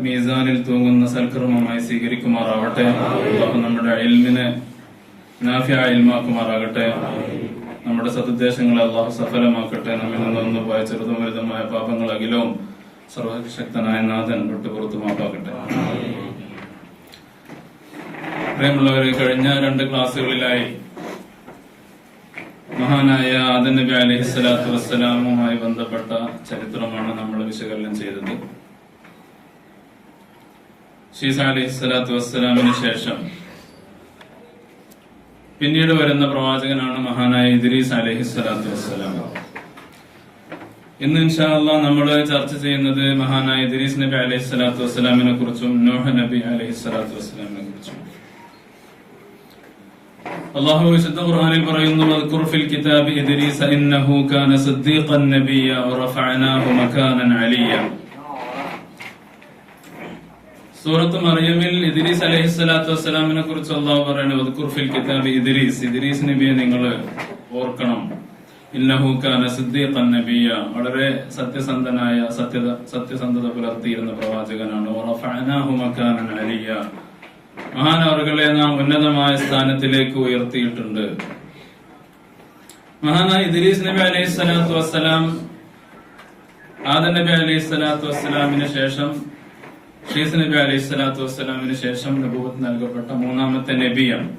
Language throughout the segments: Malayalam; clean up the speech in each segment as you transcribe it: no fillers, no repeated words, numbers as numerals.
മീസാനിൽ തൂങ്ങുന്ന സൽക്കർമ്മമായി സ്വീകരിക്കുമാറാവട്ടെ. അല്ലാഹു നമ്മുടെ ഇൽമിനെ നാഫിയായ ഇൽമാക്കുമാറാകട്ടെ. നമ്മുടെ സതുദ്ദേശങ്ങളെ അല്ലാഹു സഫലമാക്കട്ടെ. നമ്മിൽ നിന്ന് പോയ ചെറുതും വലുതുമായ പാപങ്ങൾ അഖിലവും സർവശക്തനായ നാഥൻ വിട്ടുപുറത്തുമാപ്പാക്കട്ടെ. പ്രിയമുള്ളവരെ, കഴിഞ്ഞ 2 ക്ലാസ്സുകളിലായി മഹാനായ ആദം നബി അലൈഹിസ്സലാത്തു വസ്സലാമുമായി ബന്ധപ്പെട്ട ചരിത്രമാണ് നമ്മൾ വിശകലനം ചെയ്തത്. ശീസ അലൈഹിസ്സലാത്തു വസ്സലാമിന് ശേഷം പിന്നീട് വരുന്ന പ്രവാചകനാണ് മഹാനായ ഇദ്രീസ് അലൈഹിസ്സലാത്തു വസ്സലാം. ഇന്ന് ഇൻഷാ അല്ലാഹ് നമ്മൾ ചർച്ച ചെയ്യുന്നത് മഹാനായ ഇദ്രീസ് നബി അലൈഹിസ്സലാത്തു വസ്സലാമിനെ കുറിച്ചും നൂഹ് നബി അലൈഹിസ്സലാത്തു വസ്സലാമിനെ കുറിച്ചും. അല്ലാഹു വിശുദ്ധ ഖുർആനിൽ പറയുന്നു, വദ്കുർ ഫിൽ കിതാബി ഇദ്രീസ ഇന്നഹു കാന സിദ്ദീഖൻ നബിയ്യ വറഫഅനാഹു മകാനൻ അലിയ്യ. സൂറത്ത് മറിയമിൽ ഇദ്രീസ് അലൈഹിസ്സലാത്തു വസ്സലാമിനെ കുറിച്ച് അല്ലാഹു പറയുന്നു, വദ്കുർ ഫിൽ കിതാബി ഇദ്രീസ് നബിയെ നിങ്ങൾ ഓർക്കണം. ഇന്നഹു കാന സിദ്ദീഖൻ നബിയ്യ, വളരെ സത്യസന്ധനായ സത്യസന്ധത പുലർത്തിയിരുന്ന പ്രവാചകനാണ്. വറഫഅനാഹു മകാനൻ അലിയ്യ, മഹാനവറുകളെ നാം ഉന്നതമായ സ്ഥാനത്തിലേക്ക് ഉയർത്തിയിട്ടുണ്ട്. മഹാനായ ഇദ്രീസ് നബി അലൈഹിസ്സലാത്തു വസ്സലാം ആദം നബി അലൈഹിസ്സലാത്തു വസ്സലാമിന് ശേഷം ശീസ് നബി അലൈഹിസ്സലാത്തു വസ്സലാമിന് ശേഷം നബുവത്ത് നൽകപ്പെട്ട മൂന്നാമത്തെ നബിയാണ്.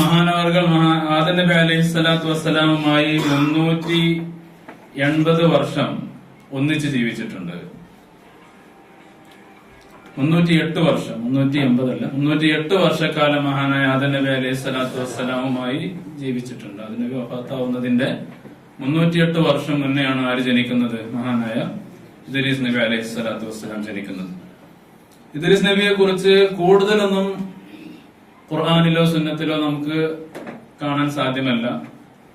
മഹാനവറുകൾ ആദം നബി അലൈഹിസ്സലാത്തു വസ്സലാമുമായി 380 വർഷം ഒന്നിച്ച് ജീവിച്ചിട്ടുണ്ട്. 308 വർഷം, 380 അല്ല, 308 വർഷക്കാലം മഹാനായ ആദം നബി അലൈഹിസ്സലാത്തു വസ്സലാമുമായി ജീവിച്ചിട്ടുണ്ട്. ആദം നബി വഫാത്താവുന്നതിന്റെ 308 വർഷം മുന്നെയാണ് ആര് ജനിക്കുന്നത്? മഹാനായ ഇദ്രീസ് നബി അലൈഹിസ്സലാത്തു വസ്സലാം ജനിക്കുന്നത്. ഇദ്രീസ് നബിയെ കുറിച്ച് കൂടുതലൊന്നും ഖുർആനിലോ സുന്നത്തിലോ നമുക്ക് കാണാൻ സാധ്യമല്ല.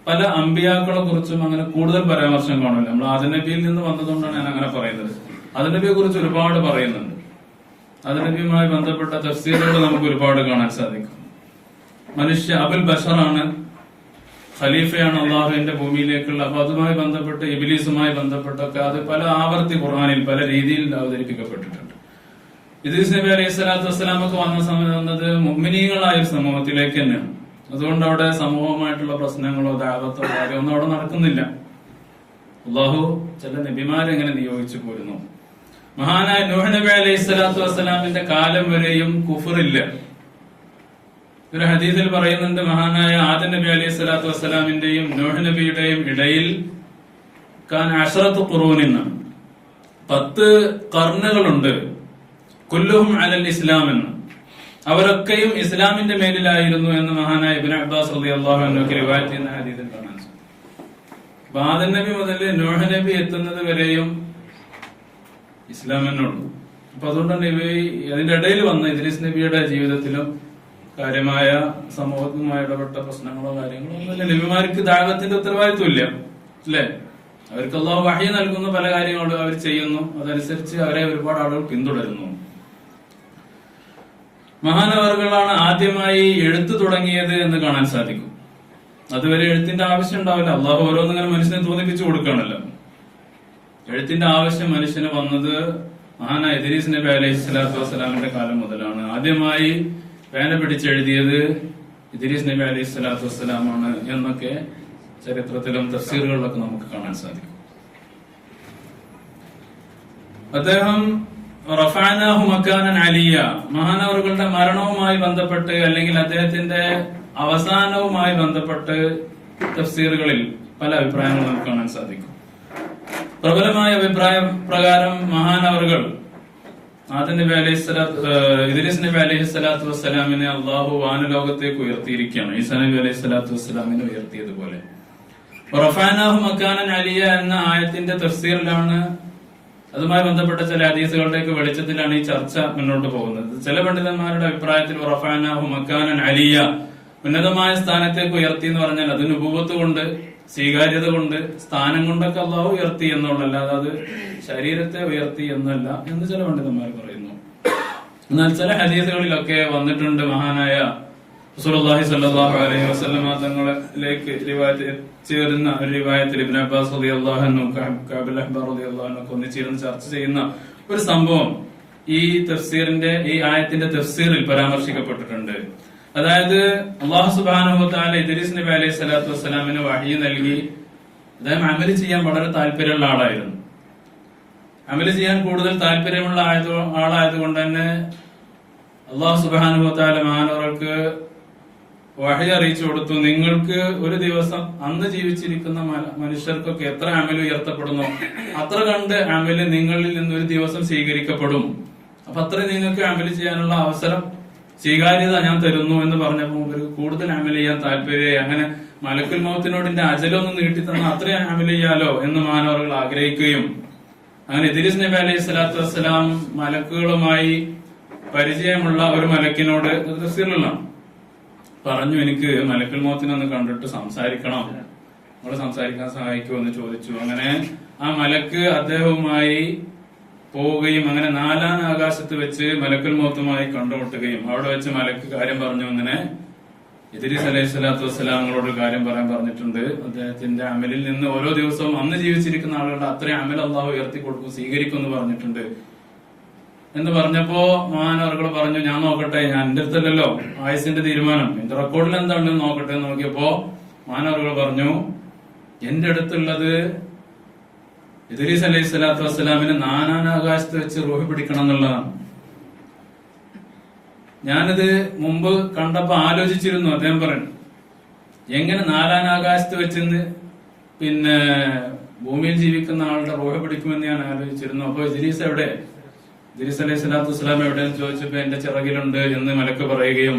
പല അമ്പിയാക്കളെ കുറിച്ചും അങ്ങനെ കൂടുതൽ പരാമർശം കാണില്ല. നമ്മൾ ആദം നബിയിൽ നിന്ന് വന്നതുകൊണ്ടാണ് ഞാൻ അങ്ങനെ പറയുന്നത്. ആദം നബിയെ കുറിച്ച് ഒരുപാട് പറയുന്നുണ്ട്. ആദം നബിയുമായി ബന്ധപ്പെട്ട തഫ്സീറുകൾ നമുക്ക് ഒരുപാട് കാണാൻ സാധിക്കും. മനുഷ്യ അബുൽ ബഷറാണ്, ഖലീഫയാണ് അള്ളാഹുവിന്റെ ഭൂമിയിലേക്കുള്ള. അപ്പൊ അതുമായി ബന്ധപ്പെട്ട് ഇബ്ലീസുമായി ബന്ധപ്പെട്ടൊക്കെ അത് പല ആവർത്തി ഖുർആനിൽ പല രീതിയിൽ അവതരിപ്പിക്കപ്പെട്ടിട്ടുണ്ട്. ഇദ്രീസ് നബി അലൈഹി സ്വലാത്തു വസ്സലാമൊക്കെ വന്നത് മുഅ്മിനീങ്ങളായ സമൂഹത്തിലേക്ക് തന്നെയാണ്. അതുകൊണ്ട് അവിടെ സമൂഹമായിട്ടുള്ള പ്രശ്നങ്ങളോ ദഅവത്തോ കാര്യമൊന്നും അവിടെ നടക്കുന്നില്ല. അള്ളാഹു ചില നബിമാരെ എങ്ങനെ നിയോഗിച്ചു പോരുന്നു. മഹാനായ നൂഹ് നബി അലൈഹി സ്വലാത്തു വസ്സലാമിന്റെ കാലം വരെയും കുഫറില്ല. ഒരു ഹദീസിൽ പറയുന്നുണ്ട്, മഹാനായ ആദം നബി അലൈഹി സ്വലാത്തു വസ്സലാമിന്റെയും നൂഹ് നബിയുടെയും ഇടയിൽ കാന അശ്റത്തു ഖുറൂനിൻ, 10 കർണുകളുണ്ട്. കുല്ലുഹും അലൽ ഇസ്ലാം എന്ന്, അവരൊക്കെയും ഇസ്ലാമിന്റെ മേലിലായിരുന്നു എന്ന് മഹാനായ ഇബ്നു അബ്ബാസ് റളിയല്ലാഹു അൻഹു റിവായത്ത് ചെയ്യുന്ന ഹദീസിൽ കാണാൻ സാധിക്കും. ആദം നബി മുതൽ നൂഹ് നബി എത്തുന്നത് വരെയും ഇസ്ലാം തന്നെയുള്ളൂ. അപ്പൊ അതുകൊണ്ട് തന്നെ അതിന്റെ ഇടയിൽ വന്ന ഇദ്രീസ് നബിയുടെ ജീവിതത്തിലും കാര്യമായ സമൂഹവുമായി ഇടപെട്ട പ്രശ്നങ്ങളോ കാര്യങ്ങളോ ഒന്നുമില്ല. നബിമാർക്ക് ദഅവത്തിന്റെ ഉത്തരവാദിത്വം ഇല്ല, അല്ലെ? അവർക്ക് അല്ലാഹു വഹ്യ് നൽകുന്ന പല കാര്യങ്ങളും അവർ ചെയ്യുന്നു. അതനുസരിച്ച് അവരെ ഒരുപാട് ആളുകൾ പിന്തുടരുന്നു. മഹാനവറുകളാണ് ആദ്യമായി എഴുത്ത് തുടങ്ങിയത് എന്ന് കാണാൻ സാധിക്കും. അതുവരെ എഴുത്തിന്റെ ആവശ്യം ഉണ്ടാവില്ല. അള്ളാഹു ഓരോന്നിങ്ങനെ മനുഷ്യനെ തോന്നിപ്പിച്ചു കൊടുക്കുകയാണല്ലോ. എഴുത്തിന്റെ ആവശ്യം മനുഷ്യന് വന്നത് മഹാനായ ഇദ്രീസ് നബി അലൈഹി സ്വലാത്തു വസ്സലാമിന്റെ കാലം മുതലാണ്. ആദ്യമായി പേന പിടിച്ചെഴുതിയത് ഇദ്രീസ് നബി അലൈഹി സ്വലാത്തു വസ്സലാമാണ് എന്നൊക്കെ ചരിത്രത്തിലും തഫ്സീറുകളിലൊക്കെ നമുക്ക് കാണാൻ സാധിക്കും. അദ്ദേഹം റഫഅനാഹു മകാനൻ അലിയ്യ, മഹാനവറുകളുടെ മരണവുമായി ബന്ധപ്പെട്ട് അല്ലെങ്കിൽ അദ്ദേഹത്തിന്റെ അവസാനവുമായി ബന്ധപ്പെട്ട് തഫ്സീറുകളിൽ പല അഭിപ്രായങ്ങൾ നമുക്ക് കാണാൻ സാധിക്കും. പ്രബലമായ അഭിപ്രായ പ്രകാരം മഹാനവറുകൾ ഇദ്രീസ് നബി അലൈഹി സ്വലാത്തു വസ്സലാമിനെ അള്ളാഹു വാനലോകത്തേക്ക് ഉയർത്തിയിരിക്കുകയാണ്. ഈസാ നബി അലൈഹി സ്വലാത്തു വസ്സലാമിനെ ഉയർത്തിയതുപോലെ. റഫഅനാഹു മകാനൻ അലിയ്യ എന്ന ആയത്തിന്റെ തഫ്സീറിലാണ്, അതുമായി ബന്ധപ്പെട്ട ചില ഹദീസുകളുടെയൊക്കെ വെളിച്ചത്തിലാണ് ഈ ചർച്ച മുന്നോട്ട് പോകുന്നത്. ചില പണ്ഡിതന്മാരുടെ അഭിപ്രായത്തിൽ റഫഅനാഹു മകാനൻ അലിയ്യ, ഉന്നതമായ സ്ഥാനത്തേക്ക് ഉയർത്തി എന്ന് പറഞ്ഞാൽ അത് നുബുവത്ത് കൊണ്ട്, സ്വീകാര്യത കൊണ്ട്, സ്ഥാനം കൊണ്ടൊക്കെ അള്ളാഹു ഉയർത്തി എന്നുള്ളല്ലാതെ അത് ശരീരത്തെ ഉയർത്തി എന്നല്ല എന്ന് ചില പണ്ഡിതന്മാർ പറയുന്നു. എന്നാൽ ചില ഹദീസുകളിലൊക്കെ വന്നിട്ടുണ്ട് മഹാനായ റസൂലുള്ളാഹി സ്വല്ലല്ലാഹു അലൈഹി വസല്ലമ തങ്ങളിലേക്ക് ചേരുന്ന ഒരു റിവായത്തിൽ ഇബ്നു അബ്ബാസ് റളിയല്ലാഹു അൻഹു കഅബ് അഹ്ബാർ റളിയല്ലാഹു അൻഹു ഒന്നിച്ചിരുന്ന് ചർച്ച ചെയ്യുന്ന ഒരു സംഭവം ഈ തഫ്സീറിന്റെ ഈ ആയത്തിന്റെ തഫ്സീറിൽ പരാമർശിക്കപ്പെട്ടിട്ടുണ്ട്. അതായത് അല്ലാഹു സുബ്ഹാനഹു വ തആല ഇദ്രീസ് നബി അലൈഹി സ്വലാത്തു വസ്സലാമിന് വഹി നൽകി. അദ്ദേഹം അമല് ചെയ്യാൻ വളരെ താല്പര്യമുള്ള ആളായിരുന്നു. അമല് ചെയ്യാൻ കൂടുതൽ താല്പര്യമുള്ള ആളായതുകൊണ്ട് തന്നെ അല്ലാഹു സുബ്ഹാനഹു വ തആല മഹാനവർക്ക് വഹി അറിയിച്ചു കൊടുത്തു. നിങ്ങൾക്ക് ഒരു ദിവസം അന്ന് ജീവിച്ചിരിക്കുന്ന മനുഷ്യർക്കൊക്കെ എത്ര അമല് ഉയർത്തപ്പെടുന്നോ അത്ര കണ്ട് അമല് നിങ്ങളിൽ നിന്ന് ഒരു ദിവസം സ്വീകരിക്കപ്പെടും. അപ്പൊ അത്രയും നിങ്ങൾക്ക് അമല് ചെയ്യാനുള്ള അവസരം സ്വീകാര്യത ഞാൻ തരുന്നു എന്ന് പറഞ്ഞപ്പോൾ ഇവർക്ക് കൂടുതൽ അമല് ചെയ്യാൻ താല്പര്യം. അങ്ങനെ മലക്കുൽ മൗത്തിനോടിന്റെ അജലൊന്ന് നീട്ടി തന്ന അത്രയും അമല് ചെയ്യാലോ എന്ന് മാനവറുകൾ ആഗ്രഹിക്കുകയും അങ്ങനെ ഇദ്രീസ് നബി അലൈഹി സ്വലാത്തു വസ്സലാം മലക്കുകളുമായി പരിചയമുള്ള ഒരു മലക്കിനോട് പറഞ്ഞു, എനിക്ക് മലക്കുൽ മൗത്തിനൊന്ന് കണ്ടിട്ട് സംസാരിക്കണം, നമ്മൾ സംസാരിക്കാൻ സഹായിക്കുമോ എന്ന് ചോദിച്ചു. അങ്ങനെ ആ മലക്ക് അദ്ദേഹവുമായി പോവുകയും അങ്ങനെ 4-ാം ആകാശത്ത് വെച്ച് മലക്കുൽ മൗത്തുമായി കണ്ടുമുട്ടുകയും അവിടെ വെച്ച് മലക്ക് കാര്യം പറഞ്ഞു. അങ്ങനെ ഇദ്രീസ് അലൈഹി സ്വലാത്തു വസ്സലാമങ്ങളോട് കാര്യം പറയാൻ പറഞ്ഞിട്ടുണ്ട്. അദ്ദേഹത്തിന്റെ അമലിൽ നിന്ന് ഓരോ ദിവസവും അന്ന് ജീവിച്ചിരിക്കുന്ന ആളുകളുടെ അത്രയും അമൽ അള്ളാഹു ഉയർത്തി കൊടുക്കും, സ്വീകരിക്കും എന്ന് പറഞ്ഞിട്ടുണ്ട്. എന്ന് പറഞ്ഞപ്പോ മഹാനവറുകൾ പറഞ്ഞു, ഞാൻ നോക്കട്ടെ, ഞാൻ എന്റെ അടുത്തല്ലല്ലോ ആയുസിന്റെ തീരുമാനം, എന്റെ റെക്കോർഡിൽ എന്താണെന്ന് നോക്കട്ടെ എന്ന് നോക്കിയപ്പോ മഹാനവറുകൾ പറഞ്ഞു, എന്റെ അടുത്തുള്ളത് ഇദ്രീസ് അലൈഹി സ്വലാത്തു വസ്സലാമിന് 4-ാം ആകാശത്ത് വെച്ച് റൂഹ് പിടിക്കണം എന്നുള്ളതാണ്. ഞാനിത് മുമ്പ് കണ്ടപ്പോ ആലോചിച്ചിരുന്നു. അദ്ദേഹം പറഞ്ഞു, എങ്ങനെ 4-ാം ആകാശത്ത് വെച്ചെന്ന് പിന്നെ ഭൂമിയിൽ ജീവിക്കുന്ന ആളുടെ റൂഹ് പിടിക്കുമെന്ന് ഞാൻ ആലോചിച്ചിരുന്നു. അപ്പൊ ഇദ്രീസ് എവിടെ, ഇദ്രീസ് അലൈഹി സ്വലാത്തു വസ്സലാം എവിടെയെന്ന് ചോദിച്ചപ്പോ എന്റെ ചിറകിലുണ്ട് എന്ന് മലക്ക് പറയുകയും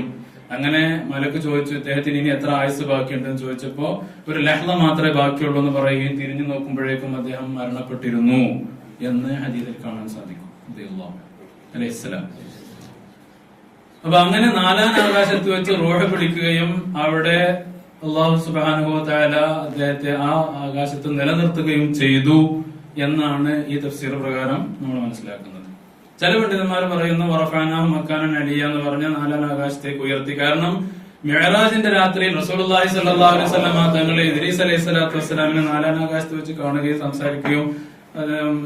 അങ്ങനെ മലക്ക് ചോദിച്ചു, ഇദ്ദേഹത്തിന് ഇനി എത്ര ആയുസ് ബാക്കിയുണ്ടെന്ന് ചോദിച്ചപ്പോ ഒരു ലഹ്ള മാത്രമേ ബാക്കിയുള്ളൂ എന്ന് പറയുകയും തിരിഞ്ഞു നോക്കുമ്പോഴേക്കും അദ്ദേഹം മരണപ്പെട്ടിരുന്നു എന്ന് ഹദീസിൽ കാണാൻ സാധിക്കും. അലൈഹിസ്സലാം. അപ്പൊ അങ്ങനെ 4-ാം ആകാശത്ത് വെച്ച് റൂഹ് പിടിക്കുകയും അവിടെ അല്ലാഹു സുബ്ഹാനഹു വ തആല അദ്ദേഹത്തെ ആ ആകാശത്ത് നിലനിർത്തുകയും ചെയ്തു എന്നാണ് ഈ തഫ്സീർ പ്രകാരം നമ്മൾ മനസ്സിലാക്കുന്നത്. ചില പണ്ഡിതന്മാർ പറയുന്നു വറഫഅനാഹു മക്കാനൻ അലിയ എന്ന് പറഞ്ഞ 4-ാം ആകാശത്തേക്ക് ഉയർത്തി. കാരണം മിഅ്റാജിന്റെ രാത്രിയിൽ റസൂലുള്ളാഹി സ്വല്ലല്ലാഹു അലൈഹി വസല്ലം തങ്ങളെ ഇദ്രീസ് അലൈഹി സ്വലാത്തു വസ്സലാമിനെ 4-ാം ആകാശത്ത് വെച്ച് കാണുകയും സംസാരിക്കുകയും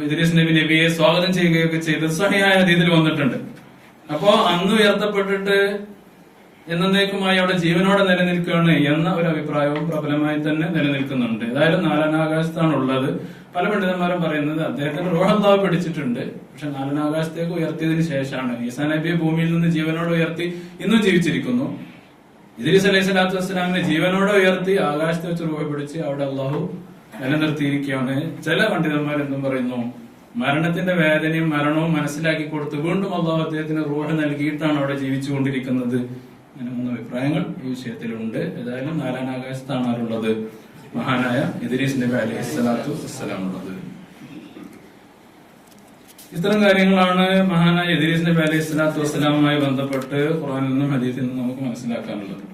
ഇദ്രീസ് നബിയെ സ്വാഗതം ചെയ്യുകയൊക്കെ ചെയ്ത് സഹിഹായ ഹദീസിൽ വന്നിട്ടുണ്ട്. അപ്പോ അന്ന് ഉയർത്തപ്പെട്ടിട്ട് എന്നേക്കുമായി അവിടെ ജീവനോടെ നിലനിൽക്കുകയാണ് എന്ന ഒരു അഭിപ്രായവും പ്രബലമായി തന്നെ നിലനിൽക്കുന്നുണ്ട്. ഏതായാലും 4-ാം ആകാശത്താണ് ഉള്ളത്. പല പണ്ഡിതന്മാരും പറയുന്നത് അദ്ദേഹത്തിന് റൂഹ് അല്ലാഹു പിടിച്ചിട്ടുണ്ട്, പക്ഷെ 4-ാം ആകാശത്തേക്ക് ഉയർത്തിയതിനു ശേഷമാണ്. ഈസാ നബിയെ ഭൂമിയിൽ നിന്ന് ജീവനോടെ ഉയർത്തി ഇന്നും ജീവിച്ചിരിക്കുന്നു. ഇദ്രീസ് അലൈഹി സ്വലാത്തു വസ്സലാമിനെ ജീവനോടെ ഉയർത്തി ആകാശത്ത് വെച്ച് റൂഹ് പിടിച്ച് അവിടെ അല്ലാഹു നിലനിർത്തിയിരിക്കുകയാണ്. ചില പണ്ഡിതന്മാർ എന്തും പറയുന്നു, മരണത്തിന്റെ വേദനയും മരണവും മനസ്സിലാക്കി കൊടുത്ത് വീണ്ടും അല്ലാഹു അദ്ദേഹത്തിന് റൂഹ് നൽകിയിട്ടാണ് അവിടെ ജീവിച്ചുകൊണ്ടിരിക്കുന്നത്. അങ്ങനെ 3 അഭിപ്രായങ്ങൾ ഈ വിഷയത്തിലുണ്ട്. ഏതായാലും 4-ാം ആകാശത്താണ് ആരുള്ളത്, മഹാനായ ഇദ്രീസ് നബി അലൈഹി സ്വലാത്തു വസ്സലാം ഉള്ളത്. ഇത്തരം കാര്യങ്ങളാണ് മഹാനായ ഇദ്രീസ് നബി അലൈഹി സ്വലാത്തു വസ്സലാമുമായി ബന്ധപ്പെട്ട് ഖുർആനിൽ നിന്നും ഹദീസിൽ നിന്നും നമുക്ക് മനസ്സിലാക്കാനുള്ളത്.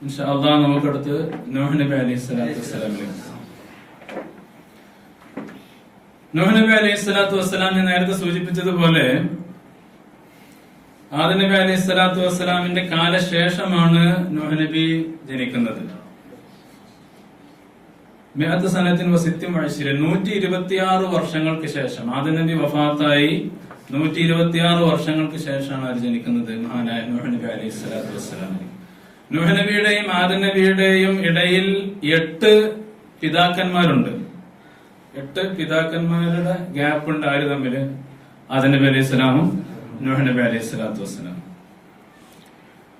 ഇൻഷാ അല്ലാഹ് നമുക്കടുത്ത് നൂഹ് നബി അലൈഹി സ്വലാത്തു വസ്സലാമിലേക്ക്. നൂഹ് നബി അലൈഹി സ്വലാത്തു വസ്സലാം ഞാൻ നേരത്തെ സൂചിപ്പിച്ചതുപോലെ ആദം നബി അലൈഹി സ്വലാത്തു വസ്സലാമിന്റെ കാലശേഷമാണ് നൂഹ് നബി ജനിക്കുന്നത്. 126 വർഷങ്ങൾക്ക് ശേഷം ആദം നബി വഫാത്തായി 126 വർഷങ്ങൾക്ക് ശേഷമാണ് അവർ ജനിക്കുന്നത്, മഹാനായ നൂഹ് നബി അലൈഹി സ്വലാത്തു വസ്സലാം. നൂഹ് നബിയുടെയും ആദം നബിയുടെയും ഇടയിൽ 8 പിതാക്കന്മാരുണ്ട്. 8 പിതാക്കന്മാരുടെ ഗ്യാപ്പ് ഉണ്ട്. ആര് തമ്മില്? ആദം നബി അലൈഹി സ്വലാമും നൂഹ് നബി അലൈഹി സ്വലാത്തു വസ്സലാം.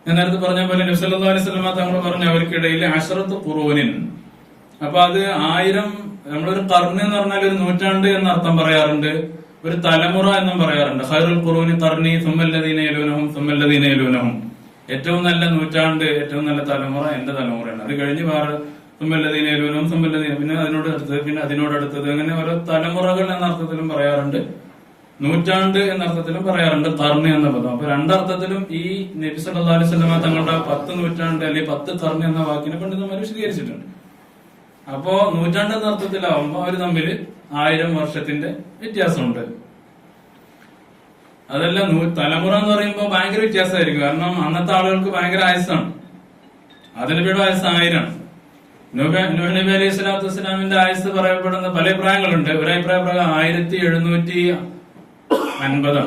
ഞാൻ നേരത്തെ പറഞ്ഞ പോലെ നബി സല്ലല്ലാഹു അലൈഹി വസല്ലം തങ്ങൾ പറഞ്ഞു അവർക്കിടയിൽ 10 ഖുറൂനിൻ. അപ്പൊ അത് 1000, നമ്മളൊരു ഖർൻ എന്ന് പറഞ്ഞാൽ ഒരു നൂറ്റാണ്ട് എന്ന അർത്ഥം പറയാറുണ്ട്, ഒരു തലമുറ എന്നും പറയാറുണ്ട്. ഖൈറുൽ ഖുറൂനി ഖർനി സുമ്മല്ലദീന യലൂനഹും സുമ്മല്ലദീന യലൂനഹും. ഏറ്റവും നല്ല നൂറ്റാണ്ട്, ഏറ്റവും നല്ല തലമുറ എന്റെ തലമുറയാണ്. അത് കഴിഞ്ഞ് വേറെ സുമ്മല്ലദീന യലൂനഹും സുമ്മല്ലദീന, പിന്നെ അതിനോടടുത്തത്, പിന്നെ അതിനോടടുത്തത്, അങ്ങനെ ഓരോ തലമുറകൾ എന്ന അർത്ഥത്തിലും പറയാറുണ്ട്, നൂറ്റാണ്ട് എന്ന അർത്ഥത്തിലും പറയാറുണ്ട് ഖർൻ എന്ന പദം. അപ്പൊ 2 അർത്ഥത്തിലും ഈ നബി സല്ലല്ലാഹു അലൈഹി വസല്ലം തങ്ങളുടെ 10 നൂറ്റാണ്ട് അല്ലെങ്കിൽ 10 ഖർൻ എന്ന വാക്കിനെ പണ്ഡിതന്മാർ വിശദീകരിച്ചിട്ടുണ്ട്. അപ്പോ നൂറ്റാണ്ട് എന്ന അർത്ഥത്തിലാവുമ്പോ അവർ തമ്മിൽ 1000 വർഷത്തിന്റെ വ്യത്യാസമുണ്ട്. അതല്ല തലമുറ എന്ന് പറയുമ്പോൾ ഭയങ്കര വ്യത്യാസമായിരിക്കും. കാരണം അന്നത്തെ ആളുകൾക്ക് ഭയങ്കര ആയുസ്സാണ്. ആദം നബിയുടെ ആയുസ് 1000. നൂഹ് നബി അലൈഹി സ്വലാത്തു വസ്സലാമിന്റെ ആയുസ് പറയപ്പെടുന്ന പല അഭിപ്രായങ്ങളുണ്ട്. ഒരു അഭിപ്രായം പ്രകാരം 1750.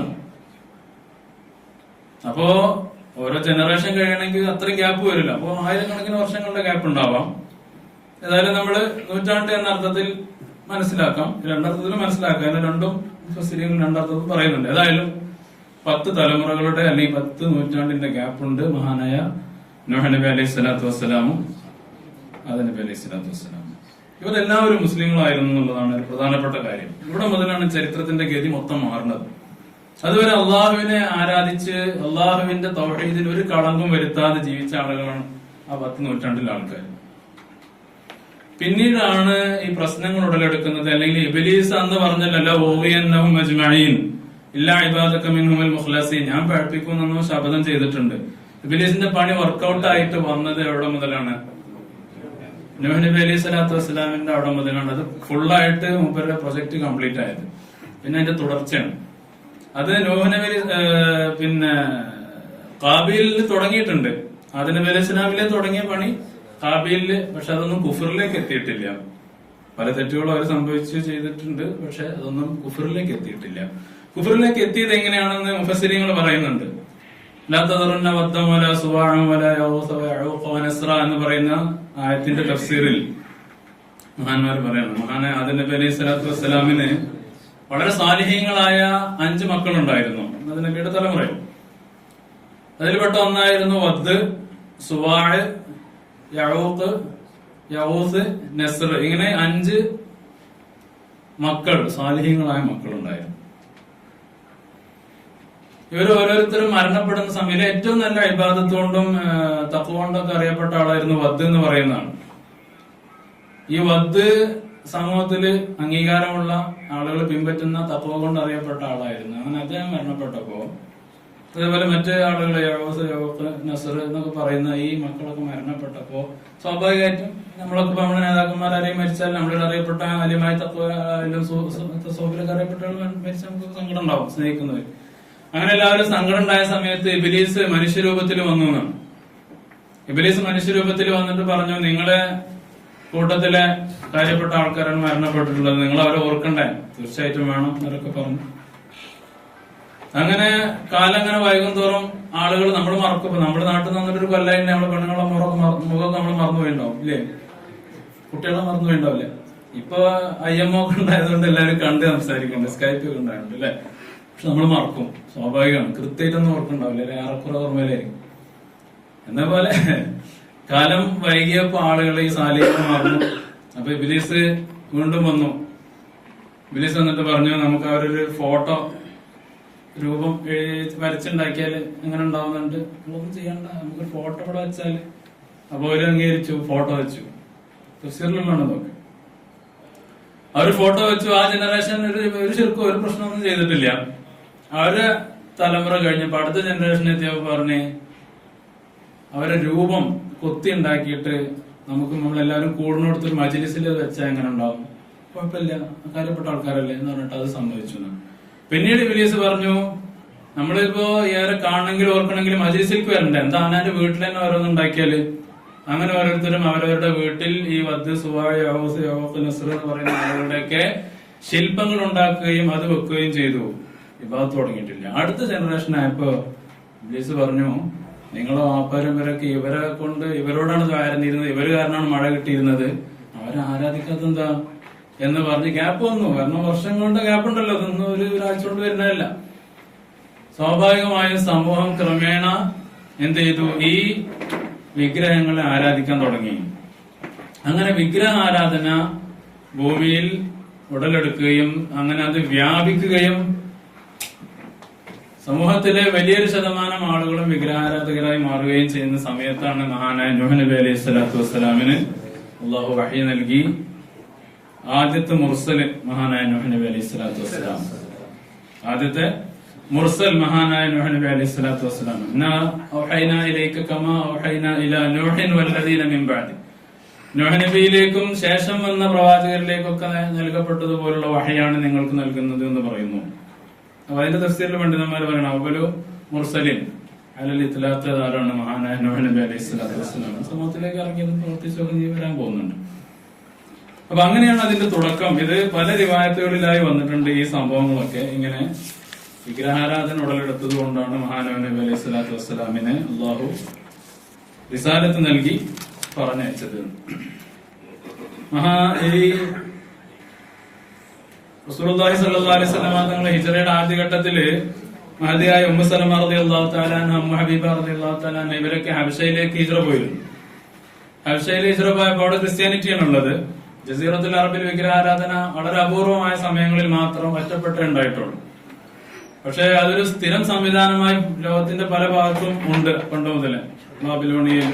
അപ്പോ ഓരോ ജനറേഷൻ കഴിയണമെങ്കിൽ അത്രയും ഗ്യാപ്പ് വരില്ല. അപ്പോ 1000 വർഷങ്ങളുടെ ഗ്യാപ്പ് ഉണ്ടാവാം. ഏതായാലും നമ്മള് നൂറ്റാണ്ട് എന്ന അർത്ഥത്തിൽ മനസ്സിലാക്കാം, രണ്ടർത്ഥത്തിലും മനസ്സിലാക്കാം. രണ്ടും ഫസീറുകൾ രണ്ടർത്ഥത്തിൽ പറയുന്നുണ്ട്. ഏതായാലും 10 തലമുറകളുടെ അല്ലെങ്കിൽ 10 നൂറ്റാണ്ടിന്റെ ഗ്യാപ്പ് ഉണ്ട് മഹാനായ നൂഹ് നബി അലൈഹി സ്വലാത്തു വസ്സലാമും ആദം നബി അലൈഹി സ്വലാത്തു വസ്സലാമും. ഇവരെല്ലാവരും മുസ്ലിങ്ങളായിരുന്നു എന്നുള്ളതാണ് ഒരു പ്രധാനപ്പെട്ട കാര്യം. ഇവിടെ മുതലാണ് ചരിത്രത്തിന്റെ ഗതി മൊത്തം മാറുന്നത്. അതുവരെ അള്ളാഹുവിനെ ആരാധിച്ച് അള്ളാഹുവിന്റെ തൗഹീദിൽ ഒരു കളങ്കം വരുത്താതെ ജീവിച്ച ആളുകളാണ് ആ 10 നൂറ്റാണ്ടിലെ ആൾക്കാർ. പിന്നീടാണ് ഈ പ്രശ്നങ്ങൾ ഉടലെടുക്കുന്നത്. അല്ലെങ്കിൽ ഇബ്ലീസ് അന്ന് പറഞ്ഞല്ലോ ഓവിയന്നഹും അജ്മഈൻ ഇല്ലാ ഇബാദക മിൻഹുൽ മുഖ്ലസീൻ, ഞാൻ പഠിപ്പിക്കുമെന്നോ ശപഥം ചെയ്തിട്ടുണ്ട്. ഇബ്ലീസിന്റെ പണി വർക്കൗട്ട് ആയിട്ട് വന്നത് എവിടെ മുതലാണ്? നൂഹ് നബി അലൈഹി സ്വലാത്തു വസ്സലാമിന്റെ അവിടെ മുതലാണ് അത് ഫുള്ളായിട്ട് മൂപ്പരുടെ പ്രൊജക്ട് കംപ്ലീറ്റ് ആയത്. പിന്നെ അതിന്റെ തുടർച്ചയാണ്. അത് നൂഹ് നബി പിന്നെ കാബീലിൽ തുടങ്ങിയിട്ടുണ്ട്. ആദം നബി അലൈഹി സ്വലാമിലെ തുടങ്ങിയ പണി കാബീലില്, പക്ഷെ അതൊന്നും കുഫറിലേക്ക് എത്തിയിട്ടില്ല. പല തെറ്റുകളും അവർ സംഭവിച്ചു ചെയ്തിട്ടുണ്ട്, പക്ഷെ അതൊന്നും കുഫറിലേക്ക് എത്തിയിട്ടില്ല. കുഫറിലേക്ക് എത്തിയത് എങ്ങനെയാണെന്ന് മുഫസ്സിരീങ്ങൾ പറയുന്നുണ്ട്. ലാ തദറുന്ന വദ്ദം വലാ സുവാഅ വലാ യഗൂസ വയഊഖ വനസ്ര എന്ന് പറയുന്ന ആയത്തിന്റെ തഫ്സീറിൽ മഹാന്മാർ പറയുന്നു, മഹാനായ ആദം നബി അലൈഹി സ്വലാത്തു വസ്സലാമിന് വളരെ സാലിഹീങ്ങളായ 5 മക്കളുണ്ടായിരുന്നു. ആദം നബിയുടെ തലമുറയിൽ അതിൽപ്പെട്ട ഒന്നായിരുന്നു വദ്, സുവാഅ്, യഊഖ്, യഗൂസ്, നസ്ർ. ഇങ്ങനെ 5 മക്കൾ, സാലിഹീങ്ങളായ മക്കളുണ്ടായിരുന്നു. ഇവർ ഓരോരുത്തരും മരണപ്പെടുന്ന സമയത്ത് ഏറ്റവും നല്ല ഇബാദത്ത് കൊണ്ടും തഖ്വ കൊണ്ടൊക്കെ അറിയപ്പെട്ട ആളായിരുന്നു വദ് എന്ന് പറയുന്നതാണ്. ഈ വദ് സമൂഹത്തില് അംഗീകാരമുള്ള ആളുകൾ പിൻപറ്റുന്ന തഖ്വ കൊണ്ട് അറിയപ്പെട്ട ആളായിരുന്നു. അങ്ങനെ അദ്ദേഹം മരണപ്പെട്ടപ്പോ അതേപോലെ മറ്റു ആളുകൾ നസർ എന്നൊക്കെ പറയുന്ന ഈ മക്കളൊക്കെ മരണപ്പെട്ടപ്പോ സ്വാഭാവികമായിട്ടും നമ്മളൊക്കെ നമ്മുടെ നേതാക്കന്മാരാരെയും മരിച്ചാൽ നമ്മളിൽ അറിയപ്പെട്ട ആദ്യമായി തഖ്വയിലൊക്കെ അറിയപ്പെട്ട മരിച്ചാൽ നമുക്ക് സങ്കടം ഉണ്ടാവും, സ്നേഹിക്കുന്നവർ. അങ്ങനെ എല്ലാവരും സങ്കടം ഉണ്ടായ സമയത്ത് ഇബ്ലീസ് മനുഷ്യരൂപത്തിൽ വന്നു എന്നാണ്. ഇബ്ലീസ് മനുഷ്യരൂപത്തിൽ വന്നിട്ട് പറഞ്ഞു, നിങ്ങളെ കൂട്ടത്തിലെ കാര്യപ്പെട്ട ആൾക്കാരാണ് മരണപ്പെട്ടിട്ടുള്ളത്, നിങ്ങൾ അവരെ ഓർക്കണ്ടേ? തീർച്ചയായിട്ടും വേണം എന്നൊക്കെ പറഞ്ഞു. അങ്ങനെ കാലം അങ്ങനെ വൈകും തോറും ആളുകൾ നമ്മൾ മറക്കും. നമ്മുടെ നാട്ടിൽ നിന്നൊരു കൊല്ലായി നമ്മളെ പെണ്ണുങ്ങളെ മുഖം നമ്മൾ മറന്നുപോയിണ്ടാവും ഇല്ലേ? കുട്ടികളെ മറന്നുപോയിണ്ടാവില്ലേ? ഇപ്പൊ IMO ഒക്കെ ഉണ്ടായതുകൊണ്ട് എല്ലാവരും കണ്ട് സംസാരിക്കുന്നുണ്ട്, സ്കൈപ്പ് ഒക്കെ ഉണ്ടായിട്ടുണ്ട് അല്ലെ? പക്ഷെ നമ്മൾ മറക്കും, സ്വാഭാവികമാണ്. കൃത്യമായിട്ടൊന്നും ഓർക്കുണ്ടാവില്ല അല്ലെ? ഏറെക്കുറെ ഓർമ്മയിലായിരിക്കും. എന്ന പോലെ കാലം വൈകിയപ്പോ ആളുകൾ ഈ സാലിഹ്യങ്ങൾ മറന്നു. അപ്പൊ ഇബ്ലീസ് വീണ്ടും വന്നു. ഇബ്ലീസ് വന്നിട്ട് പറഞ്ഞു, നമുക്ക് അവരൊരു ഫോട്ടോ രൂപം വരച്ചുണ്ടാക്കിയാൽ എങ്ങനെ ഉണ്ടാവുന്നുണ്ട്, നമ്മളൊന്നും ചെയ്യണ്ട, നമുക്കൊരു ഫോട്ടോ ഇവിടെ വെച്ചാല്. അപ്പൊ അവര് അംഗീകരിച്ചു, ഫോട്ടോ വെച്ചു. തഫ്സീറിലാണ് നോക്ക്. അവര് ഫോട്ടോ വെച്ചു. ആ ജനറേഷൻ ഒരു ശരിക്കും ഒരു പ്രശ്നമൊന്നും ചെയ്തിട്ടില്ല. അവര് തലമുറ കഴിഞ്ഞപ്പോ അടുത്ത ജനറേഷൻ എത്തിയപ്പോ പറഞ്ഞ് അവരെ രൂപം കൊത്തി ഉണ്ടാക്കിയിട്ട് നമുക്ക് നമ്മളെല്ലാവരും കൂടുന്നിടത്തൊരു മജ്‌ലിസിൽ വെച്ചാൽ എങ്ങനെ ഉണ്ടാവും? കുഴപ്പമില്ല, കാര്യപ്പെട്ട ആൾക്കാരല്ലേ എന്ന് പറഞ്ഞിട്ട് അത് സമ്മതിച്ചു. പിന്നീട് ഇബ്ലീസ് പറഞ്ഞു, നമ്മളിപ്പോ ഏറെ കാണണമെങ്കിലും ഓർക്കണമെങ്കിലും മജ്‌ലിസിലേക്ക് വരണ്ടേ? എന്താ അവനാന്റെ വീട്ടിൽ തന്നെ ഓരോന്നും ഉണ്ടാക്കിയാല്? അങ്ങനെ ഓരോരുത്തരും അവരവരുടെ വീട്ടിൽ ഈ വദ്, സുവാഅ്, യഗൂസ്, യഊഖ്, നസ്ർ എന്ന് പറയുന്ന ആളുകളുടെയൊക്കെ ശില്പങ്ങൾ ഉണ്ടാക്കുകയും അത് വെക്കുകയും ചെയ്തു. ഇബാദത്ത് തുടങ്ങിയിട്ടില്ല. അടുത്ത ജനറേഷൻ ആയപ്പോ ഇബ്ലീസ് പറഞ്ഞു, നിങ്ങളെ വാപ്പാരമ്പരൊക്കെ ഇവരെ കൊണ്ട് ഇവരോടാണ് ആരാധിരുന്നത്, ഇവര് കാരണമാണ് മഴ കിട്ടിയിരുന്നത്, അവരെ ആരാധിക്കാത്തെന്താ എന്ന് പറഞ്ഞ് ഗ്യാപ്പ് വന്നു. കാരണം വർഷങ്ങളുടെ ഗ്യാപ്പ് ഉണ്ടല്ലോ, അതൊന്നും ഒരു ഒരാഴ്ച കൊണ്ട് വരുന്നതല്ല. സ്വാഭാവികമായും സമൂഹം ക്രമേണ എന്ത് ചെയ്തു? ഈ വിഗ്രഹങ്ങളെ ആരാധിക്കാൻ തുടങ്ങി. അങ്ങനെ വിഗ്രഹ ആരാധന ഭൂമിയിൽ ഉടലെടുക്കുകയും അങ്ങനെ അത് വ്യാപിക്കുകയും സമൂഹത്തിലെ വലിയൊരു ശതമാനം ആളുകളും വിഗ്രഹാരാധകരായി മാറുകയും ചെയ്യുന്ന സമയത്താണ് മഹാനായ നൂഹ് നബി അലൈഹി സ്വലാത്തു വസ്സലാമിന് അല്ലാഹു വഹി നൽകി. ആദ്യത്തെ മുർസല് മഹാനായ നൂഹ് നബി അലൈഹി സ്വലാത്തു വസ്സലാം. ആദ്യത്തെ മുർസൽ മഹാനായ നൂഹ് നബി അലൈഹി സ്വലാത്തു വസ്സലാം. ഇന്നാ ഔഹൈനാ ഇലൈക കമാ ഔഹൈനാ ഇലാ നൂഹിൻ വല്ലദീന മിൻ ബഅദി. നൂഹ് നബിയിലേക്കും ശേഷം വന്ന പ്രവാചകരിലേക്കൊക്കെ നൽകപ്പെട്ടതുപോലുള്ള വഹയാണ് നിങ്ങൾക്ക് നൽകുന്നത് എന്ന് പറയുന്നു. അപ്പൊ അതിന്റെ തഫ്സീറിൽ പണ്ഡിതന്മാർ പറയണം, അവലു മുർസലിൻ, അലൽ ഇത്ലാഖ് ആരാണ്? മഹാനായ നൂഹ് നബി അലൈഹി സ്വലാത്തു വസ്സലാം സമൂഹത്തിലേക്ക് ഇറങ്ങിയത് പ്രവർത്തിച്ചൊക്കെ വരാൻ പോകുന്നുണ്ട്. അപ്പൊ അങ്ങനെയാണ് അതിന്റെ തുടക്കം. ഇത് പല റിവായത്തുകളിലായി വന്നിട്ടുണ്ട്. ഈ സംഭവങ്ങളൊക്കെ ഇങ്ങനെ വിഗ്രഹാരാധന ഉടലെടുത്തത് കൊണ്ടാണ് മഹാനബി നബി അലൈഹി സ്വലാത്തു വസ്സലാമിനെ അള്ളാഹു റിസാലത്ത് നൽകി പറഞ്ഞയച്ചത്. റസൂലുള്ളാഹി സ്വല്ലല്ലാഹു അലൈഹി വസല്ലം തങ്ങളുടെ ഹിജ്റയുടെ ആദ്യഘട്ടത്തില് മഹദിയായ ഉമ്മു സലമ റളിയല്ലാഹു തആല അൻഹ, ഉമ്മു ഹബീബ റളിയല്ലാഹു തആല അൻഹ ഇവരൊക്കെ ഹബശയിലേക്ക് ഹിജ്റ പോയിരുന്നു. ഹബശയിൽ ഹിജ്റ പോയപ്പോൾ അവിടെ ക്രിസ്ത്യാനിറ്റിയാണ് ഉള്ളത്. ജസീറത്തുൽ അറബിൽ വിഗ്രഹാരാധന വളരെ അപൂർവമായ സമയങ്ങളിൽ മാത്രം ഒറ്റപ്പെട്ടേ ഉണ്ടായിട്ടുള്ളൂ. പക്ഷെ അതൊരു സ്ഥിരം സംവിധാനമായി ലോകത്തിന്റെ പല ഭാഗത്തും ഉണ്ട് പണ്ട് മുതലേ. ബാബിലോണിയയിൽ,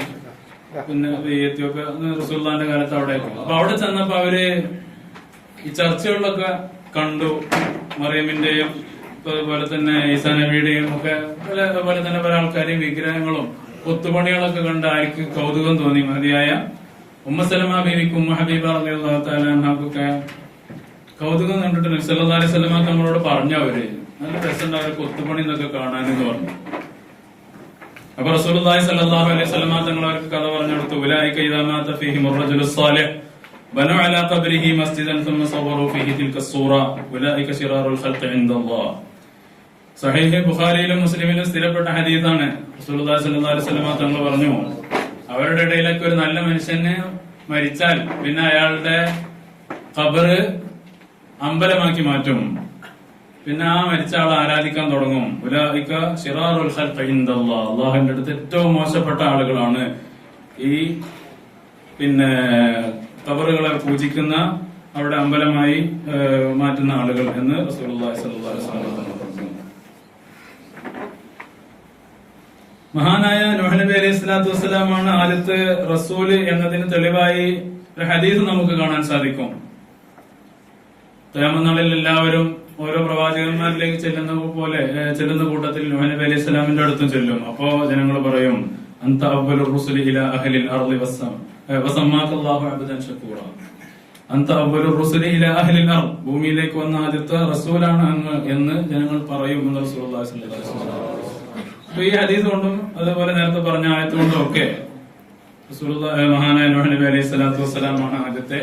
പിന്നെ എത്യോപ്യ, റസൂലുള്ളാഹിന്റെ കാലത്ത് അവിടെയൊക്കെ. അപ്പൊ അവിടെ ചെന്നപ്പോ അവര് ഈ ചർച്ചകളിലൊക്കെ കണ്ടു മറിയമിന്റെയും അതുപോലെ തന്നെ ഈസാ നബിയുടെയും ഒക്കെ അതുപോലെ തന്നെ പല ആൾക്കാരെയും വിഗ്രഹങ്ങളും കൊത്തുപണികളൊക്കെ കണ്ട് ആർക്ക് കൗതുകം തോന്നി. മതിയായ ഉമ്മു സലമ ബീവിക്കും ഉമ്മു ഹബീബ റളിയല്ലാഹു തആല അൻഹക്കൊക്കെ കൗതുകം കണ്ടിട്ട് നബി സല്ലല്ലാഹു അലൈഹി വസല്ലം തങ്ങളോട് പറഞ്ഞു, അവര് നല്ല രസമുണ്ട് അവരെ കൊത്തുപണി എന്നൊക്കെ കാണാനെന്ന് പറഞ്ഞു. അപ്പൊ റസൂലുള്ളാഹി സ്വല്ലല്ലാഹു അലൈഹി വസല്ലം തങ്ങൾ അവർക്ക് കഥ പറഞ്ഞു കൊടുത്തു. ഉലൈക ഇദാ മാത ഫീഹിം റജുലു സ്വാലിഹ് ബനു അലാ ഖബ്രിഹി മസ്ജിദൻ ثم صوروا فيه تلك الصورة ഉലൈക ശിറാറുൽ ഖൽഖി ഇൻദല്ലാഹ്. സഹീഹ് ബുഖാരിയിലും മുസ്ലിമിലും സ്ഥിരപ്പെട്ട ഹദീസാണ്. റസൂലുള്ളാഹി സ്വല്ലല്ലാഹു അലൈഹി വസല്ലം തങ്ങൾ പറഞ്ഞു, അവരുടെ ഇടയിലൊക്കെ ഒരു നല്ല മനുഷ്യന് മരിച്ചാൽ പിന്നെ അയാളുടെ ഖബറ് അമ്പലമാക്കി മാറ്റും. പിന്നെ ആ മരിച്ച ആളെ ആരാധിക്കാൻ തുടങ്ങും. ഉലൈക ശിറാറുൽ ഖൽഖി ഇൻദല്ലാഹ്. അല്ലാഹുവിന്റെ അടുത്ത് ഏറ്റവും മോശപ്പെട്ട ആളുകളാണ് ഈ പിന്നെ ഖബറുകളെ പൂജിക്കുന്ന, അവിടെ അമ്പലമായി മാറ്റുന്ന ആളുകൾ എന്ന് റസൂലുള്ളാഹി സ്വല്ലല്ലാഹു അലൈഹി വസല്ലം പറഞ്ഞു. മഹാനായ നൂഹ് നബി അലൈഹി സ്വലാത്തു വസ്സലാമാണ് ആദ്യത്തെ റസൂല് എന്നതിന് തെളിവായി ഒരു ഹദീസ് നമുക്ക് കാണാൻ സാധിക്കും. ഖിയാമത്ത് നാളിൽ എല്ലാവരും ഓരോ പ്രവാചകന്മാരിലേക്ക് ചെല്ലുന്ന കൂട്ടത്തിൽ നൂഹ് നബി അലൈഹി സ്വലാമിന്റെ അടുത്തും ചെല്ലും. അപ്പോ ജനങ്ങൾ പറയും, അൻത അവ്വലുർ റുസുലി ഇലാ അഹ്ലിൽ അർളി വസമ്മാകല്ലാഹു അബ്ദൻ ശകൂറ. അൻത അവ്വലുർ റുസുലി ഇലാ അഹ്ലിൽ അർള്. ഭൂമിയിലേക്ക് വന്ന ആദ്യത്തെ റസൂലാണ് അങ്ങ് എന്ന് ജനങ്ങൾ പറയും എന്ന് റസൂലുള്ളാഹി സ്വല്ലല്ലാഹു അലൈഹി വസല്ലം. അപ്പൊ ഈ ഹദീസ് കൊണ്ടും അതുപോലെ നേരത്തെ പറഞ്ഞ ആയത്ത് കൊണ്ടും ഒക്കെ മഹാനായ നൂഹ് നബി അലൈഹി സ്വലാത്തു വസ്സലാമാണ് ആദ്യത്തെ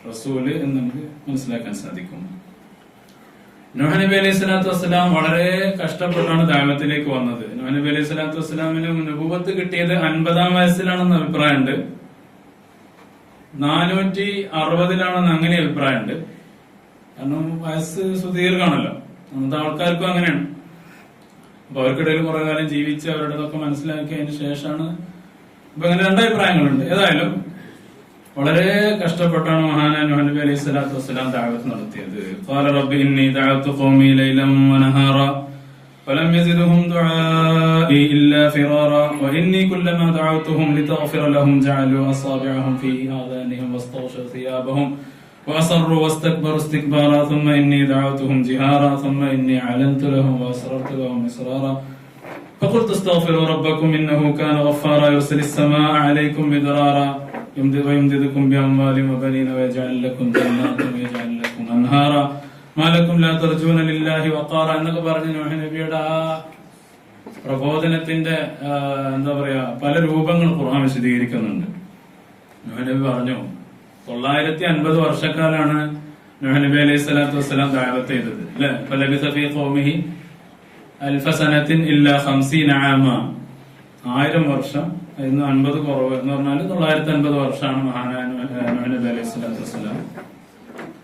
റസൂല് എന്ന് നമുക്ക് മനസ്സിലാക്കാൻ സാധിക്കും. നൂഹ് നബി അലൈഹി സ്വലാത്തു വസ്സലാം വളരെ കഷ്ടപ്പെട്ടാണ് ദഅവത്തിലേക്ക് വന്നത്. നൂഹ് നബി അലൈഹി സ്വലാത്തു വസ്സലാമിന് നുബുവത്ത് കിട്ടിയത് 50-ാം വയസ്സിലാണെന്ന് അഭിപ്രായമുണ്ട്, 460-ലാണെന്ന് അങ്ങനെ അഭിപ്രായമുണ്ട്. കാരണം വയസ്സ് സുദീർഘാണല്ലോ, അന്നത്തെ ആൾക്കാർക്കും അങ്ങനെയാണ്. അപ്പൊ അവർക്കിടയിൽ കുറെ കാലം ജീവിച്ച് അവരുടെതൊക്കെ മനസ്സിലാക്കിയതിന് ശേഷമാണ്. അപ്പൊ അങ്ങനെ രണ്ടഭിപ്രായങ്ങളുണ്ട്. ഏതായാലും വളരെ കഷ്ടപ്പെട്ടാണ് മഹാനായ നൂഹ് നബി അലൈഹി സ്വലാത്തു വസ്സലാം ദഅവത്ത് നടത്തിയത്. ഖാല റബ്ബി ഇന്നി ദഅവ്തു ഖൗമി ലൈലൻ വനഹാറ ഫലം യസിദ്ഹും ദുആഇ ഇല്ലാ ഫിറാറ വഇന്നി കുല്ലമാ ദഅവ്തുഹും ലിതഗ്ഫിറ ലഹും ജഅലു അസാബിഅഹും ഫീ ആദാനിഹിം വസ്തഗ്ശൂ സിയാബഹും وأصروا واستكبروا استكبارا ثم إني دعوتهم جهارا ثم إني أعلنت لهم وأسررت لهم إسرارا فقلت استغفروا ربكم إنه كان غفارا يرسل السماء عليكم مدرارا ويمددكم بأموال وبنين ويجعل لكم جنات ويجعل لكم أنهارا ما لكم لا ترجون لله وقارا. എന്നൊക്കെ പറഞ്ഞ് നൂഹ് നബിയുടെ ആ പ്രബോധനത്തിന്റെ എന്താ പറയാ പല രൂപങ്ങൾ ഖുർആൻ വിശദീകരിക്കുന്നുണ്ട്. നൂഹ് നബി പറഞ്ഞു 950 വർഷക്കാലാണ് നൂഹ് നബി അലൈഹി സ്വലാത്തു വസ്സലാം ദഅവത്ത് ചെയ്തത്, അല്ലെ? ഫലബിസ ഫീ ഖൗമിഹി അൽഫ സനത്തിൻ ഇല്ലാ 50 ആമ. 1000 വർഷം, ഇന്ന് 50 കുറവ് എന്ന് പറഞ്ഞാൽ 950 വർഷമാണ് മഹാനായ നൂഹ് നബി അലൈഹി സ്വലാത്തു വസ്സലാം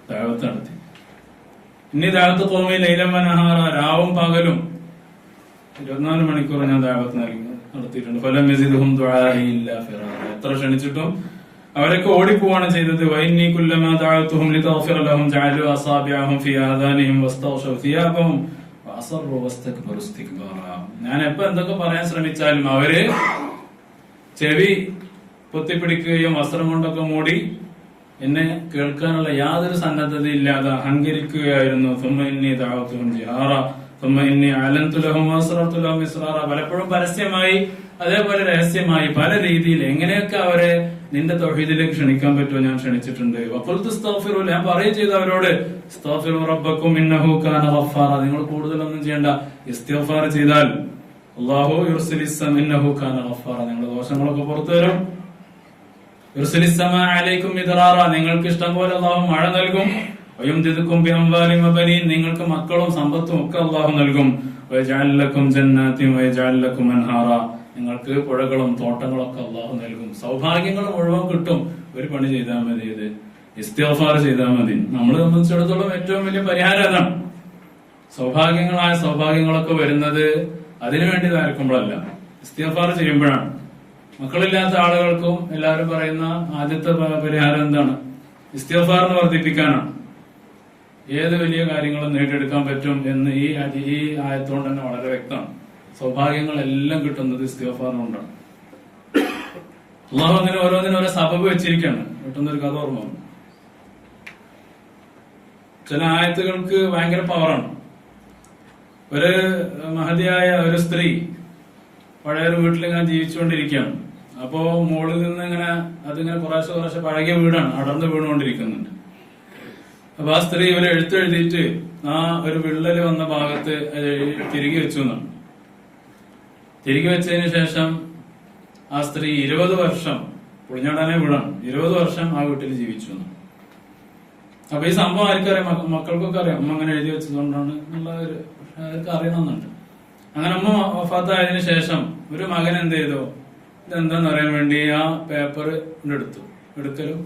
ദഅവത്ത് നടത്തി. ഇനി ദഅവത്ത് ഖൗമി ലൈലൻ വനഹാറ, രാവും പകലും 24 മണിക്കൂർ ഞാൻ ദഅവത്ത് നടത്തിയിട്ടുണ്ട്. ഫലം യസിദ്ഹും ദുആഇ ഇല്ലാ ഫിറാറ. എത്ര ക്ഷണിച്ചിട്ടും അവരൊക്കെ ഓടിപ്പോവാണ് ചെയ്തത്. വഇന്നി കുല്ലമാ ദഅവ്തുഹും ലിതഗ്ഫിറ ലഹും ജഅലു അസാബിഅഹും ഫീ ആദാനിഹിം വസ്തഗ്ശൂ സിയാബഹും വഅസറു വസ്തക്ബറു ഇസ്തിക്ബാറ. ഞാൻ എപ്പോ എന്തൊക്കെ പറയാൻ ശ്രമിച്ചാലും അവര് ചെവി പൊത്തിപ്പിടിക്കുകയും വസ്ത്രം കൊണ്ടൊക്കെ മൂടി എന്നെ കേൾക്കാനുള്ള യാതൊരു സന്നദ്ധതയില്ലാതെ അഹങ്കരിക്കുകയായിരുന്നു. ثم إني دعوتهم جهارا ثم إني أعلنت لهم وأسررت لهم إسرارا. പലപ്പോഴും പരസ്യമായി അതേപോലെ രഹസ്യമായി പല രീതിയിൽ എങ്ങനെയൊക്കെ അവരെ നിന്റെ തൗഹീദിലേക്ക് ക്ഷണിക്കാൻ പറ്റുമോ ഞാൻ ക്ഷണിച്ചിട്ടുണ്ട്. വഖുൽതു ഇസ്തഗ്ഫിറു, ഞാൻ പറയുകയും ചെയ്തു അവരോട്, ഇസ്തഗ്ഫിറു റബ്ബക്കും ഇന്നഹു കാന ഗഫാറ, നിങ്ങൾ കൂടുതലൊന്നും ചെയ്യണ്ട, ഇസ്തിഗ്ഫാർ ചെയ്താൽ അല്ലാഹു യുർസിലിസ്സമ ഇന്നഹു കാന ഗഫാറ, നിങ്ങളുടെ ദോഷങ്ങളൊക്കെ പുറത്തു തരും. യുർസിലിസ്സമ അലൈക്കും മിദ്റാറ, നിങ്ങൾക്ക് ഇഷ്ടം പോലെ അല്ലാഹു മഴ നൽകും. വയുംദിദുക്കും ബിഅംവാലിൻ വബനീൻ, നിങ്ങൾക്ക് മക്കളും സമ്പത്തും ഒക്കെ അല്ലാഹു നൽകും. വയജഅൽ ലക്കും ജന്നാത്തിൻ വയജഅൽ ലക്കും അൻഹാറ, നിങ്ങൾക്ക് പുഴകളും തോട്ടങ്ങളും ഒക്കെ അല്ലാഹു നൽകും. സൗഭാഗ്യങ്ങൾ മുഴുവൻ കിട്ടും. ഒരു പണി ചെയ്താൽ മതി, ഇത് ഇസ്തിഗ്ഫാർ ചെയ്താൽ മതി. നമ്മളെ സംബന്ധിച്ചിടത്തോളം ഏറ്റവും വലിയ പരിഹാരം അതാണ്. സൗഭാഗ്യങ്ങളായ സൗഭാഗ്യങ്ങളൊക്കെ വരുന്നത് അതിനുവേണ്ടി ധാരക്കുമ്പോഴല്ല, ഇസ്തിഗ്ഫാർ ചെയ്യുമ്പോഴാണ്. മക്കളില്ലാത്ത ആളുകൾക്കും എല്ലാവരും പറയുന്ന ആദ്യത്തെ പരിഹാരം എന്താണ്? ഇസ്തിഗ്ഫാറിനെ വർദ്ധിപ്പിക്കാനാണ്. ഏത് വലിയ കാര്യങ്ങളും നേടിയെടുക്കാൻ പറ്റും എന്ന് ഈ ആയത്തുകൊണ്ട് തന്നെ വളരെ വ്യക്തമാണ്. സൗഭാഗ്യങ്ങളെല്ലാം കിട്ടുന്നത് ഇസ്തിഗ്ഫാറിനുകൊണ്ടാണ്. അള്ളാഹു അങ്ങനെ ഓരോന്നിനും ഓരോ സബബ് വെച്ചിരിക്കുകയാണ്. കിട്ടുന്നൊരു കഥ ഓർമ്മ വന്നു. ചില ആയത്തുകൾക്ക് ഭയങ്കര പവറാണ്. ഒരു മഹതിയായ ഒരു സ്ത്രീ പഴയൊരു വീട്ടിലിങ്ങനെ ജീവിച്ചുകൊണ്ടിരിക്കുകയാണ്. അപ്പോ മുകളിൽ നിന്ന് ഇങ്ങനെ അതിങ്ങനെ കുറേശ്ശെ പഴകിയ വീടാണ്, അടർന്ന് വീണുകൊണ്ടിരിക്കുന്നുണ്ട്. അപ്പൊ ആ സ്ത്രീ ഇവരെ എഴുത്തെഴുതിയിട്ട് ആ ഒരു വിള്ളല് വന്ന ഭാഗത്ത് തിരികെ വെച്ചു എന്നാണ്. തിരികെ വെച്ചതിന് ശേഷം ആ സ്ത്രീ 20 വർഷം, പൊളിഞ്ഞാടാനെ വീടാണ്, 20 വർഷം ആ വീട്ടിൽ ജീവിച്ചു എന്നാണ്. അപ്പൊ ഈ സംഭവം ആർക്കറിയാം? മക്കൾക്കൊക്കെ അറിയാം. അമ്മ അങ്ങനെ എഴുതി വെച്ചതുകൊണ്ടാണ് എന്നുള്ള ഒരു അവർക്ക് അറിയണമെന്നുണ്ട്. അങ്ങനെ അമ്മ വഫാത്തായതിനു ശേഷം ഒരു മകൻ എന്ത് ചെയ്തു? ഇതെന്താന്ന് അറിയാൻ വേണ്ടി ആ പേപ്പർ എടുക്കലും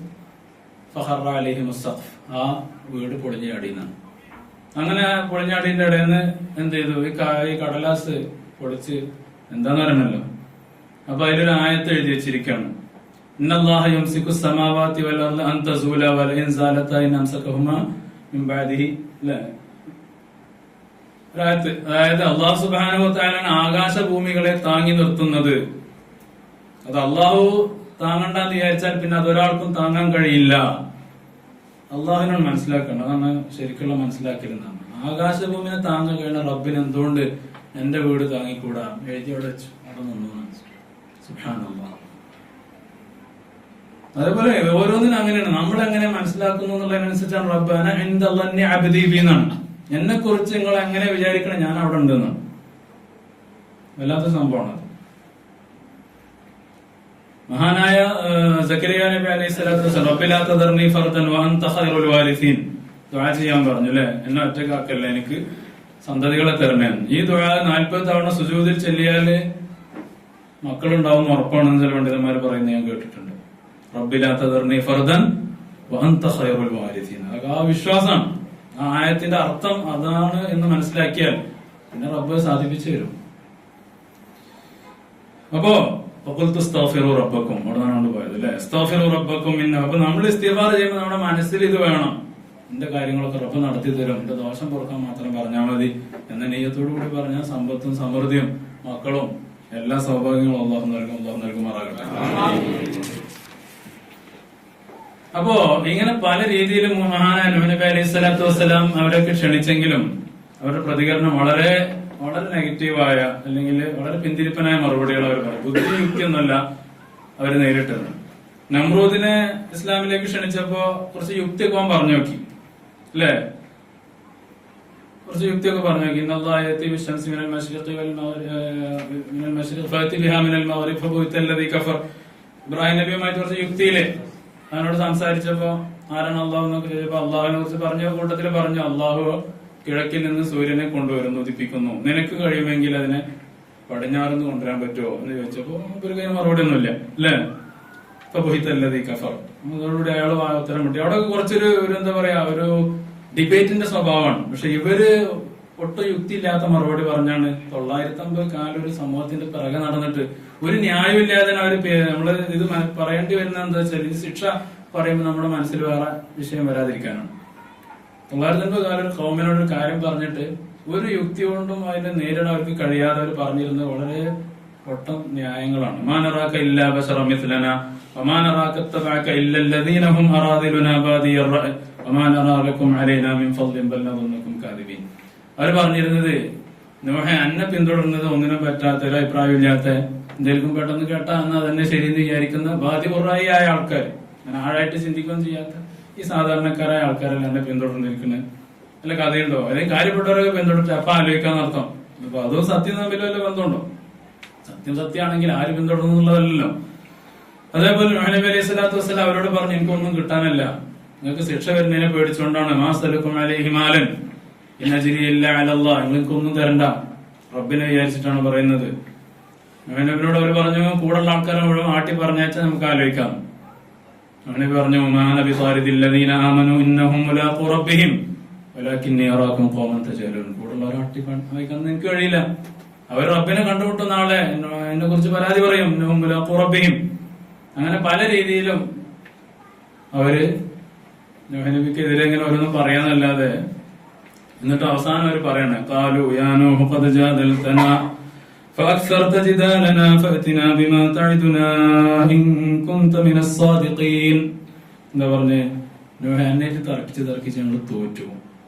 ഫഹറ അലൈഹി മുസ്തഖ്, ആ വീട് പൊളിഞ്ഞാടിയെന്നാണ്. അങ്ങനെ പൊളിഞ്ഞാടിന്റെ ഇടയിൽ നിന്ന് എന്ത് ചെയ്തു? ഈ കടലാസ് പൊളിച്ച് എന്താന്ന് പറയണല്ലോ. അപ്പൊ അതിലൊരു ആയത്ത് എഴുതി വെച്ചിരിക്കുകയാണ്. ഇന്നല്ലാഹ യുംസിക്കു സമാവാതി വൽ അർള അൻ തസൂല വലഇൻ സാലത ഇൻ അംസകഹുമാ മിൻ ബഅദിഹി. ഒരായത്ത്, അതായത് അല്ലാഹു സുബ്ഹാനഹു വ തആലയാണ് ആകാശഭൂമികളെ താങ്ങി നിർത്തുന്നത്. അത് അല്ലാഹു താങ്ങണ്ടെന്ന് വിചാരിച്ചാൽ പിന്നെ അതൊരാൾക്കും താങ്ങാൻ കഴിയില്ല. അള്ളാഹുവിനോട് മനസ്സിലാക്കണം. അതാണ് ശരിക്കുള്ള മനസ്സിലാക്കലെന്നാണ്. ആകാശഭൂമിനെ താങ്ങാൻ കഴിയുന്ന റബ്ബിന് എന്തുകൊണ്ട് എന്റെ വീട് താങ്ങിക്കൂടാ? എഴുതി അവിടെ വെച്ചു, അവിടെ നിന്നു. സുബ്ഹാനല്ലാഹ്. അതേപോലെ ഓരോന്നിനും അങ്ങനെയാണ്. നമ്മൾ എങ്ങനെ മനസ്സിലാക്കുന്നു എന്നുള്ളതിനനുസരിച്ചാണ് റബ്ബന ഇൻദല്ലി അബ്ദി ബി എന്നാണ്. എന്നെ കുറിച്ച് നിങ്ങൾ എങ്ങനെ വിചാരിക്കണം, ഞാൻ അവിടെ ഉണ്ടെന്നാണ്. വല്ലാത്ത സംഭവമാണ്. മഹാനായ സക്കരിയ നബി അലൈഹി സ്വലാത്തു വസ്സലാം റബ്ബിലാ തദർനി ഫർദൻ വഅൻത ഖൈറുൽ വാരിസീൻ ദുആ ചെയ്യാൻ പറഞ്ഞു അല്ലേ? എന്നെ ഒറ്റക്കാക്കല്ല, എനിക്ക് സന്തതികളെ തരണേ. ഈ ദുആ 40 തവണ സുജൂദിൽ ചൊല്ലിയാല് മക്കളുണ്ടാവും ഉറപ്പാണെന്ന് ചില പണ്ഡിതന്മാർ പറയുന്നത് ഞാൻ കേട്ടിട്ടുണ്ട്. റബ്ബിലാ തദർനി ഫർദൻ വഅൻത ഖൈറുൽ വാരിസീൻ. അതൊക്കെ ആ വിശ്വാസമാണ്. ആ ആയത്തിന്റെ അർത്ഥം അതാണ് എന്ന് മനസ്സിലാക്കിയാൽ പിന്നെ റബ്ബ് സാധിപ്പിച്ചു തരും. അപ്പോ റബ്ബക്കും അവിടെ പോയത് അല്ലെ? റബ്ബക്കും. അപ്പൊ നമ്മൾ ഇസ്തിഗ്ഫാർ ചെയ്യുമ്പോൾ നമ്മുടെ മനസ്സിൽ ഇത് വേണം, എന്റെ കാര്യങ്ങളൊക്കെ റബ്ബ് നടത്തി തരും, എന്റെ ദോഷം പൊറുക്കാൻ മാത്രം പറഞ്ഞാൽ മതി എന്ന നെയ്യത്തോടു കൂടി പറഞ്ഞാൽ സമ്പത്തും സമൃദ്ധിയും മക്കളും എല്ലാ സൗഭാഗ്യങ്ങളും അല്ലാഹു നൽകുമാറാകട്ടെ. അപ്പോ ഇങ്ങനെ പല രീതിയിലും മഹാനായ നൂഹ് നബി അലൈഹി സ്വലാത്തു വസ്സലാം അവരൊക്കെ ക്ഷണിച്ചെങ്കിലും അവരുടെ പ്രതികരണം വളരെ നെഗറ്റീവായ അല്ലെങ്കിൽ വളരെ പിന്തിരിപ്പനായ മറുപടികൾ അവർ പറയും. ബുദ്ധിയുക്തിയൊന്നുമല്ല അവർ നേരിട്ടത്. നമ്രൂദിനെ ഇസ്ലാമിലേക്ക് ക്ഷണിച്ചപ്പോ കുറച്ച് യുക്തിയൊക്കെ അവൻ പറഞ്ഞു നോക്കി അല്ലേ? കുറച്ച് യുക്തിയൊക്കെ പറഞ്ഞു നോക്കി. ഇബ്രാഹിം നബിയുമായിട്ട് കുറച്ച് യുക്തിയില് അവനോട് സംസാരിച്ചപ്പോ ആരാണ് അള്ളാഹു എന്നൊക്കെ ചോദിച്ചപ്പോ അള്ളാഹുവിനെ കുറിച്ച് പറഞ്ഞ കൂട്ടത്തില് പറഞ്ഞു, അള്ളാഹു കിഴക്കിൽ നിന്ന് സൂര്യനെ കൊണ്ടുവരുന്നു, ഉദിപ്പിക്കുന്നു, നിനക്ക് കഴിയുമെങ്കിൽ അതിനെ പടിഞ്ഞാറുന്ന് കൊണ്ടുവരാൻ പറ്റുമോ എന്ന് ചോദിച്ചപ്പോ ഒരു കൈ മറുപടി ഒന്നുമില്ല അല്ലേ? ഇപ്പൊ ബുഹിത്തല്ലതീ കഫർ. അതോടുകൂടി അയാൾ ഉത്തരം കിട്ടി. അവിടെ കുറച്ചൊരു എന്താ പറയാ, ഒരു ഡിബേറ്റിന്റെ സ്വഭാവമാണ്. പക്ഷെ ഇവര് ഒട്ടും യുക്തിയില്ലാത്ത മറുപടി പറഞ്ഞാണ് 950 കാലം ഒരു സമൂഹത്തിന്റെ പിറകെ നടന്നിട്ട് ഒരു ന്യായമില്ലാതെ അവര് നമ്മള് ഇത് പറയേണ്ടി വരുന്ന എന്താ വെച്ചാൽ ഈ ശിക്ഷ പറയുമ്പോൾ നമ്മുടെ മനസ്സിൽ വേറെ വിഷയം വരാതിരിക്കാനാണ്. 950 കാലം ഒരു കൗമിനോട് ഒരു കാര്യം പറഞ്ഞിട്ട് ഒരു യുക്തി കൊണ്ടും അതിനെ നേരിടാൻ അവർക്ക് കഴിയാതെ അവർ പറഞ്ഞിരുന്നത് വളരെ ഒട്ടം ന്യായങ്ങളാണ്. മാനറാക്ക ഇല്ലാ ബശറമിത്ലന വമാനറാക്ക തബഅക ഇല്ലല്ലദീന ഹും അറാദിലുനാ ബാദിയർ റഅ വമാനറാലക്കും അലൈനാ മിൻ ഫദ്ലിൻ ബൽ നദുന്നുകും കാദിബീൻ. അവർ പറഞ്ഞിരുന്നത്, നൂഹേ അന്നെ പിന്തുടരുന്നത് ഒന്നിനും പറ്റാത്ത ഒരു അഭിപ്രായമില്ലാത്ത എന്തെങ്കിലും പെട്ടെന്ന് കേട്ടാ എന്നാ തന്നെ ശരിയെന്ന് വിചാരിക്കുന്ന ബാധ്യപൂർവ്വമായ ആൾക്കാർ, അങ്ങനെ ആഴായിട്ട് ചിന്തിക്കുകയും ചെയ്യാത്ത ഈ സാധാരണക്കാരായ ആൾക്കാരല്ല എന്നെ പിന്തുടർന്നിരിക്കുന്നത്. അല്ല കഥയുണ്ടോ? അല്ലെങ്കിൽ കാര്യപ്പെട്ടവരൊക്കെ പിന്തുടർച്ച അപ്പൊ ആലോചിക്കാന്നർത്ഥം. അപ്പൊ അതും സത്യം തമ്മിൽ വല്ല ബന്ധമുണ്ടോ? സത്യം സത്യമാണെങ്കിൽ ആര് പിന്തുടർന്നുള്ളതല്ലോ. അതേപോലെ നൂഹ് നബി അലൈഹി സ്വലാത്തു വസ്സലാം അവരോട് പറഞ്ഞു, എനിക്കൊന്നും കിട്ടാനല്ല, നിങ്ങൾക്ക് ശിക്ഷ വരുന്നതിനെ പേടിച്ചുകൊണ്ടാണ്. മാ സലക്കും അലൈഹി മാലൻ ഇൻ അജ്രി ഇല്ലാ അലല്ലാഹ്, നിങ്ങൾക്കൊന്നും തരണ്ട, റബ്ബിനെ വിചാരിച്ചിട്ടാണ് പറയുന്നത്. നൂഹ് നബിയോട് അവർ പറഞ്ഞു, കൂടെയുള്ള ആൾക്കാരെ മുഴുവൻ ആട്ടി പറഞ്ഞാച്ചാൽ നമുക്ക് ആലോചിക്കാം. നൂഹ് നബി പറഞ്ഞു, മാ നബി ത്വാരിദില്ലദീന ആമനു ഇന്നഹും മുലാഖു റബ്ബിഹിം വലാകിന്നി അറാകും ഖൗമൻ തജഹലൂൻ. കൂടെയുള്ളവർ ആട്ടി വായിക്കാൻ നിങ്ങൾക്ക് കഴിയില്ല. അവർ റബ്ബിനെ കണ്ടുമുട്ടുന്ന ആളെ എന്നെ കുറിച്ച് പരാതി പറയും, ഇന്നഹും മുലാഖു റബ്ബിഹിം. അങ്ങനെ പല രീതിയിലും അവര് നൂഹ് നബിക്കെതിരെ ഇങ്ങനെ ഓരോന്നും പറയാന്നല്ലാതെ, എന്നിട്ട് അവസാനം അവർ പറയണേ, ഖാലു യാ നൂഹ് ഖദ് ജാദൽതനാ ഫഅക്സർത ജിദാലനാ ഫഅതിനാ ബിമാ തഅദുനാ ഇൻ കുൻത മിനസ് സാദിഖീൻ. എന്താ പറഞ്ഞേ? നൂഹ് എന്നേറ്റ് തർക്കിച്ച് ഞങ്ങൾ തോറ്റു.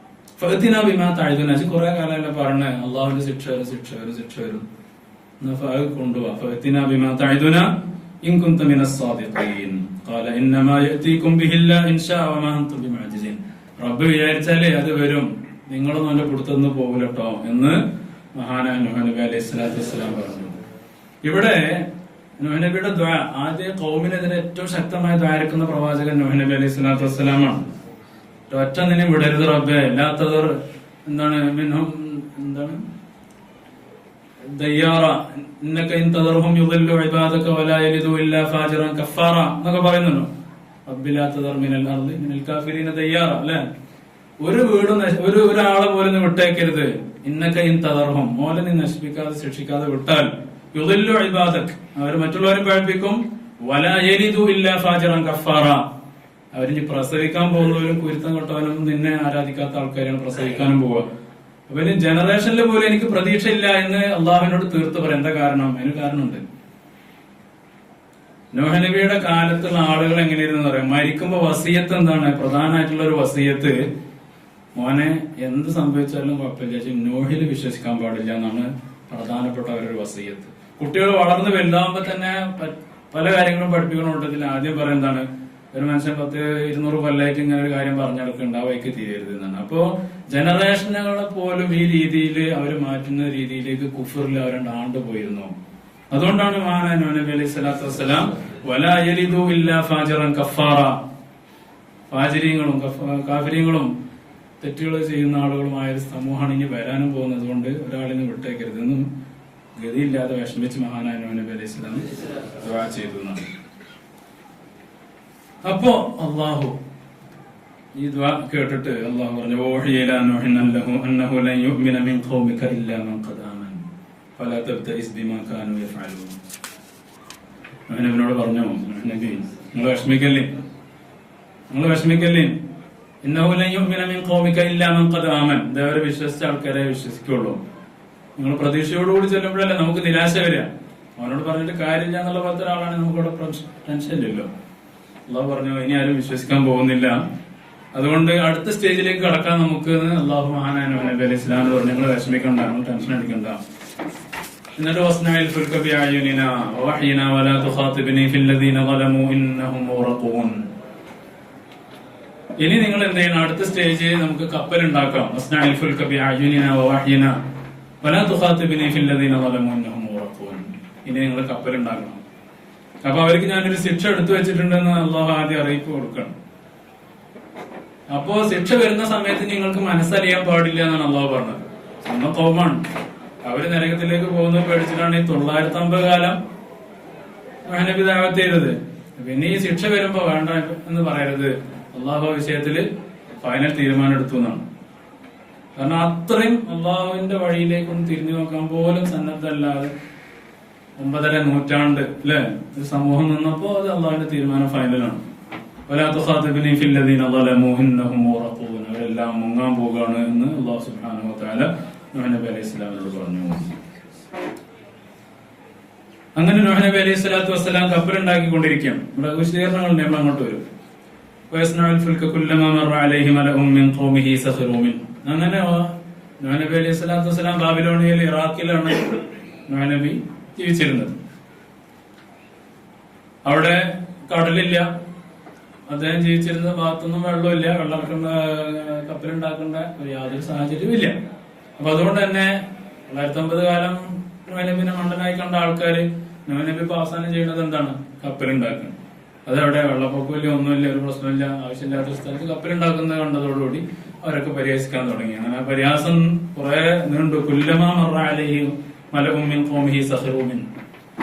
ഫഅതിനാ ബിമാ തഅദുനാ, കുറെ കാലമല്ലേ പറഞ്ഞേ അള്ളാഹുവിന്റെ ശിക്ഷ വരും, എന്നാ കൊണ്ടുപോവാ. ഫഅതിനാ ബിമാ തഅദുനാ ഇൻ കുൻത മിനസ് സാദിഖീൻ. ഖാല ഇന്നമാ യഅതീകും ബിഹില്ലാ ഇൻ ശാഅ വമാ അൻതും ബിമുഅ്ജിസീൻ. റബ്ബ് വിചാരിച്ചാലേ അത് വരും, നിങ്ങളൊന്നും അവന്റെ പുറത്തുനിന്ന് പോകില്ലട്ടോ എന്ന് മഹാനായ നൂഹ് നബി അലൈഹി സ്വലാത്തു വസ്സലാം പറഞ്ഞു. ഇവിടെ നൂഹ് നബിയുടെ ദുആ, ആദ്യ ഖൗമിനെതിരെ ഏറ്റവും ശക്തമായി ദ്വാരക്കുന്ന പ്രവാചകൻ നൂഹ് നബി അലൈഹി സ്വലാത്തു വസ്സലാമാണ്. ഒറ്റ നിന്നെ വിടരുത് റബ്ബേ, എല്ലാത്തവർ എന്താണ് ദയ്യാറ ഇന്നക ഇൻ തദർഹും യുദില്ലു ഇബാദക വലാ യലിദു ഇല്ലാ ഫാജിറൻ കഫാറ എന്നൊക്കെ പറയുന്നുണ്ടോ. റബ്ബി ലാ തദർ മിനൽ അർളി മിനൽ കാഫിരീന ദയ്യാറ. അല്ലെ, ഒരു വീടും ഒരാളെ പോലും വിട്ടേക്കരുത്. ഇന്നക ഇൻ തദർഹും, മോലെ നീ നശിപ്പിക്കാതെ ശിക്ഷിക്കാതെ വിട്ടാൽ, യുദില്ലു ഇബാദക്, അവർ മറ്റുള്ളവരെ പഴിപ്പിക്കും, വലാ യലിദു ഇല്ലാ ഫാജിറൻ കഫാറ, അവരിനി പ്രസവിക്കാൻ പോകുന്നവരും കുരുത്തം കൊട്ടവനും നിന്നെ ആരാധിക്കാത്ത ആൾക്കാരാണ് പ്രസവിക്കാനും പോവുക. അപ്പൊ ഇനി ജനറേഷനിൽ പോലും എനിക്ക് പ്രതീക്ഷയില്ല എന്ന് അള്ളാഹുവിനോട് തീർത്ത് പറയാം. എന്താ കാരണം? അതിന് കാരണമുണ്ട്. നൂഹ് നബിയുടെ കാലത്തുള്ള ആളുകൾ എങ്ങനെയായിരുന്നു പറയാം, മരിക്കുമ്പോ വസിയത്ത് എന്താണ്? പ്രധാനമായിട്ടുള്ള ഒരു വസിയത്ത്, മോനെ എന്ത് സംഭവിച്ചാലും കുഴപ്പമില്ല, നൂഹിൽ വിശ്വസിക്കാൻ പാടില്ല എന്നാണ് പ്രധാനപ്പെട്ട അവരൊരു വസിയത്ത്. കുട്ടികൾ വളർന്ന് വലുതാവുമ്പോ തന്നെ പല കാര്യങ്ങളും പഠിപ്പിക്കുന്ന കൂട്ടത്തിൽ ആദ്യം പറയാൻ എന്താണ്, ഒരു മനുഷ്യൻ 100-200 കൊല്ലമായിട്ട് ഇങ്ങനെ ഒരു കാര്യം പറഞ്ഞെടുക്കുന്നുണ്ട്, ആ വഴിക്ക് തീരരുത് എന്നാണ്. അപ്പോ ജനറേഷനുകളെ പോലും ഈ രീതിയിൽ അവർ മാറ്റുന്ന രീതിയിലേക്ക് കുഫറിൽ അവരുടെ ആണ്ടുപോയിരുന്നു. അതുകൊണ്ടാണ് മഹാനായ നൂഹ് നബി അലൈഹി സ്വലാത്തു വസ്സലാം വലാ യലിദു ഇല്ലാ ഫാജിറൻ കഫാറ, ഫാജിരീങ്ങളും കാഫിരീങ്ങളും തെറ്റുകൾ ചെയ്യുന്ന ആളുകളുമായ ഒരു സമൂഹമാണ് ഇനി വരാനും പോകുന്നത് കൊണ്ട് ഒരാളിനെ വിട്ടേക്കരുതെന്നും ഗതിയില്ലാതെ വിഷമിച്ച് മഹാനായ നൂഹ് നബി അലൈഹി സ്വലാം ദുആ ചെയ്തു എന്നാണ്. അപ്പോ അള്ളാഹു ഈ ദുആ കേട്ടിട്ട് അള്ളാഹു പറഞ്ഞു, ഓഹിയ ഇലാ നൂഹിൻ അന്നഹു ലൻ യുഅ്മിന മിൻ ഖൗമിക ഇല്ലാ മൻ ഖദ് ആമൻ ഫലാ തബ്തഇസ് ബിമാ കാനൂ യഫ്അലൂൻ. നൂഹ് നബിയോട് പറഞ്ഞു, നൂഹ് നബി നിങ്ങൾ വിഷമിക്കല്ലേ, ഇന്നഹു ലൻ യുഅ്മിന മിൻ ഖൗമിക ഇല്ലാ മൻ ഖദ് ആമൻ, അവരെ വിശ്വസിച്ച ആൾക്കാരെ വിശ്വസിക്കുള്ളൂ. നിങ്ങൾ പ്രതീക്ഷയോടുകൂടി ചെല്ലുമ്പോഴല്ലേ നമുക്ക് നിരാശ വരിക. അവനോട് പറഞ്ഞിട്ട് കാര്യമില്ല എന്നുള്ള പോലത്തെ ഒരാളാണ് നമുക്കിവിടെ ടെൻഷൻ ഇല്ലല്ലോ. അള്ളാഹു പറഞ്ഞു, ഇനി ആരും വിശ്വസിക്കാൻ പോകുന്നില്ല, അതുകൊണ്ട് അടുത്ത സ്റ്റേജിലേക്ക് കടക്കാൻ നമുക്ക് അള്ളാഹു മഹാനായ നൂഹ് നബി അലൈഹി സ്വലാമിനോട് പറഞ്ഞു, നിങ്ങൾ വിഷമിക്കണ്ട, നിങ്ങൾ ടെൻഷൻ അടിക്കണ്ട. എന്നിട്ട് വസ്നഇൽ ഫുൽക ബിഅയുനിനാ വവഹ്യിനാ വലാ തുഖാതിബ്നി ഫില്ലദീന ളലമൂ ഇന്നഹും മുറഖൂൻ. ഇനി നിങ്ങൾ എന്ത് ചെയ്യണം, അടുത്ത സ്റ്റേജ് നമുക്ക് കപ്പൽ ഉണ്ടാക്കാം. വസ്നഇൽ ഫുൽക ബിഅയുനിനാ വവഹ്യിനാ വലാ തുഖാതിബ്നി ഫില്ലദീന ളലമൂ ഇന്നഹും മുറഖൂൻ. ഇനി നിങ്ങൾ കപ്പൽ ഉണ്ടാക്കണം. അപ്പൊ അവർക്ക് ഞാനൊരു ശിക്ഷ എടുത്തു വെച്ചിട്ടുണ്ടെന്ന് അള്ളാഹു ആദ്യം അറിയിപ്പ് കൊടുക്കണം. അപ്പോ ശിക്ഷ വരുന്ന സമയത്ത് നിങ്ങൾക്ക് മനസ്സറിയാൻ പാടില്ല എന്നാണ് അള്ളാഹു പറഞ്ഞത്. സ്വന്തം കോമാണ്, അവര് നരകത്തിലേക്ക് പോകുന്നത് പേടിച്ചിട്ടാണ് ഈ 950 കാലം നൂഹ് നബി ദഅവത്ത് ചെയ്തത്. പിന്നെ ഈ ശിക്ഷ വരുമ്പോ വേണ്ട എന്ന് പറയരുത്, അള്ളാഹു വിഷയത്തില് ഫൈനൽ തീരുമാനം എടുത്തു എന്നാണ്. കാരണം അത്രയും അള്ളാഹുവിന്റെ വഴിയിലേക്കൊന്നും തിരിഞ്ഞു നോക്കാൻ പോലും സന്നദ്ധല്ലാതെ 9ാം നൂറ്റാണ്ട് അല്ലെ ഒരു സമൂഹം നിന്നപ്പോ അത് അള്ളാഹുവിന്റെ തീരുമാനം ഫൈനലാണ്. വലാ തുഖാതിബ്നി ഫില്ലദീന ളലമൂ ഇന്നഹും മുറഖൂൻ, അവരെല്ലാം മുങ്ങാൻ പോവുകയാണ് എന്ന് അള്ളാഹു സുബ്ഹാനഹു വ തആല നൂഹ് നബി അലൈഹി സ്വലാമിനോട് പറഞ്ഞു. അങ്ങനെ നൂഹ് നബി അലൈഹി സ്വലാത്തു വസ്സലാം കപ്പലുണ്ടാക്കിക്കൊണ്ടിരിക്കുകയാണ്. ഇവിടെ വിശദീകരണങ്ങളുണ്ട്, നമ്മൾ അങ്ങോട്ട് വരും. വയസ്നഉൽ ഫുൽക കുല്ലമാ മറ അലൈഹി മലഉം മിൻ ഖൗമിഹി സഖറൂ മിൻ. അങ്ങനെ നൂഹ് നബി അലൈഹി സ്വലാത്തു വസ്സലാം ബാബിലോണിയയിൽ ഇറാഖിലാണ് നൂഹ് നബി ജീവിച്ചിരുന്നത്. അവിടെ കടലില്ല, അദ്ദേഹം ജീവിച്ചിരുന്ന ഭാഗത്തൊന്നും വെള്ളമില്ല, വെള്ളം കപ്പലുണ്ടാക്കേണ്ട യാതൊരു സാഹചര്യവും ഇല്ല. അപ്പൊ അതുകൊണ്ട് തന്നെ 950 കാലം നബിനെ മണ്ടനായി കണ്ട ആൾക്കാര് നബി ഇപ്പൊ അവസാനം ചെയ്യുന്നത് എന്താണ്? കപ്പലുണ്ടാക്കണം. അതെവിടെ? വെള്ളപ്പൊക്കമില്ല, ഒന്നുമില്ല, ഒരു പ്രശ്നമില്ല, ആവശ്യമില്ലാത്ത സ്ഥലത്ത് കപ്പലുണ്ടാക്കുന്നത് കണ്ടതോടുകൂടി അവരൊക്കെ പരിഹസിക്കാൻ തുടങ്ങി. അങ്ങനെ ആ പരിഹാസം കുറെ നീണ്ടു. കുല്ലമാറയും മലകുമ്മിൻ കോമിഹി സഹറൂമിൻ,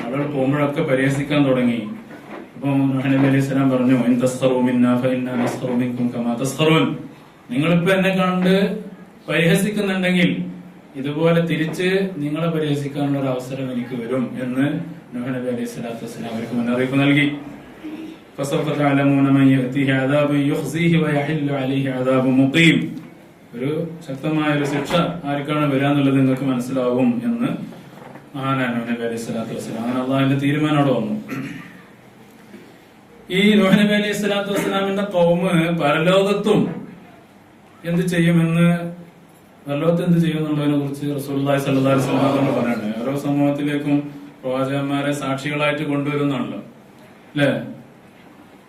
ആളുകൾ പോകുമ്പോഴൊക്കെ പരിഹസിക്കാൻ തുടങ്ങി. അപ്പൊ നബി അലൈഹി സ്വലാം പറഞ്ഞു, നിങ്ങളിപ്പോ എന്നെ കണ്ട് പരിഹസിക്കുന്നുണ്ടെങ്കിൽ ഇതുപോലെ തിരിച്ച് നിങ്ങളെ പരിഹസിക്കാനുള്ള ഒരു അവസരം എനിക്ക് വരും എന്ന് നൂഹ് നബി അലൈഹി സ്വലാത്തു വസ്സലാം അവർക്ക് മുന്നറിയിപ്പ് നൽകി. ഒരു ശക്തമായ ഒരു ശിക്ഷ ആർക്കാണ് വരാന്നുള്ളത് നിങ്ങൾക്ക് മനസ്സിലാവും എന്ന് മഹാനായ നൂഹ് നബി അലൈഹി സ്വലാത്തു വസ്സലാം. അങ്ങനെ അള്ളാഹുവിന്റെ തീരുമാനം അവിടെ വന്നു. ഈ നൂഹ് നബി അലൈഹി സ്വലാത്തു വസ്സലാമിന്റെ ഖൗമ് പരലോകത്തും എന്ത് ചെയ്യുമെന്ന്, പരലോകത്ത് എന്ത് ചെയ്യുമെന്നുള്ളതിനെ കുറിച്ച് റസൂലുള്ളാഹി സ്വല്ലല്ലാഹു അലൈഹി വസല്ലം പറയുന്നുണ്ട്. ഓരോ സമൂഹത്തിലേക്കും പ്രവാചകന്മാരെ സാക്ഷികളായിട്ട് കൊണ്ടുവരുന്നാണല്ലോ, അല്ലെ?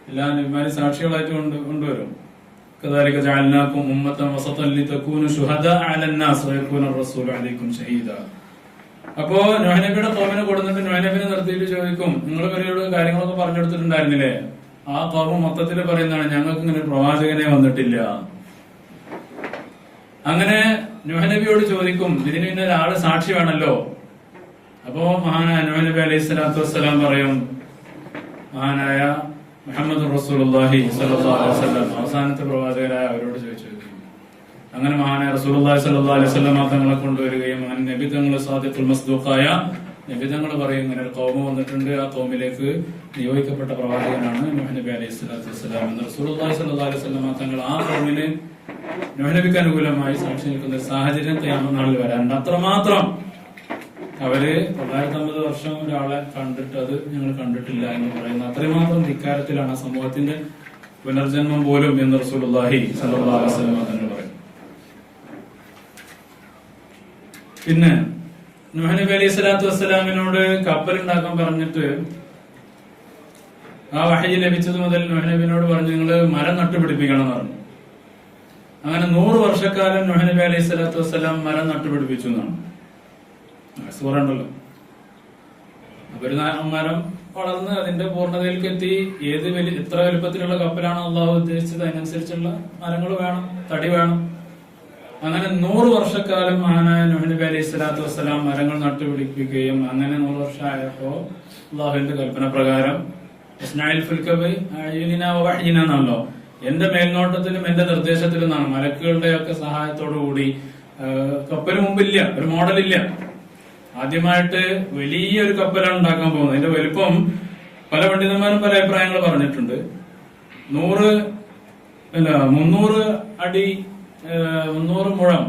എല്ലാ നബിമാരെയും സാക്ഷികളായിട്ട് കൊണ്ടുവരും. കദാലിക ജഅൽനാകും ഉമ്മത്തൻ വസതൻ ലിതകൂനു ശുഹദാ അലന്നാസ് വയകൂന റസൂലു അലൈക്കും ഷഹീദ. അപ്പോ നൂഹ് നബിയുടെ ഖൗമിനെ കൊടുത്തിട്ട് നൂഹ് നബിനെ നിർത്തിയിട്ട് ചോദിക്കും, നിങ്ങൾ ഇവരോട് കാര്യങ്ങളൊക്കെ പറഞ്ഞെടുത്തിട്ടുണ്ടായിരുന്നില്ലേ? ആ ഖൗമ് മൊത്തത്തിൽ പറയുന്നതാണ്, ഞങ്ങൾക്ക് ഇങ്ങനെ പ്രവാചകനെ വന്നിട്ടില്ല. അങ്ങനെ നൂഹ് നബിയോട് ചോദിക്കും, ഇതിന് പിന്നെ ഒരാള് സാക്ഷി വേണല്ലോ. അപ്പോ മഹാനായ നൂഹ് നബി അലൈഹി സ്വലാത്തു വസ്സലാം പറയും, മഹാനായ മുഹമ്മദ് റസൂലുള്ളാഹി സ്വല്ലല്ലാഹു അലൈഹി വസല്ലം അവസാനത്തെ പ്രവാചകരായ അവരോട് ചോദിച്ചു. അങ്ങനെ മഹാനായ റസൂലുള്ളാഹി സ്വല്ലല്ലാഹു അലൈഹി വസല്ലം തങ്ങളെ കൊണ്ടുവരികയും അങ്ങനെ നബി തങ്ങൾ സാദിഖുൽ മസ്ദൂഖായ നബി തങ്ങൾ പറയും, ഇങ്ങനെ ഒരു ഖൗമ് വന്നിട്ടുണ്ട്, ആ ഖൗമിലേക്ക് നിയോഗിക്കപ്പെട്ട പ്രവാചകനാണ് നൂഹ് നബി അലൈഹി സ്വലാത്തു വസ്സലാം എന്ന് റസൂലുള്ളാഹി സ്വല്ലല്ലാഹു അലൈഹി വസല്ലം തങ്ങൾ ആ ഖൗമിന് നൂഹ് നബിക്ക് അനുകൂലമായി സാക്ഷി നിൽക്കുന്ന ഒരു സാഹചര്യം ഖിയാമത്ത് നാളിൽ വരാറുണ്ട്. അത്രമാത്രം അവര് 950 വർഷം ഒരാളെ കണ്ടിട്ട് അത് ഞങ്ങൾ കണ്ടിട്ടില്ല എന്ന് പറയുന്ന അത്രമാത്രം ധിക്കാരത്തിലാണ് സമൂഹത്തിന്റെ പുനർജന്മം പോലും എന്ന് റസൂലുള്ളാഹി സ്വല്ലല്ലാഹു അലൈഹി വസല്ലം തങ്ങൾ പറയും. പിന്നെ നൂഹ് നബി അലൈഹി സ്വലാത്തു വസ്സലാമിനോട് കപ്പലുണ്ടാക്കാൻ പറഞ്ഞിട്ട് ആ വഹയി ലഭിച്ചത് മുതൽ നൂഹ് നബിനോട് പറഞ്ഞു, നിങ്ങൾ മരം നട്ടുപിടിപ്പിക്കണം എന്ന് പറഞ്ഞു. അങ്ങനെ 100 വർഷക്കാലം നൂഹ് നബി അലൈഹി സ്വലാത്തു വസ്സലാം മരം നട്ടുപിടിപ്പിച്ചു എന്നാണ് സൂറണ്ടല്ലോ. അപ്പൊ ഒരു മരം വളർന്ന് അതിന്റെ പൂർണ്ണതയിലേക്ക് എത്തി. എത്ര വലുപ്പത്തിലുള്ള കപ്പലാണോ അള്ളാഹു ഉദ്ദേശിച്ചത് അതിനനുസരിച്ചുള്ള മരങ്ങൾ വേണം, തടി വേണം. അങ്ങനെ 100 വർഷക്കാലം മഹാനായ നൂഹ് നബി അലൈഹി സ്വലാത്തു വസ്സലാം മരങ്ങൾ നട്ടുപിടിപ്പിക്കുകയും അങ്ങനെ 100 വർഷമായപ്പോ അള്ളാഹുവിന്റെ കൽപ്പന പ്രകാരം എന്നാണല്ലോ, എന്റെ മേൽനോട്ടത്തിലും എന്റെ നിർദ്ദേശത്തിലും നിന്നാണ്, മലക്കുകളുടെ ഒക്കെ സഹായത്തോടു കൂടി. കപ്പല് മുമ്പില്ല, ഒരു മോഡലില്ല. ആദ്യമായിട്ട് വലിയൊരു കപ്പലാണ് ഉണ്ടാക്കാൻ പോകുന്നത്. അതിന്റെ വലിപ്പം പല പണ്ഡിതന്മാരും പല അഭിപ്രായങ്ങൾ പറഞ്ഞിട്ടുണ്ട്. 300 അടി 300 മുഴം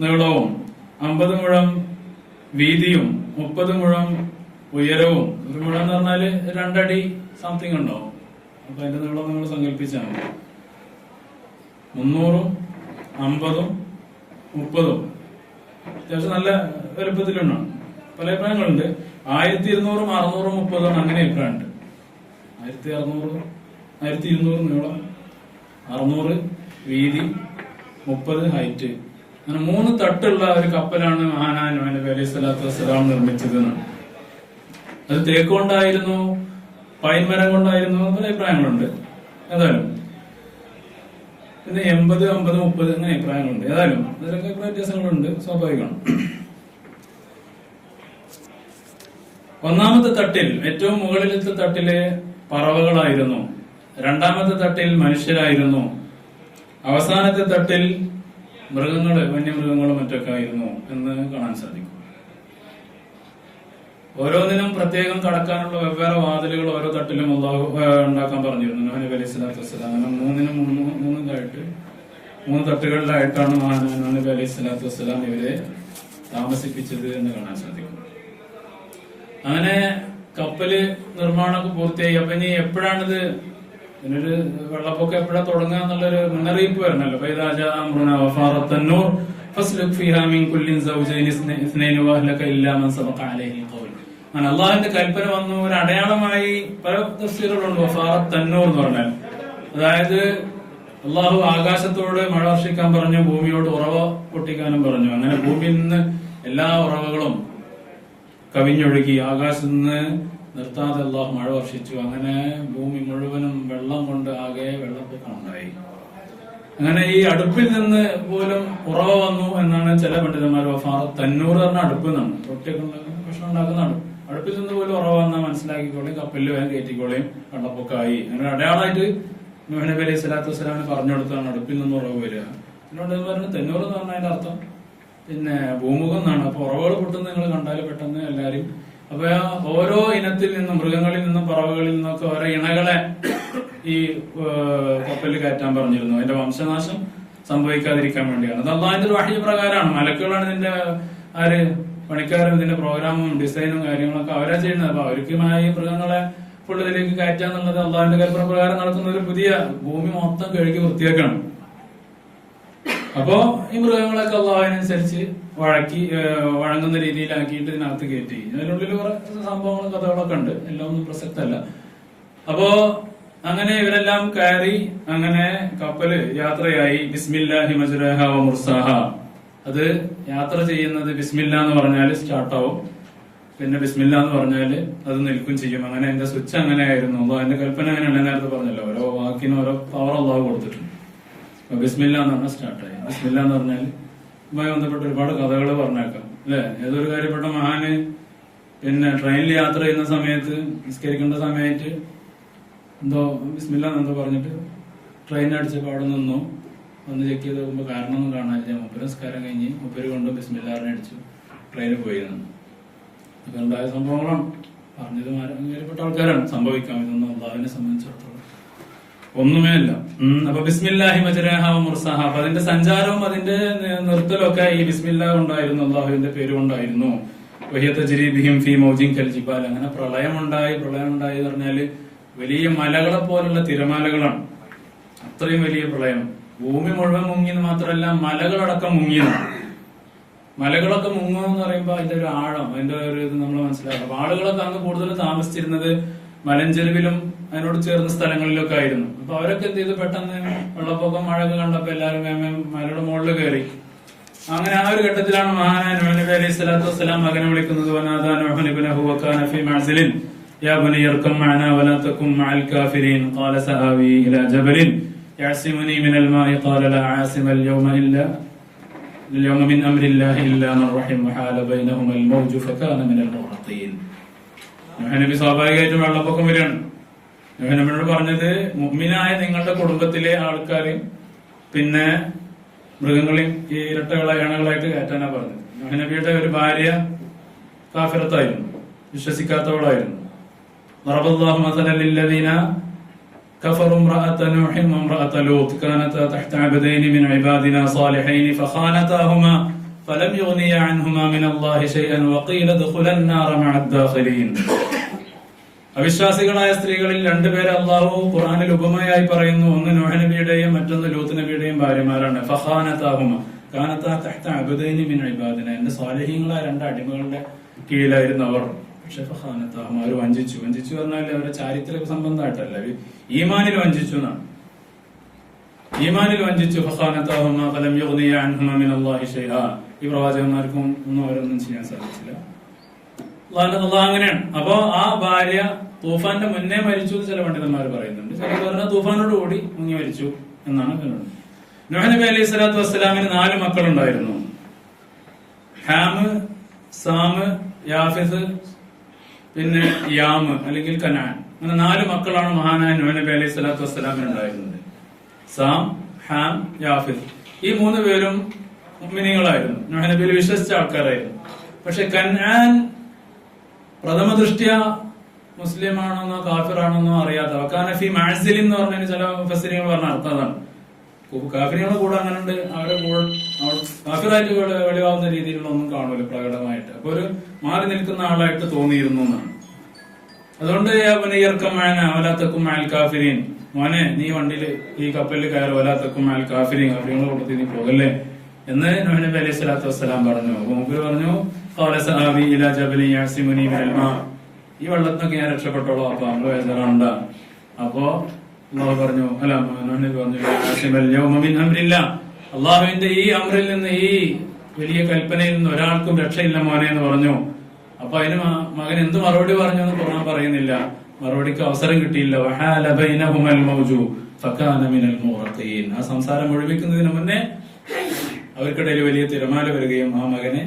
നീളവും 50 മുഴം വീതിയും 30 മുഴം ഉയരവും. ഒരു മുഴം എന്ന് പറഞ്ഞാല് 2 അടി സംതിങ് ഉണ്ടാവും. അപ്പൊ അതിന്റെ നീളം നിങ്ങൾ സങ്കല്പിച്ചാണ്. 300, 50, 30 അത്യാവശ്യം നല്ല വലുപ്പത്തിലുണ്ടാണ്. പല അഭിപ്രായങ്ങളുണ്ട്. 1200, 600, 30 അങ്ങനെ അഭിപ്രായമുണ്ട്. 1600, 1200 നീളം, 600 വീതി, 30 ഹൈറ്റ്. അങ്ങനെ 3 തട്ടുള്ള ഒരു കപ്പലാണ് മഹാനായ നൂഹ് നബി അലൈഹി സ്വലാത്തു വസ്സലാം നിർമ്മിച്ചത് എന്നാണ്. അത് തേക്ക് കൊണ്ടായിരുന്നു, പൈൻമരം കൊണ്ടായിരുന്നു, പല അഭിപ്രായങ്ങളുണ്ട്. ഏതായാലും പിന്നെ 80, 50, 30 അങ്ങനെ അഭിപ്രായങ്ങളുണ്ട്. ഏതായാലും ഇതിലൊക്കെ വ്യത്യാസങ്ങളുണ്ട്, സ്വാഭാവികമാണ്. ഒന്നാമത്തെ തട്ടിൽ, ഏറ്റവും മുകളിലത്തെ തട്ടില് പറവകളായിരുന്നു. രണ്ടാമത്തെ തട്ടിൽ മനുഷ്യരായിരുന്നു. അവസാനത്തെ തട്ടിൽ മൃഗങ്ങള്, വന്യമൃഗങ്ങളും മറ്റൊക്കെ ആയിരുന്നു എന്ന് കാണാൻ സാധിക്കും. ഓരോന്നിനും പ്രത്യേകം കടക്കാനുള്ള വെവ്വേറെ വാതിലുകൾ ഓരോ തട്ടിലും അല്ലാഹു ഉണ്ടാക്കാൻ പറഞ്ഞിരുന്നു നൂഹ് നബി അലൈഹി സ്വലാത്തു വസ്സലാം. അങ്ങനെ 3 തട്ടുകളിലായിട്ടാണ് നൂഹ് നബി അലൈഹി സ്വലാത്തു വസ്സലാം ഇവരെ താമസിപ്പിച്ചത് എന്ന് കാണാൻ സാധിക്കും. അങ്ങനെ കപ്പല് നിർമ്മാണമൊക്കെ പൂർത്തിയായി. അപ്പൊ ഇനി എപ്പോഴാണിത്, ഇതിനൊരു വെള്ളപ്പൊക്കം എപ്പോഴാ തുടങ്ങുക എന്നുള്ളൊരു മുന്നറിയിപ്പ് വരണല്ലോ. അങ്ങനെ അള്ളാഹിന്റെ കൽപ്പന വന്നു. ഒരു അടയാളമായി പല തഫ്സീറുകളുണ്ട് വഫാറത്ത് തന്നൂർ എന്ന് പറഞ്ഞാൽ, അതായത് അള്ളാഹു ആകാശത്തോട് മഴ വർഷിക്കാൻ പറഞ്ഞു, ഭൂമിയോട് ഉറവ പൊട്ടിക്കാനും പറഞ്ഞു. അങ്ങനെ ഭൂമിയിൽ നിന്ന് എല്ലാ ഉറവകളും കവിഞ്ഞൊഴുകി ആകാശത്ത് നിന്ന് നിർത്താതെ അല്ലാഹു മഴ വർഷിച്ചു. അങ്ങനെ ഭൂമി മുഴുവനും വെള്ളം കൊണ്ട് ആകെ വെള്ളപ്പൊക്കം ഉണ്ടായി. അങ്ങനെ ഈ അടുപ്പിൽ നിന്ന് പോലും ഉറവ വന്നു എന്നാണ് ചില പണ്ഡിതന്മാർ തന്നൂർ പറഞ്ഞ അടുപ്പ് എന്നാണ്, റൊട്ടിയൊക്കെ ഭക്ഷണം ഉണ്ടാക്കുന്ന അടുപ്പിൽ നിന്ന് പോലും ഉറവ വന്നാൽ മനസ്സിലാക്കിക്കോളി, കപ്പലിൽ വേഗം കയറ്റിക്കോളിയും, വെള്ളപ്പൊക്കമായി. അങ്ങനെ അടയാളമായിട്ട് നൂഹ് നബി അലൈഹി സ്വലാത്തു വസ്സലാമിന് പറഞ്ഞു കൊടുത്താണ് അടുപ്പിൽ നിന്ന് ഉറവ് വരിക. എന്നോട് പറഞ്ഞു തെന്നൂർ എന്ന് പറഞ്ഞതിന്റെ അർത്ഥം പിന്നെ ഭൂമുഖം എന്നാണ്. അപ്പൊ ഉറവുകൾ പൊട്ടുന്ന നിങ്ങൾ കണ്ടാൽ പെട്ടെന്ന് എല്ലാരും അപ്പൊ ഓരോ ഇനത്തിൽ നിന്നും, മൃഗങ്ങളിൽ നിന്നും പറവകളിൽ നിന്നൊക്കെ ഓരോ ഇണകളെ ഈ കപ്പലിൽ കയറ്റാൻ പറഞ്ഞിരുന്നു, അതിന്റെ വംശനാശം സംഭവിക്കാതിരിക്കാൻ വേണ്ടിയാണ്. അത് അള്ളാഹിന്റെ ഒരു വഹ്യ് പ്രകാരമാണ്. മലക്കുകളാണ് ഇതിന്റെ പണിക്കാരും ഇതിന്റെ പ്രോഗ്രാമും ഡിസൈനും കാര്യങ്ങളൊക്കെ അവരാ ചെയ്യുന്നത്. അപ്പൊ അവർക്കുമായി മൃഗങ്ങളെ ഫുള്ളിലേക്ക് കയറ്റാന്നുള്ളത് അള്ളാഹിന്റെ കൽപ്പന പ്രകാരം നടക്കുന്ന ഒരു പുതിയ ഭൂമി മൊത്തം കഴുകി വൃത്തിയാക്കണം. അപ്പോ ഈ മൃഗങ്ങളൊക്കെ അള്ളാഹിനനുസരിച്ച് വഴങ്ങുന്ന രീതിയിലാക്കിയിട്ട് ഇതിനകത്ത് കയറ്റി. ഇതിനുള്ളിൽ കുറെ സംഭവങ്ങളും കഥകളൊക്കെ ഉണ്ട്, എല്ലാം ഒന്നും പ്രസക്തല്ല. അപ്പോ അങ്ങനെ ഇവരെല്ലാം കയറി അങ്ങനെ കപ്പല് യാത്രയായി. ബിസ്മില്ലാഹി മജ്റഹാ വ മുർസാഹ. അത് യാത്ര ചെയ്യുന്നത് ബിസ്മില്ല എന്ന് പറഞ്ഞാൽ സ്റ്റാർട്ടാവും, പിന്നെ ബിസ്മില്ല എന്ന് പറഞ്ഞാൽ അത് നിൽക്കും ചെയ്യും. അങ്ങനെ എന്റെ സ്വിച്ച് അങ്ങനെയായിരുന്നു. അതിന്റെ കൽപ്പന അങ്ങനെയാണ്, നേരത്തെ പറഞ്ഞല്ലോ, ഓരോ വാക്കിനും ഓരോ പവർ അള്ളാഹു കൊടുത്തിട്ടുണ്ട്. ബിസ്മില്ല എന്ന് പറഞ്ഞാൽ സ്റ്റാർട്ടായി. ബിസ്മില്ല എന്ന് പറഞ്ഞാൽ ഇതുമായി ബന്ധപ്പെട്ട് ഒരുപാട് കഥകൾ പറഞ്ഞേക്കാം അല്ലെ. ഏതൊരു കാര്യപ്പെട്ട മഹാന് പിന്നെ ട്രെയിനിൽ യാത്ര ചെയ്യുന്ന സമയത്ത് നിസ്കരിക്കേണ്ട സമയത്ത് എന്തോ ബിസ്മില്ല എന്നെന്തോ പറഞ്ഞിട്ട് ട്രെയിൻ അടിച്ചപ്പോൾ അവിടെ നിന്നു ഒന്ന് ചെക്ക് ചെയ്ത് നോക്കുമ്പോൾ കാരണമൊന്നും കാണാനില്ല. മുപ്പര് നിസ്കാരം കഴിഞ്ഞ് മുപ്പര് കൊണ്ട് ബിസ്മില്ലാറിനെ അടിച്ചു ട്രെയിനിൽ പോയി നിന്നു. ഇപ്പൊ ഉണ്ടായ സംഭവങ്ങളാണ് പറഞ്ഞത്. കാര്യപ്പെട്ട ആൾക്കാരാണ്, സംഭവിക്കാം. ഇതൊന്നും അള്ളാഹുവിനെ സംബന്ധിച്ചിടത്തോളം ഒന്നുമേ അല്ല. അപ്പൊ ബിസ്മില്ലാഹി മജ്റഹാ വ മുർസാഹ. അപ്പൊ അതിന്റെ സഞ്ചാരവും അതിന്റെ നിർത്തലൊക്കെ ഈ ബിസ്മില്ലാ കൊണ്ടായിരുന്നു, അള്ളാഹുവിന്റെ പേര് കൊണ്ടായിരുന്നു. വഹിയ തജ്രി ബിഹിം ഫീ മൗജിൻ കൽ ജിബാൽ. അങ്ങനെ പ്രളയം ഉണ്ടായി എന്ന് പറഞ്ഞാല് വലിയ മലകളെ പോലുള്ള തിരമാലകളാണ്. അത്രയും വലിയ പ്രളയം. ഭൂമി മുഴുവൻ മുങ്ങിയെന്ന് മാത്രമല്ല, മലകളടക്കം മുങ്ങിയെന്നാണ്. മലകളൊക്കെ മുങ്ങുമെന്ന് പറയുമ്പോൾ അതിന്റെ ഒരു ആഴം, അതിന്റെ ഒരു ഇത് നമ്മൾ മനസ്സിലാക്കണം. അപ്പൊ ആളുകളൊക്കെ അന്ന് കൂടുതൽ താമസിച്ചിരുന്നത് മലഞ്ചെരുവിലും അതിനോട് ചേർന്ന സ്ഥലങ്ങളിലൊക്കെ ആയിരുന്നു. അപ്പൊ അവരൊക്കെ എന്ത് ചെയ്തു, പെട്ടെന്ന് വെള്ളപ്പൊക്കം മഴയൊക്കെ കണ്ടപ്പോ എല്ലാവരും മലയുടെ മുകളിൽ കയറി. അങ്ങനെ ആ ഒരു ഘട്ടത്തിലാണ് മഹാനായ നൂഹ് നബി അലൈഹി സ്വലാത്തു വസ്സലാം മകനെ വിളിക്കുന്നത്. വനാദാ നൂഹ് ഇബ്നഹു വകാന ഫീ മഅ്സിലിൻ യാ ബനി യർകം മഅനാ വലാ തകും മഅൽ കാഫിരീൻ ഖാല സആവി ഇലാ ജബലിൻ യഅസിമുനി മിനൽ മാഇ ഖാല ലാ ആസിമൽ യൗമ മിൻ അംരില്ലാഹി ഇല്ലാ മൻ റഹിം വഹാല ബൈനഹുമൽ മൗജു ഫകാന മിനൽ മുഗ്റഖീൻ. നൂഹ് നബി സ്വാഭാവികമായിട്ടും വെള്ളപ്പൊക്കം വരികയാണ്. നൂഹ് നബിയോട് പറഞ്ഞത് മുഅ്മിനായ നിങ്ങളുടെ കുടുംബത്തിലെ ആൾക്കാരെ പിന്നെ മൃഗങ്ങളെയും ഈ ഇണകളായിട്ട് കയറ്റാനാ പറഞ്ഞത്. നൂഹ് നബിയുടെ ഒരു ഭാര്യ കാഫിറത്തായിരുന്നു, വിശ്വസിക്കാത്തവളായിരുന്നു. ضربallahu مثلا للذين كفروا امرأة نوح وامرأة لوط كانتا تحت عبدين من عبادنا صالحين فخانتاهما فلم يغنيا عنهما من الله شيئا وقيل ادخلا النار مع الداخلين. അവിശ്വാസികളായ സ്ത്രീകളിൽ രണ്ടുപേരെ അള്ളാഹു ഖുർആനിൽ ഉപമയായി പറയുന്നു. ഒന്ന് നൂഹ് നബിയുടെയും മറ്റൊന്ന് ലൂത്ത് നബിയുടെയും ഭാര്യമാരാണ്. ഫഖാനതാഹുമ കാനതാ തഹ്ത അബ്ദൈനി മിൻ ഇബാദിന. എന്റെ സ്വാലിഹീങ്ങളായ രണ്ട് അടിമകളുടെ കീഴിലായിരുന്നു അവർ. പക്ഷെ ഫഖാനതാഹുമ, അവർ വഞ്ചിച്ചു. വഞ്ചിച്ചു പറഞ്ഞാൽ അവരുടെ ചാരിത്ര സംബന്ധമായിട്ടല്ല, ഈമാനിൽ വഞ്ചിച്ചു എന്നാണ്. ഈമാനിൽ വഞ്ചിച്ചു. ഫഖാനതാഹുമ ഫലം യുഗ്നിയ അൻഹുമാ മിനല്ലാഹി ശൈആ. ഈ പ്രവാചകന്മാർക്കും ഒന്നും അവരൊന്നും ചെയ്യാൻ സാധിച്ചില്ല. അള്ളാഹ് അങ്ങനെയാണ്. അപ്പോ ആ ഭാര്യ തൂഫാന്റെ മുന്നേ മരിച്ചു എന്ന് ചില പണ്ഡിതന്മാർ പറയുന്നുണ്ട്. ചിലർ പറഞ്ഞ തൂഫാനോട് കൂടി മുങ്ങി മരിച്ചു എന്നാണ് പറയുന്നത്. നൂഹ് നബി അലൈഹി സ്വലാത്തു വസ്സലാമിന് 4 മക്കളുണ്ടായിരുന്നു. ഹാമ്, സാമ്, യാഫിസ്, പിന്നെ യാമ് അല്ലെങ്കിൽ കനാൻ. അങ്ങനെ 4 മക്കളാണ് മഹാനായ നൂഹ് നബി അലൈഹി സ്വലാത്തു വസ്സലാമിന് ഉണ്ടായിരുന്നത്. സാം, ഹാം, യാഫിസ്. ഈ 3 പേരും മുഅ്മിനീങ്ങളായിരുന്നു, നൂഹ് നബിയിൽ വിശ്വസിച്ച ആൾക്കാരായിരുന്നു. പക്ഷെ കനാൻ പ്രഥമ ദൃഷ്ട്യ മുസ്ലിം ആണെന്നോ കാഫിറാണെന്നോ അറിയാത്ത വക്കാനഫി മഅ്സിലിൻ എന്ന് പറഞ്ഞതിന് ചില മുഫസ്സിരീങ്ങൾ പറഞ്ഞ അർത്ഥം അതാണ്. കാഫിറുകളുടെ കൂടെ അങ്ങനെ ഉണ്ട്, അവരുടെ കൂടെ കാഫിറായിട്ട് വെളിവാകുന്ന രീതിയിലുള്ള ഒന്നും കാണൂല പ്രകടമായിട്ട്. അപ്പൊ ഒരു മാറി നിൽക്കുന്ന ആളായിട്ട് തോന്നിയിരുന്നു എന്നാണ്. അതുകൊണ്ട് വലാത്തക്കും മഅൽ കാഫിരീൻ, മോനെ നീ വണ്ടിയിൽ ഈ കപ്പലിൽ കയറി വലാത്തക്കും മഅൽ കാഫിരീൻ, കാഫിറുകളുടെ കൂട്ടത്തിൽ നീ പോകല്ലേ എന്ന് നൂഹ് നബി അലൈഹി സ്വലാത്തു വസ്സലാം പറഞ്ഞു. അപ്പൊ മൂപ്പര് പറഞ്ഞു ഖാല സആവി ഇലാ ജബലിൻ യഅസിമുനി മിനൽ മാ. ഈ വെള്ളത്തിനൊക്കെ ഞാൻ രക്ഷപ്പെട്ടോളൂ, അപ്പൊ നമ്മള് വേദനണ്ട. അപ്പോ അള്ളാഹു പറഞ്ഞു, അല്ല നൂഹ് നബി പറഞ്ഞു യഅസിമൽ യൗമ മിൻ അംരില്ലാ. അള്ളാഹുവിന്റെ ഈ അമ്രിൽ നിന്ന്, ഈ വലിയ കൽപ്പനയിൽ നിന്ന് ഒരാൾക്കും രക്ഷയില്ല മോനെ എന്ന് പറഞ്ഞു. അപ്പൊ അതിന് മകൻ എന്ത് മറുപടി പറഞ്ഞു എന്ന് ഖുർആൻ പറയുന്നില്ല. മറുപടിക്ക് അവസരം കിട്ടിയില്ല. വഹാല ബൈനഹുമൽ മൗജു ഫകാന മിനൽ മുഗ്റഖീൻ. ആ സംസാരം ഒഴിപ്പിക്കുന്നതിന് മുന്നേ അവർക്കിടയിൽ വലിയ തിരമാല വരികയും ആ മകനെ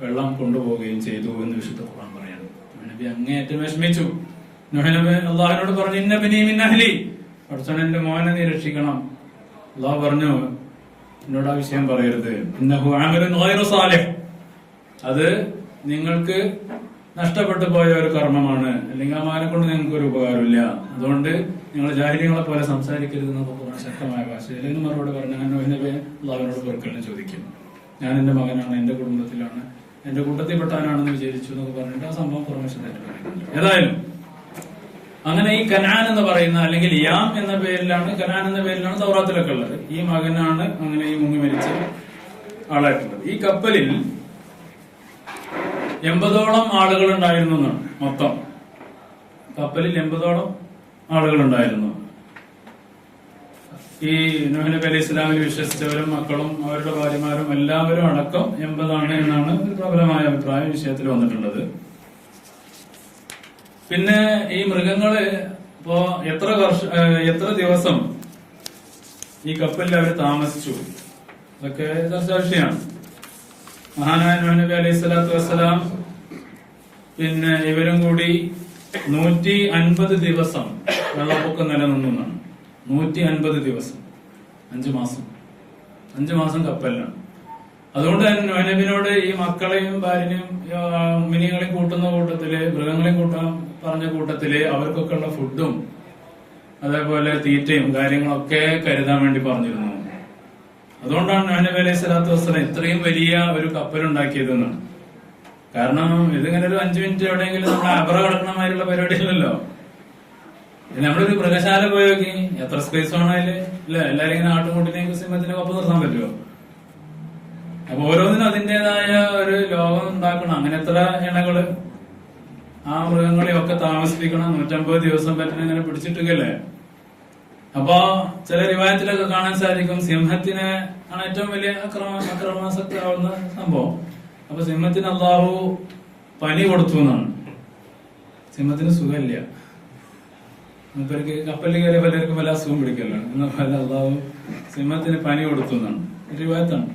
വെള്ളം കൊണ്ടുപോവുകയും ചെയ്തു എന്ന് വിശുദ്ധ ഖുർആൻ പറയുന്നു. നബി അങ്ങേയറ്റം വിഷമിച്ചു. നൂഹ് നബി അള്ളാഹിനോട് പറഞ്ഞു, ഇന്ന ബനി മിൻ അഹ്ലി, പടച്ചോനെ എന്റെ മോനെ നീ രക്ഷിക്കണം. അള്ളാഹു പറഞ്ഞു, എന്നോട് ആ വിഷയം പറയരുത്. ഇന്നഹു അമലുൻ ഗൈറു സാലിഹ്, അത് നിങ്ങൾക്ക് നഷ്ടപ്പെട്ടു പോയ ഒരു കർമ്മമാണ്, അല്ലെങ്കിൽ ആ മകനെ കൊണ്ട് നിങ്ങൾക്ക് ഒരു ഉപകാരമില്ല. അതുകൊണ്ട് നിങ്ങൾ ജാഹിലികളെ പോലെ സംസാരിക്കരുത് എന്നൊക്കെ പറഞ്ഞ ശക്തമായ ഭാഷയിൽ മറുപടി പറഞ്ഞു. അങ്ങനെ അള്ളാഹുവിനോട് പൊറുക്കലിനെ ചോദിക്കും. ഞാൻ എന്റെ മകനാണ്, എന്റെ കുടുംബത്തിലാണ്, എന്റെ കൂട്ടത്തിൽപ്പെട്ടാനാണെന്ന് വിചാരിച്ചു എന്നൊക്കെ പറഞ്ഞിട്ട് ആ സംഭവം പുറമേശത്തായിട്ട് പറയുന്നുണ്ട്. ഏതായാലും അങ്ങനെ ഈ കനാൻ എന്ന് പറയുന്ന, അല്ലെങ്കിൽ യാം എന്ന പേരിലാണ്, കനാൻ എന്ന പേരിലാണ് തൗറാത്തിലൊക്കെ ഉള്ളത്. ഈ മകനാണ് അങ്ങനെ ഈ മുങ്ങി മരിച്ച ആളായിട്ടുള്ളത്. ഈ കപ്പലിൽ 80ഓളം ആളുകൾ ഉണ്ടായിരുന്നു എന്നാണ്. മൊത്തം കപ്പലിൽ 80ഓളം ആളുകൾ ഉണ്ടായിരുന്നു. ഈ നൂഹ് നബി അലൈഹി ഇസ്ലാമിൽ വിശ്വസിച്ചവരും മക്കളും അവരുടെ ഭാര്യമാരും എല്ലാവരും അടക്കം 80 എന്നാണ് ഒരു പ്രബലമായ അഭിപ്രായം വിഷയത്തിൽ വന്നിട്ടുള്ളത്. പിന്നെ ഈ മൃഗങ്ങള് ഇപ്പോ എത്ര ദിവസം ഈ കപ്പലിൽ അവർ താമസിച്ചു, അതൊക്കെ ചർച്ചാ വിഷയമാണ്. മഹാനായ നൂഹ് നബി അലൈഹി സ്വലാത്തു വസ്സലാം പിന്നെ ഇവരും കൂടി 150 ദിവസം വെള്ളപ്പൊക്കം നിലനിന്നാണ്. 150 ദിവസം, 5 മാസം, 5 മാസം കപ്പലിലാണ്. അതുകൊണ്ട് തന്നെ നൂഹ് നബിയോട് ഈ മക്കളെയും ഭാര്യനെയും മിനികളെയും കൂട്ടുന്ന കൂട്ടത്തില്, മൃഗങ്ങളെയും കൂട്ടാൻ പറഞ്ഞ കൂട്ടത്തില് അവർക്കൊക്കെ ഉള്ള ഫുഡും അതേപോലെ തീറ്റയും കാര്യങ്ങളൊക്കെ കരുതാൻ വേണ്ടി പറഞ്ഞിരുന്നു. അതുകൊണ്ടാണ് നൂഹ് നബി അലൈഹി സ്വലാത്തു വസ്സലാം ഇത്രയും വലിയ ഒരു കപ്പലുണ്ടാക്കിയതെന്നാണ്. കാരണം ഇതിങ്ങനെ ഒരു 5 മിനിറ്റ് എവിടെയെങ്കിലും നമ്മൾ അബറ കിടക്കണമാതിരിയുള്ള പരിപാടിയില്ലല്ലോ. നമ്മളൊരു മൃഗശാല പോയി നോക്കി, എത്ര സ്പേസ് വേണം അതില്, അല്ലെ? എല്ലാരും ഇങ്ങനെ ആട്ടുമുട്ടിനെയും സിംഹത്തിനെയും ഒപ്പം നിർത്താൻ പറ്റുമോ? അപ്പൊ ഓരോന്നിനും അതിന്റേതായ ഒരു ലോകം ഉണ്ടാക്കണം. അങ്ങനെ എത്ര ഇണകള് ആ മൃഗങ്ങളെയൊക്കെ താമസിപ്പിക്കണം. 150 ദിവസം പറ്റുന്ന ഇങ്ങനെ പിടിച്ചിട്ടല്ലേ. അപ്പൊ ചില റിവായത്തിലൊക്കെ കാണാൻ സാധിക്കും, സിംഹത്തിനെ ആണ് ഏറ്റവും വലിയ അക്രമാസക്തമാവുന്ന സംഭവം. അപ്പൊ സിംഹത്തിന് അള്ളാഹു പനി കൊടുത്തു എന്നാണ്. സിംഹത്തിന് സുഖമില്ല. മൂപ്പർക്ക് കപ്പലിൽ കയറിയ പലർക്കും പല അസുഖം പിടിക്കല്ലോ. എന്നാൽ അള്ളാഹു സിംഹത്തിന് പനി കൊടുത്തു എന്നാണ് റിവായത്താണ്.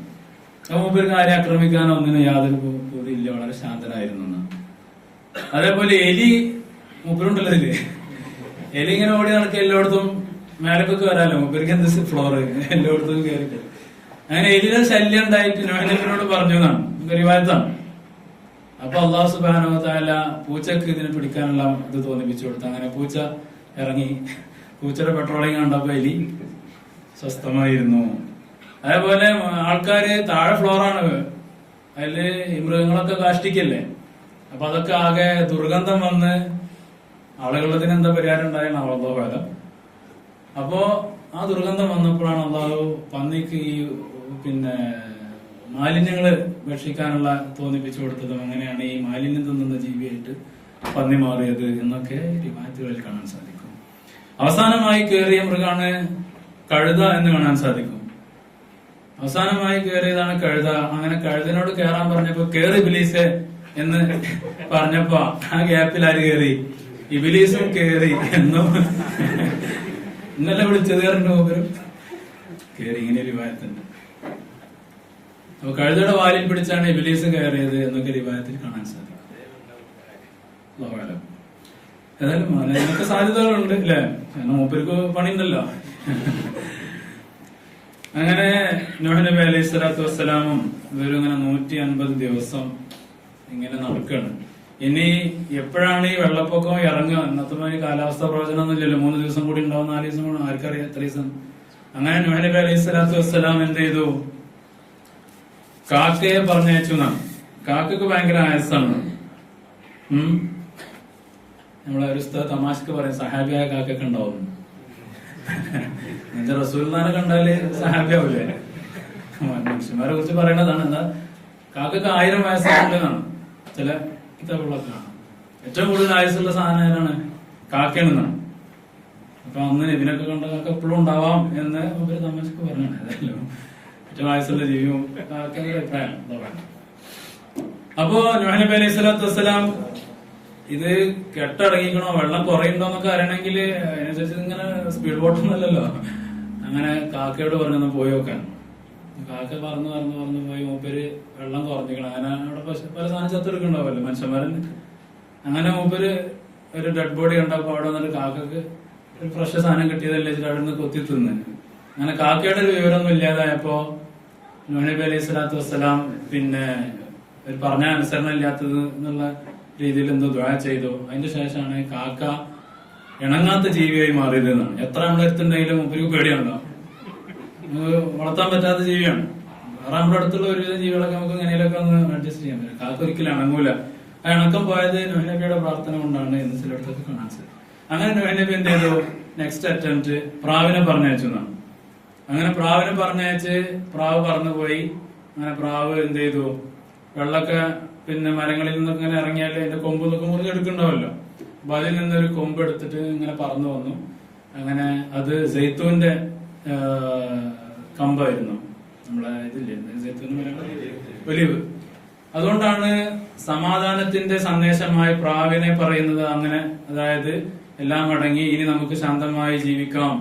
അപ്പൊ മൂപ്പർക്ക് ആരെ ആക്രമിക്കാനോ ഒന്നിനും യാതൊരു പൂതിയില്ല, വളരെ ശാന്തനായിരുന്നു എന്നാണ്. അതേപോലെ എലി മൂപ്പരുണ്ടല്ലോ ഇതില്, എലി ഇങ്ങനെ ഓടി നടക്കുക എല്ലായിടത്തും, മേലക്കൊക്കെ വരാലോ, മൂപ്പർക്ക് എന്ത് ഫ്ലോറ് എല്ലായിടത്തും കയറി. അങ്ങനെ എലിയുടെ ശല്യം ഉണ്ടായിട്ട് നൂഹ് നബിയോട് പറഞ്ഞു എന്നാണ് റിവായത്താണ്. അപ്പൊ അള്ളാഹു സുബ്ഹാനഹു വ തആല പൂച്ചക്ക് ഇതിനെ പിടിക്കാനുള്ള ഇത് തോന്നിപ്പിച്ചു കൊടുത്തു. അങ്ങനെ പൂച്ച ഇറങ്ങി, പൂച്ചയുടെ പെട്രോളിങ് കണ്ടപ്പോ എലി സ്വസ്ഥമായിരുന്നു. അതേപോലെ ആൾക്കാര് താഴെ ഫ്ലോറാണ്, അതില് ഈ മൃഗങ്ങളൊക്കെ കാഷ്ടിക്കല്ലേ. അപ്പൊ അതൊക്കെ ആകെ ദുർഗന്ധം വന്ന് ആളുകളതിന് എന്താ പരിഹാരം ഉണ്ടായെന്ന് അള്ളാഹു ആലം. അപ്പോ ആ ദുർഗന്ധം വന്നപ്പോഴാണ് അള്ളാഹു പന്നിക്ക് ഈ പിന്നെ മാലിന്യങ്ങള് ഭക്ഷിക്കാനുള്ള തോന്നിപ്പിച്ചു കൊടുത്തതും അങ്ങനെയാണ് ഈ മാലിന്യം തിന്നുന്ന ജീവിയായിട്ട് പന്നി മാറിയത് എന്നൊക്കെ റിവായത്തുകളിൽ കാണാൻ സാധിക്കും. അവസാനമായി കയറിയ മൃഗാണ് കഴുത എന്ന് കാണാൻ സാധിക്കും. അവസാനമായി കയറിയതാണ് കഴുത. അങ്ങനെ കഴുതനോട് കയറാൻ പറഞ്ഞപ്പോ കേറി ഇബ്ലീസ് എന്ന് പറഞ്ഞപ്പോ ആ ഗ്യാപ്പിൽ ആര് കയറി? ഇബ്ലീസും കയറി എന്നും ഇന്നലെ വിളിച്ചത് കയറിന്റെ മൂപ്പരും കയറി. ഇങ്ങനെ റിവായത്തുണ്ട്. അപ്പൊ കഴുതയുടെ വാലിൽ പിടിച്ചാണ് ഇബ്ലീസ് കയറിയത് എന്നൊക്കെ റിവായത്തിൽ കാണാൻ സാധിക്കും. ഏതായാലും അതിനൊക്കെ സാധ്യതകളുണ്ട് അല്ലെ, കാരണം മൂപ്പർക്ക് പണിയുണ്ടല്ലോ. അങ്ങനെ നൂഹ് നബി അലൈഹി സ്വലാത്തു വസ്സലാമും ഇവരും ഇങ്ങനെ 150 ദിവസം ഇങ്ങനെ നടക്കുകയാണ്. ഇനി എപ്പോഴാണ് ഈ വെള്ളപ്പൊക്കം ഇറങ്ങുക? ഇന്നത്തെ മാതിരി കാലാവസ്ഥ പ്രവചനം ഒന്നും ഇല്ലല്ലോ. 3 ദിവസം കൂടി ഉണ്ടാവും, 4 ദിവസം കൂടി, ആർക്കറിയാം എത്ര ദിവസം. അങ്ങനെ നൂഹ് നബി അലൈഹി സ്വലാത്തു വസ്സലാം എന്ത് ചെയ്തു? കാക്കയെ പറഞ്ഞയച്ചു എന്നാണ്. കാക്കക്ക് ഭയങ്കര ആയസാണ്. നമ്മളെ ഒരു ഉസ്താദ് തമാശക്ക് പറയും, സഹാബിയായ കാക്കൊക്കെ ഉണ്ടാവും. എന്റെ റസൂലുള്ളാഹിനെ കണ്ടാല് സഹാബിയാവൂലേ? മനുഷ്യന്മാരെ കുറിച്ച് പറയണതാണ്. എന്താ, കാക്കക്ക് 1000 വയസ്സുണ്ടെന്നാണ് ചില കിതാബുകളൊക്കെ കാണാം. ഏറ്റവും കൂടുതൽ ആയുസുള്ള സാധനം ഏതാണ്? കാക്കയാണെന്നാണ്. അപ്പൊ അന്ന് ഇതിനൊക്കെ കണ്ട കാക്ക എപ്പോഴും ഉണ്ടാവാം എന്ന് ഒരു തമാശക്ക് പറഞ്ഞാണ്. ഏതായാലും ഏറ്റവും ആയുസുള്ള ജീവിയും അഭിപ്രായം. അപ്പോ നൂഹ് നബി അലൈഹി സ്വലാത്തു വസ്സലാം ഇത് കെട്ടടങ്ങിക്കണോ വെള്ളം കുറയുണ്ടോ എന്നൊക്കെ അറിയണമെങ്കിൽ അതിനനുസരിച്ച് ഇങ്ങനെ സ്പീഡ് ബോട്ടൊന്നുമല്ലല്ലോ. അങ്ങനെ കാക്കയോട് പറഞ്ഞൊന്ന് പോയി നോക്കാൻ. കാക്ക പറന്ന് പോയി മൂപ്പര് വെള്ളം കുറഞ്ഞിക്കണം. അങ്ങനെ അവിടെ പല സാധനം ചത്തെടുക്കണ്ടാവല്ലോ മനുഷ്യന്മാരൻ. അങ്ങനെ മൂപ്പര് ഒരു ഡെഡ് ബോഡി ഉണ്ടാവും. അവിടെ വന്നിട്ട് കാക്കക്ക് ഒരു ഫ്രഷ് സാധനം കിട്ടിയതല്ലേ വെച്ചിട്ട് അവിടെ നിന്ന് കൊത്തി തിന്ന്. അങ്ങനെ കാക്കയുടെ ഒരു വിവരമൊന്നും ഇല്ലാതായപ്പോ നൂഹ് നബി അലൈഹി സ്വലാത്തു വസ്സലാം പിന്നെ ഒരു പറഞ്ഞ അനുസരണം ഇല്ലാത്തത് എന്നുള്ള രീതിയിൽ എന്തോ ദുആ ചെയ്തു. അതിന്റെ ശേഷമാണ് കാക്ക ഇണങ്ങാത്ത ജീവിയായി മാറിയത് എന്നാണ്. എത്ര നമ്മുടെ അടുത്തുണ്ടെങ്കിലും ഒരു പേടിയുണ്ടോ? വളർത്താൻ പറ്റാത്ത ജീവിയാണ്. വേറെ നമ്മുടെ അടുത്തുള്ള ഒരുവിധം ജീവികളൊക്കെ നമുക്ക് എങ്ങനെയൊക്കെ ഒന്ന് അഡ്ജസ്റ്റ് ചെയ്യാൻ പറ്റും. കാക്ക ഒരിക്കലും ഇണങ്ങൂല. ആ ഇണക്കം പോയത് നൂഹ് നബിയുടെ പ്രാർത്ഥന കൊണ്ടാണ് എന്ന് ചിലയിടത്തൊക്കെ കാണിച്ചത്. അങ്ങനെ നൂഹ് നബി എന്ത് ചെയ്തു? നെക്സ്റ്റ് അറ്റംപ്റ്റ് പ്രാവിനെ പറഞ്ഞയച്ചു എന്നാണ്. അങ്ങനെ പ്രാവിനെ പറഞ്ഞയച്ച് പ്രാവ് പറന്നുപോയി. അങ്ങനെ പ്രാവ് എന്ത് ചെയ്തു? വെള്ളമൊക്കെ പിന്നെ മരങ്ങളിൽ നിന്നൊക്കെ ഇങ്ങനെ ഇറങ്ങിയാൽ അതിന്റെ കൊമ്പ് നിന്നൊക്കെ മുറിഞ്ഞെടുക്കണ്ടാവല്ലോ. അപ്പൊ അതിൽ നിന്നൊരു കൊമ്പ് എടുത്തിട്ട് ഇങ്ങനെ പറന്നു വന്നു. അങ്ങനെ അത് സൈത്തൂന്റെ കമ്പായിരുന്നു. നമ്മളെ ഇതില്ലേ സൈത്തൂന് ഒലിവ്. അതുകൊണ്ടാണ് സമാധാനത്തിന്റെ സന്ദേശമായി പ്രാവിനെ പറയുന്നത്. അങ്ങനെ അതായത് എല്ലാം അടങ്ങി ഇനി നമുക്ക് ശാന്തമായി ജീവിക്കാം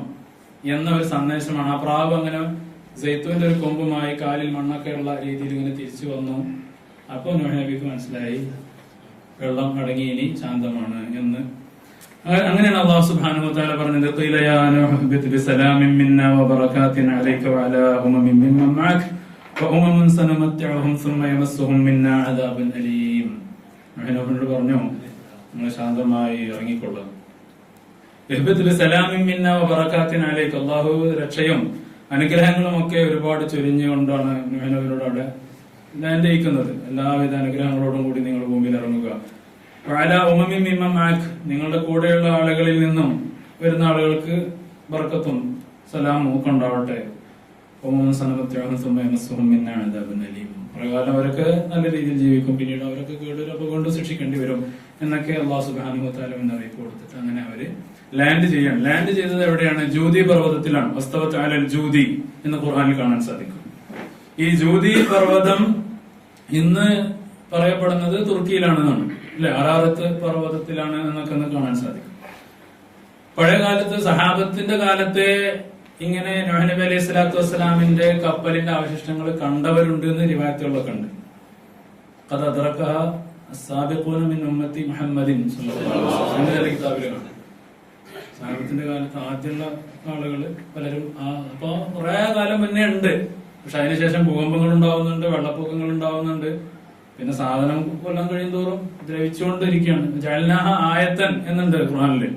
എന്ന ഒരു സന്ദേശമാണ്. ആ പ്രാവ് അങ്ങനെ സൈത്തൂന്റെ ഒരു കൊമ്പുമായി കാലിൽ മണ്ണൊക്കെ ഉള്ള രീതിയിൽ ഇങ്ങനെ തിരിച്ചു വന്നു. അപ്പൊ നൂഹ് നബിക്ക് മനസ്സിലായി വെള്ളം അടങ്ങി ഇനി ശാന്തമാണ് എന്ന്. അങ്ങനെയാണ് അല്ലാഹു സുബ്ഹാനഹു വ തആല പറഞ്ഞത്, ഖീല യാ നൂഹ് ബിത് ബിസലാമിൻ മിന്നാ വബറകാത്തിൻ അലൈക വഅലാ ഉമമിൻ മിമ്മൻ മഅക വഉമമുൻ സനമത്തിഉഹും സുമ്മ യമസ്സുഹും മിന്നാ അദാബുൻ അലീം. നൂഹ് നബിയോട് പറഞ്ഞു, നിങ്ങൾ ശാന്തമായി ഇറങ്ങിക്കൊള്ളുക. ബിത് ബിസലാമിൻ മിന്നാ വബറകാത്തിൻ അലൈക, അല്ലാഹു രക്ഷയും അനുഗ്രഹങ്ങളും ഒക്കെ ഒരുപാട് ചൊരിഞ്ഞുകൊണ്ടാണ് നൂഹ് നബിയോട് അവിടെ ലാൻഡ് ചെയ്യിക്കുന്നത്. എല്ലാവിധ അനുഗ്രഹങ്ങളോടും കൂടി നിങ്ങൾ ഭൂമിയിൽ ഇറങ്ങുക. വഅലാ ഉമമിൻ മിമ്മൻ മഅക, നിങ്ങളുടെ കൂടെയുള്ള ആളുകളിൽ നിന്നും വരുന്ന ആളുകൾക്ക് ബർക്കത്തും സലാമും ഒക്കെ ഉണ്ടാവട്ടെ. ഉമമുൻ സനമത്തിഉഹും സുമ്മ യമസ്സുഹും മിന്നാ അദാബുൻ അലീം, പ്രകാരം അവരൊക്കെ നല്ല രീതിയിൽ ജീവിക്കും, പിന്നീട് അവരൊക്കെ കേടുവരപ്പ് കൊണ്ട് ശിക്ഷിക്കേണ്ടി വരും എന്നൊക്കെ അല്ലാഹു സുബ്ഹാനഹു വ തആല മുന്നറിയിപ്പ് കൊടുത്തിട്ട് അങ്ങനെ അവര് ലാൻഡ് ചെയ്യണം. ലാൻഡ് ചെയ്തത് എവിടെയാണ്? ജൂദി പർവ്വതത്തിലാണ്. വസ്തവത അലൽ ജൂദി എന്ന് ഖുർആനിൽ കാണാൻ സാധിക്കും. ഈ ജൂദി പർവ്വതം ഇന്ന് പറയപ്പെടുന്നത് തുർക്കിയിലാണെന്നാണ് അല്ലെ, അറാറത്ത് പർവ്വതത്തിലാണ് എന്നൊക്കെ ഒന്ന് കാണാൻ സാധിക്കും. പഴയ കാലത്ത് സഹാബത്തിന്റെ കാലത്തെ ഇങ്ങനെ നൂഹ് നബി അലൈഹി സ്വലാത്തു വസ്സലാമിന്റെ കപ്പലിന്റെ അവശിഷ്ടങ്ങൾ കണ്ടവരുണ്ട് എന്ന് റിവായത്തുകളൊക്കെ ഉണ്ട്. ഖദ് അദ്റകഹ അസ്സാബിഖൂന മിൻ ഉമ്മത്തി മുഹമ്മദിൻ സ്വല്ലല്ലാഹു അലൈഹി വസല്ലം. സഹാബത്തിന്റെ കാലത്ത് ആദ്യമുള്ള ആളുകള് പലരും അപ്പൊ കുറെ കാലം മുന്നേ ഉണ്ട്. പക്ഷെ അതിനുശേഷം ഭൂകമ്പങ്ങൾ ഉണ്ടാവുന്നുണ്ട്, വെള്ളപ്പൊക്കങ്ങൾ ഉണ്ടാവുന്നുണ്ട്. പിന്നെ സാധനം കൊല്ലം കഴിയും തോറും ദ്രവിച്ചുകൊണ്ടിരിക്കുകയാണ്. ജഅൽനാഹ ആയത്തൻ എന്നുണ്ട് ഖുർആനില്.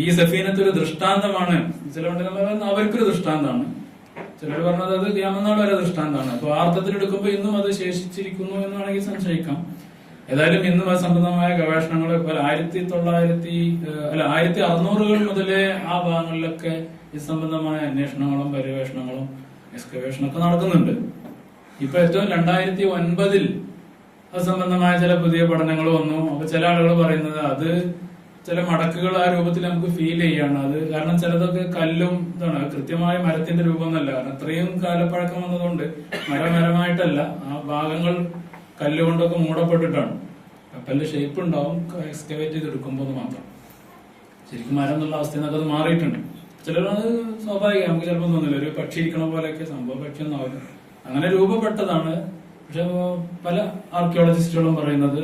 ഈ സഫീനത്ത് ഒരു ദൃഷ്ടാന്തമാണ്. ചില പണ്ഡിതന്മാർ അവർക്കൊരു ദൃഷ്ടാന്തമാണ്, ചിലർ പറഞ്ഞത് അത് ഖിയാമത്ത് വരെ ദൃഷ്ടാന്തമാണ്. അപ്പൊ ആ അർത്ഥത്തിൽ എടുക്കുമ്പോൾ ഇന്നും അത് ശേഷിച്ചിരിക്കുന്നു എന്ന് വേണമെങ്കിൽ സംശയിക്കാം. ഏതായാലും ഇന്നും അത് സംബന്ധമായ ഗവേഷണങ്ങൾ 1600 മുതലേ ആ ഭാഗങ്ങളിലൊക്കെ ഇത് സംബന്ധമായ അന്വേഷണങ്ങളും പര്യവേഷണങ്ങളും എക്സ്കവേഷനൊക്കെ നടക്കുന്നുണ്ട്. ഇപ്പൊ ഏറ്റവും 2009 അത് സംബന്ധമായ ചില പുതിയ പഠനങ്ങൾ വന്നു. അപ്പൊ ചില ആളുകൾ പറയുന്നത് അത് ചില മടക്കുകൾ ആ രൂപത്തിൽ നമുക്ക് ഫീൽ ചെയ്യാണ്. അത് കാരണം ചിലതൊക്കെ കല്ലും ഇതാണ്, കൃത്യമായ മരത്തിന്റെ രൂപമൊന്നല്ല. കാരണം അത്രയും കാലപ്പഴക്കം വന്നതുകൊണ്ട് മരമായിട്ടല്ല, ആ ഭാഗങ്ങൾ കല്ലുകൊണ്ടൊക്കെ മൂടപ്പെട്ടിട്ടാണ്. കപ്പലിന്റെ ഷേപ്പ് ഉണ്ടാവും എക്സ്കവേറ്റ് ചെയ്തെടുക്കുമ്പോൾ മാത്രം. ശരിക്കും മരം എന്നുള്ള അവസ്ഥയിൽ നിന്നൊക്കെ അത് മാറിയിട്ടുണ്ട്. ചിലരത് സ്വാഭാവികം, നമുക്ക് ചിലപ്പോൾ തോന്നില്ല ഒരു പക്ഷി ഇരിക്കണ പോലെയൊക്കെ സംഭവം പക്ഷിയൊന്നും ആവില്ല, അങ്ങനെ രൂപപ്പെട്ടതാണ്. പക്ഷെ പല ആർക്കിയോളജിസ്റ്റുകളും പറയുന്നത്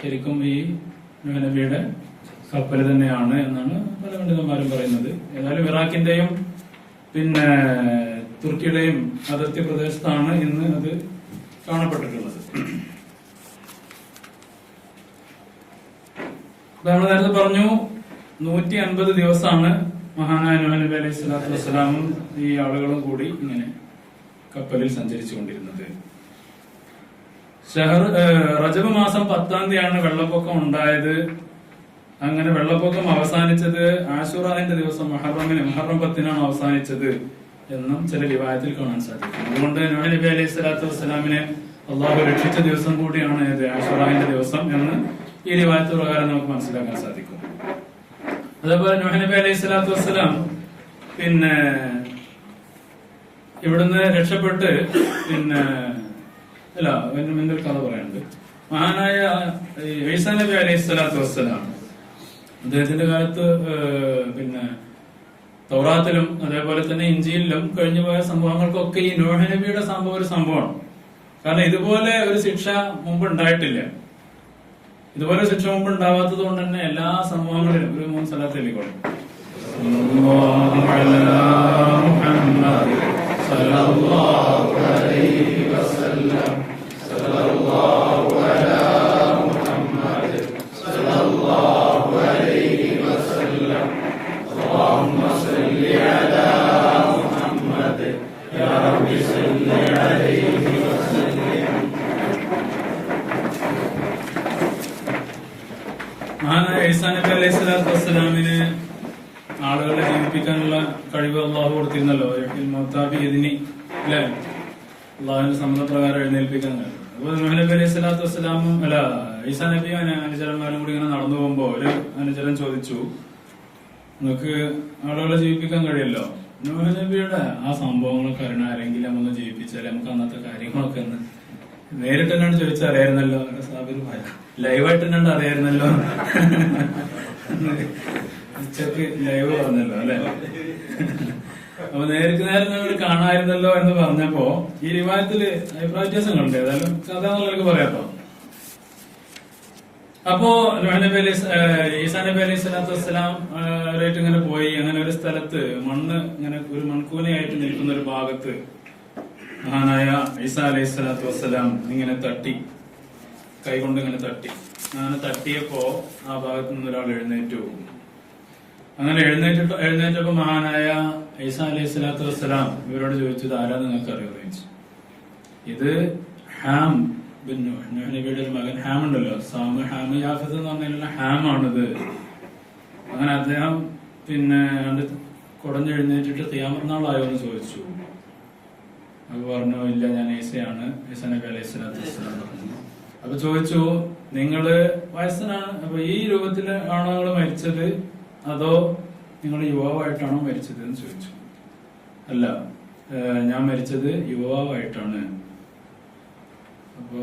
ശരിക്കും ഈ നൂഹ് നബിയുടെ കപ്പൽ തന്നെയാണ് എന്നാണ് പല പണ്ഡിതന്മാരും പറയുന്നത്. ഏതായാലും ഇറാഖിന്റെയും പിന്നെ തുർക്കിയുടെയും അതിർത്തി പ്രദേശത്താണ് ഇന്ന് അത് കാണപ്പെട്ടിട്ടുള്ളത്. നമ്മൾ നേരത്തെ പറഞ്ഞു 150 ദിവസമാണ് മഹാനായ നൂഹ് നബി അലൈഹി സ്വലാത്തു വസ്സലാമും ഈ ആളുകളും കൂടി ഇങ്ങനെ കപ്പലിൽ സഞ്ചരിച്ചുകൊണ്ടിരുന്നത്. റജബ് മാസം 10-ാം തീയതിയാണ് വെള്ളപ്പൊക്കം ഉണ്ടായത്. അങ്ങനെ വെള്ളപ്പൊക്കം അവസാനിച്ചത് ആശുറാന്റെ ദിവസം മുഹറം 10-നാണ് അവസാനിച്ചത് എന്നും ചില റിവായത്തിൽ കാണാൻ സാധിക്കും. അതുകൊണ്ട് നൂഹ് നബി അലൈഹി സ്വലാത്തു വസ്സലാമിനെ അള്ളാഹു രക്ഷിച്ച ദിവസം കൂടിയാണ് ഇത് ആശുറാന്റെ ദിവസം എന്ന് ഈ റിവായത്ത് പ്രകാരം നമുക്ക് മനസ്സിലാക്കാൻ സാധിക്കും. അതേപോലെ നൂഹ് നബി അലൈഹി സ്വലാത്തു വസ്സലാം പിന്നെ ഇവിടുന്ന് രക്ഷപ്പെട്ട് പിന്നെ അല്ല ഒരു കഥ പറയാനുണ്ട്. മഹാനായ ഈസാ നബി അലൈഹി സ്വലാത്തു വസ്സലാം അദ്ദേഹത്തിന്റെ കാലത്ത് പിന്നെ തൗറാത്തിലും അതേപോലെ തന്നെ ഇഞ്ചിയിലും കഴിഞ്ഞു പോയ സംഭവങ്ങൾക്കൊക്കെ ഈ നൂഹ് നബിയുടെ സംഭവം ഒരു സംഭവമാണ്. കാരണം ഇതുപോലെ ഒരു ശിക്ഷ മുമ്പ് ഉണ്ടായിട്ടില്ല. ഇതുപോലെ ശിക്ഷ മുമ്പ് ഉണ്ടാവാത്തത് കൊണ്ട് തന്നെ എല്ലാ സംഭവങ്ങളിലും ഒരു 3 സ്ഥലത്ത് എഴുതിക്കോളും. മഹാനായ ഈസാ നബി അലൈഹി സ്വലാത്തു വസ്സലാമിന് ആളുകളെ ജീവിപ്പിക്കാനുള്ള കഴിവ് അള്ളാഹു കൊടുത്തിരുന്നല്ലോ. അല്ലെ, അള്ളാഹുവിന്റെ സമ്മതപ്രകാരം എഴുന്നേൽപ്പിക്കാൻ കഴിയും. അപ്പൊ നൂഹ് നബി അലൈഹി സ്വലാത്തു വസ്സലാമും ഈസാ നബിയും അനുചരന്മാരും കൂടി ഇങ്ങനെ നടന്നു പോകുമ്പോ ഒരു അനുചരൻ ചോദിച്ചു, നിങ്ങൾക്ക് ആളുകളെ ജീവിപ്പിക്കാൻ കഴിയല്ലോ, നൂഹ് നബിയുടെ ആ സംഭവങ്ങളൊക്കെ അറിയണ ആരെങ്കിലും ഒന്ന് ജീവിപ്പിച്ചാൽ നമുക്ക് അന്നത്തെ കാര്യങ്ങളൊക്കെ ഒന്ന് നേരിട്ട് തന്നെയാണ് ചോദിച്ചാൽ അറിയായിരുന്നല്ലോ. ലൈവായിട്ട് തന്നെ അറിയായിരുന്നല്ലോ. ഉച്ചക്ക് ലൈവ് പറഞ്ഞല്ലോ അല്ലെ. അപ്പൊ നേരിട്ട് നേരം നമ്മൾ കാണാമായിരുന്നല്ലോ എന്ന് പറഞ്ഞപ്പോ ഈ റിവായത്തില് അഭിപ്രായ വ്യത്യാസങ്ങളുണ്ട്. ഏതായാലും കഥ എന്നുള്ളവർക്ക് പറയാട്ടോ. അപ്പോ നൂഹ് നബി ഈസാ നബി അലൈഹി സ്വലാത്തു വസ്സലാം അവരായിട്ട് ഇങ്ങനെ പോയി. അങ്ങനെ ഒരു സ്ഥലത്ത് മണ്ണ് ഇങ്ങനെ ഒരു മൺകൂനയായിട്ട് നിൽക്കുന്ന ഒരു ഭാഗത്ത് മഹാനായ ഈസാ അലൈഹി സ്വലാത്തു വസ്സലാം ഇങ്ങനെ തട്ടി, കൈകൊണ്ട് ഇങ്ങനെ തട്ടി. അങ്ങനെ തട്ടിയപ്പോ ആ ഭാഗത്ത് നിന്ന് ഒരാൾ എഴുന്നേറ്റു. അങ്ങനെ എഴുന്നേറ്റപ്പോ മഹാനായ ഈസാ അലൈഹി സ്വലാത്തു വസ്സലാം ഇവരോട് ചോദിച്ചത് ആരാ നിങ്ങൾക്ക് അറിയാമെന്ന് ചോദിച്ചു. ഇത് ഹാം ബിൻ നൂഹ് നബിയുടെ ഒരു മകൻ ഹാം ഉണ്ടല്ലോ, സാമ് ഹാം യാഫത്ത് എന്ന് പറഞ്ഞാലുള്ള ഹാം ആണിത്. അങ്ങനെ അദ്ദേഹം പിന്നെ കുടഞ്ഞെഴുന്നേറ്റിട്ട് ഖിയാമത്ത് നാളായോ എന്ന് ചോദിച്ചു. അപ്പൊ പറഞ്ഞു, ഇല്ല, ഞാൻ ഈസയാണ്, ഈസാ നബി അലൈഹി സ്വലാത്തു വസ്സലാം പറഞ്ഞു. അപ്പൊ ചോദിച്ചു, നിങ്ങള് വയസ്സനാണ്, അപ്പൊ ഈ രൂപത്തിൽ ആണോ നിങ്ങൾ മരിച്ചത് അതോ നിങ്ങൾ യുവാവായിട്ടാണോ മരിച്ചത് എന്ന് ചോദിച്ചു. അല്ല, ഞാൻ മരിച്ചത് യുവാവായിട്ടാണ്. അപ്പോ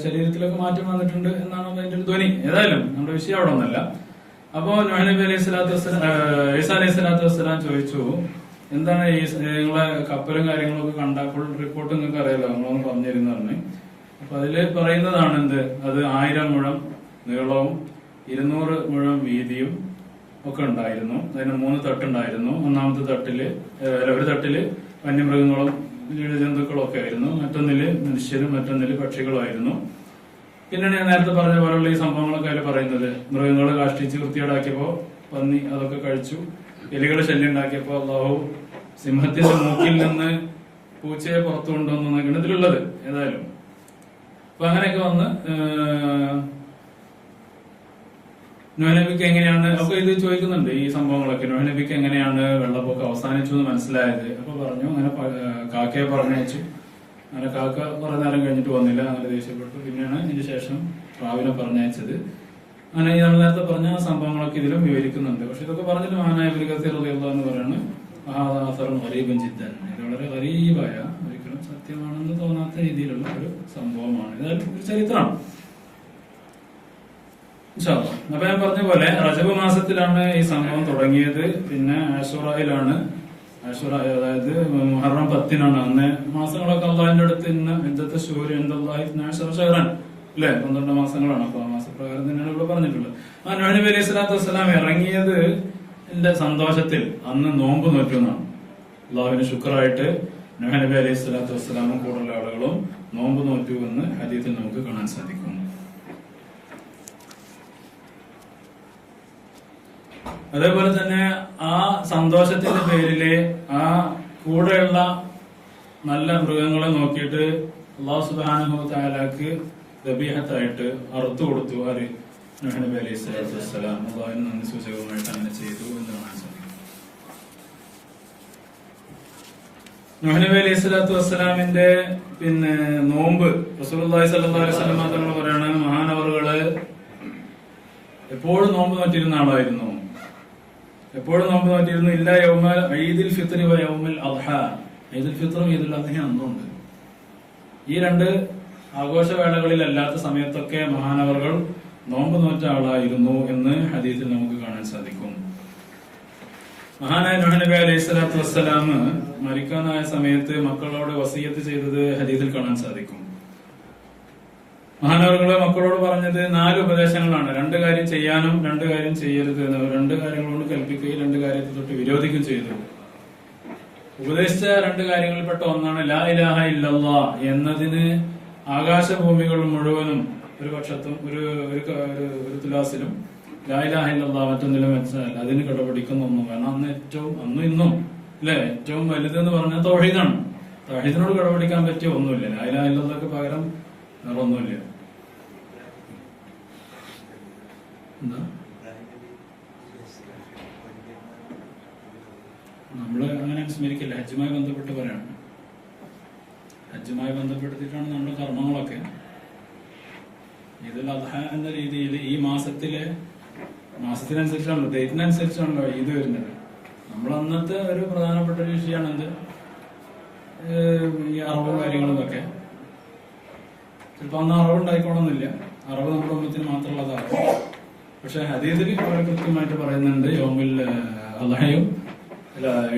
ശരീരത്തിലൊക്കെ മാറ്റം വന്നിട്ടുണ്ട് എന്നാണ് അതിന്റെ ഒരു ധ്വനി. ഏതായാലും നമ്മുടെ വിഷയം അവിടെ ഒന്നല്ല. അപ്പോ നൂഹ് നബി അലൈഹി സ്വലാത്തു വസ്സലാം ഈസാ അലൈഹി സ്വലാത്തു വസ്സലാം ചോദിച്ചു, എന്താണ് ഈ നിങ്ങളെ കപ്പലും കാര്യങ്ങളൊക്കെ കണ്ട ഫുൾ റിപ്പോർട്ട് നിങ്ങൾക്ക് അറിയാലോ, നമ്മളൊന്ന് പറഞ്ഞിരുന്നു പറഞ്ഞു. അപ്പൊ അതില് പറയുന്നതാണ് എന്ത്, അത് 1000 മുഴം നീളവും 200 മുഴം വീതിയും ഒക്കെ ഉണ്ടായിരുന്നു. അതിന് 3 തട്ടുണ്ടായിരുന്നു. ഒന്നാമത്തെ തട്ടില് ഒരു തട്ടില് വന്യമൃഗങ്ങളും ജന്തുക്കളും ഒക്കെ ആയിരുന്നു, മറ്റൊന്നില് മനുഷ്യരും മറ്റൊന്നില് പക്ഷികളുമായിരുന്നു. പിന്നെ ഞാൻ നേരത്തെ പറഞ്ഞ പോലുള്ള ഈ സംഭവങ്ങളൊക്കെ അതിൽ പറയുന്നത്, മൃഗങ്ങളെ കാഷ്ടിച്ച് വൃത്തിയോടാക്കിയപ്പോ പന്നി അതൊക്കെ കഴിച്ചു. എലികളെ ശല്യം ഉണ്ടാക്കിയപ്പോ അള്ളാഹു സിംഹത്തിന്റെ മൂക്കിൽ നിന്ന് പൂച്ചയെ പുറത്തു കൊണ്ടുവന്നൊക്കെയാണ് ഇതിലുള്ളത്. ഏതായാലും അപ്പൊ അങ്ങനെയൊക്കെ വന്ന് നൂഹ് നബിക്ക് എങ്ങനെയാണ് ഒക്കെ ഇത് ചോദിക്കുന്നുണ്ട് ഈ സംഭവങ്ങളൊക്കെ. നൂഹ് നബിക്ക് എങ്ങനെയാണ് വെള്ളപ്പൊക്കം അവസാനിച്ചു എന്ന് മനസ്സിലായത്? അപ്പൊ പറഞ്ഞു, അങ്ങനെ കാക്കയെ പറഞ്ഞയച്ചു. അങ്ങനെ കാക്ക കുറെ നേരം കഴിഞ്ഞിട്ട് വന്നില്ല, അങ്ങനെ ദേഷ്യപ്പെട്ടു. പിന്നെയാണ് ഇതിന് ശേഷം പ്രാവിനെ പറഞ്ഞയച്ചത്. അങ്ങനെ നമ്മൾ നേരത്തെ പറഞ്ഞ സംഭവങ്ങളൊക്കെ ഇതിലും വിവരിക്കുന്നുണ്ട്. പക്ഷെ ഇതൊക്കെ പറഞ്ഞിട്ട് മഹാനായ ഇബ്നു കസീർ റളിയല്ലാഹു അൻഹു പറയാണ്, ഗരീബൻ ജിദ്ദൻ, ഇത് വളരെ ഗരീബായ, ഒരിക്കലും സത്യമാണെന്ന് തോന്നാത്ത രീതിയിലുള്ള ഒരു സംഭവമാണ്. ഇതായാലും ഒരു ചരിത്രമാണ്. അപ്പൊ ഞാൻ പറഞ്ഞ പോലെ റജബ് മാസത്തിലാണ് ഈ സംഭവം തുടങ്ങിയത്. പിന്നെ ആശുറയിലാണ്, അതായത് മുഹറം 10-നാണ്. അന്ന് മാസങ്ങളൊക്കെ അള്ളാഹിന്റെ അടുത്ത് ഇന്ന് ഇന്നത്തെ ശൂര് ഷഹറാൻ അല്ലെ, 12 മാസങ്ങളാണ്. അപ്പൊ ആ മാസപ്രകാരം തന്നെയാണ് ഇവിടെ പറഞ്ഞിട്ടുള്ളത്. ആ നൂഹ് നബി അലൈഹി സ്വലാത്തു വസ്സലാം ഇറങ്ങിയത് എന്റെ സന്തോഷത്തിൽ അന്ന് നോമ്പ് നോറ്റു എന്നാണ്. അള്ളാഹുവിന് ശുക്രായിട്ട് നൂഹ് നബി അലൈഹി സ്വലാത്തു വസ്സലാമും കൂടുതലുള്ള ആളുകളും നോമ്പ് നോറ്റു എന്ന് ഹദീസിൽ നമുക്ക് കാണാൻ സാധിക്കും. അതേപോലെ തന്നെ ആ സന്തോഷത്തിന്റെ പേരില് ആ കൂടെയുള്ള നല്ല മൃഗങ്ങളെ നോക്കിയിട്ട് അല്ലാഹു സുബ്ഹാനഹു വ തആലക്ക് ദബീഹത്തായിട്ട് അറുത്തു കൊടുത്തു. ആര്? നൂഹ് നബി അലൈഹി സ്വലാത്തു വസ്സലാം. അല്ലാഹുവിന് നന്ദി സൂചകമായിട്ട് അങ്ങനെ ചെയ്തു എന്ന് കാണാൻ സാധിക്കും. നൂഹ് നബി അലൈഹി സ്വലാത്തു വസ്സലാമിന്റെ പിന്നെ നോമ്പ് റസൂലുള്ളാഹി സ്വല്ലല്ലാഹു അലൈഹി വസല്ലം തങ്ങൾ പറയാണ്, മഹാനവറുകള് എപ്പോഴും നോമ്പ് നോറ്റിരുന്ന ആളായിരുന്നു. എപ്പോഴും നോമ്പ് നോറ്റിരുന്നു. ഇല്ല യൗമൽ ഈദിൽ ഫിത്രി വ യൗമൽ അദ്ഹ, ഈദുൽ ഫിത്റും ഈദുൽ അദ്ഹയും അന്നുണ്ട്. ഈ രണ്ട് ആഘോഷവേളകളിൽ അല്ലാത്ത സമയത്തൊക്കെ മഹാനവറുകൾ നോമ്പ് നോറ്റ ആളായിരുന്നു എന്ന് ഹദീസിൽ നമുക്ക് കാണാൻ സാധിക്കും. മഹാനായ നൂഹ് നബി അലൈഹി സ്വലാത്തു വസ്സലാം മരിക്കാനായ സമയത്ത് മക്കളോട് വസിയത്ത് ചെയ്തത് ഹദീസിൽ കാണാൻ സാധിക്കും. മഹാനവറുകളെ മക്കളോട് പറഞ്ഞത് 4 ഉപദേശങ്ങളാണ്. 2 കാര്യം ചെയ്യാനും 2 കാര്യം ചെയ്യരുത്. 2 കാര്യങ്ങളോട് കൽപ്പിക്കുകയും 2 കാര്യത്തെ തൊട്ട് വിരോധിക്കുകയും ചെയ്തു. ഉപദേശിച്ച 2 കാര്യങ്ങളിൽപ്പെട്ട ഒന്നാണ് ലാ ഇലാഹ ഇല്ലല്ലാഹ് എന്നതിന് ആകാശഭൂമികൾ മുഴുവനും ഒരു പക്ഷത്തും ഒരു തുലാസിലും ലാ ഇലാഹ ഇല്ലല്ലാഹ് മറ്റൊന്നിലും വെച്ചാൽ അതിന് കടപിടിക്കുന്ന ഒന്നും. കാരണം അന്നും ഇന്നും അല്ലെ ഏറ്റവും വലുതെന്ന് പറഞ്ഞാൽ തൗഹീദാണ്. തൗഹീദിനോട് കടപിടിക്കാൻ പറ്റിയ ഒന്നുമില്ല. ലാ ഇലാഹ ഇല്ലല്ലാഹ്ക്ക് പകരം വേറെ ഒന്നുമില്ല. എന്താ നമ്മള് അങ്ങനെ സ്മരിക്കില്ല. ഹജ്ജുമായി ബന്ധപ്പെട്ട് പറയാണ്. ഹജ്ജുമായി ബന്ധപ്പെടുത്തിയിട്ടാണ് നമ്മുടെ കർമ്മങ്ങളൊക്കെ. ഈദുൽ അദ്ഹ എന്ന രീതിയിൽ ഈ മാസത്തിനനുസരിച്ചാണല്ലോ, ഡേറ്റിനനുസരിച്ചാണല്ലോ ഈദ് വരുന്നത്. നമ്മൾ അന്നത്തെ ഒരു പ്രധാനപ്പെട്ട ഒരു വിഷയമാണ് എന്ത്, ഈ അറവും കാര്യങ്ങളും ഒക്കെ. ചിലപ്പോ അന്ന് അറവുണ്ടായിക്കോണമെന്നില്ല. അറവ് നമ്മുടെ ഉമ്മത്തിന് മാത്രമുള്ളതാകും. പക്ഷെ ഹദീസിൽ വളരെ കൃത്യമായിട്ട് പറയുന്നുണ്ട് യൗമുൽ അദ്ഹയും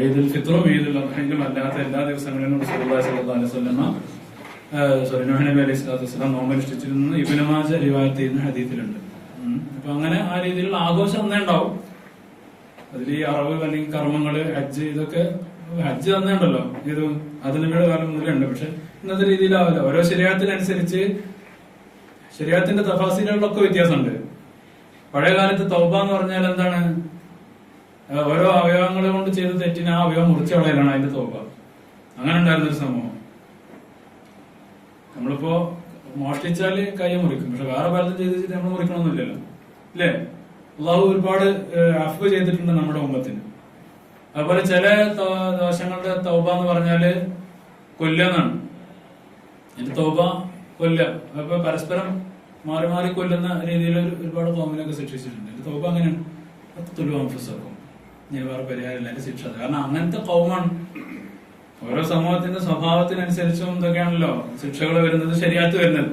ഈദുൽ ഫിത്റും ഈദുൽ അദ്ഹയും അല്ലാത്ത എല്ലാ ദിവസങ്ങളിലും റസൂലുള്ളാഹി സ്വല്ലല്ലാഹു അലൈഹി വസല്ലം നൂഹ് നബി അലൈഹി സ്വലാത്തു വസ്സലാം നോമ്പനുഷ്ഠിച്ചിരുന്നു ഇബ്നു മാജ റിവായത്ത് ചെയ്യുന്ന ഹദീസിലുണ്ട്. അപ്പൊ അങ്ങനെ ആ രീതിയിലുള്ള ആഘോഷം അന്നേ ഉണ്ടാവും. അതിൽ ഈ അറവ് അല്ലെങ്കിൽ കർമ്മങ്ങള് ഹജ്ജ് ഇതൊക്കെ ഹജ്ജ് തന്നെ ഉണ്ടല്ലോ. ഇത് അതിനയുടെ കാലം മുതലുണ്ട്. പക്ഷെ ഇന്നത്തെ രീതിയിലാവില്ല. ഓരോ ശരീഅത്തിനനുസരിച്ച് ശരീഅത്തിന്റെ തഫാസീലുകളിലൊക്കെ വ്യത്യാസമുണ്ട്. പഴയ കാലത്ത് തൗബ എന്ന് പറഞ്ഞാൽ എന്താണ്, ഓരോ അവയവങ്ങളെ കൊണ്ട് ചെയ്ത തെറ്റിന് ആ അവയവം മുറിച്ചു കളയലാണ് അതിന്റെ തൗബ. അങ്ങനെ ഉണ്ടായിരുന്നൊരു സമൂഹം. നമ്മളിപ്പോ മോഷ്ടിച്ചാല് കൈ മുറിക്കും. പക്ഷെ വേറെ പലതും ചെയ്തിട്ട് നമ്മൾ മുറിക്കണമെന്നില്ലല്ലോ, അല്ലേ? അള്ളാഹു ഒരുപാട് അഫ്വ് ചെയ്തിട്ടുണ്ട് നമ്മുടെ ഉമ്മത്തിന്. അതുപോലെ ചില ദോഷങ്ങളുടെ തൗബ എന്ന് പറഞ്ഞാല് കൊല്ലുന്നാണ്. അതിന്റെ തൗബ കൊല്ല. അപ്പൊ പരസ്പരം മാറി മാറി കൊല്ലുന്ന രീതിയിൽ ഒരുപാട് കോമിനൊക്കെ ശിക്ഷിച്ചിട്ടുണ്ട്. എന്റെ തൗബ അങ്ങനെയാണ്. തുലുവംഫുസക്കും ഞാൻ വേറെ പരിഹാരമില്ല, എന്റെ ശിക്ഷ. കാരണം അങ്ങനത്തെ കൗമാണ്. ഓരോ സമൂഹത്തിന്റെ സ്വഭാവത്തിനനുസരിച്ചും ഇതൊക്കെയാണല്ലോ ശിക്ഷകൾ വരുന്നത്, ശരിയാത്ത് വരുന്നത്.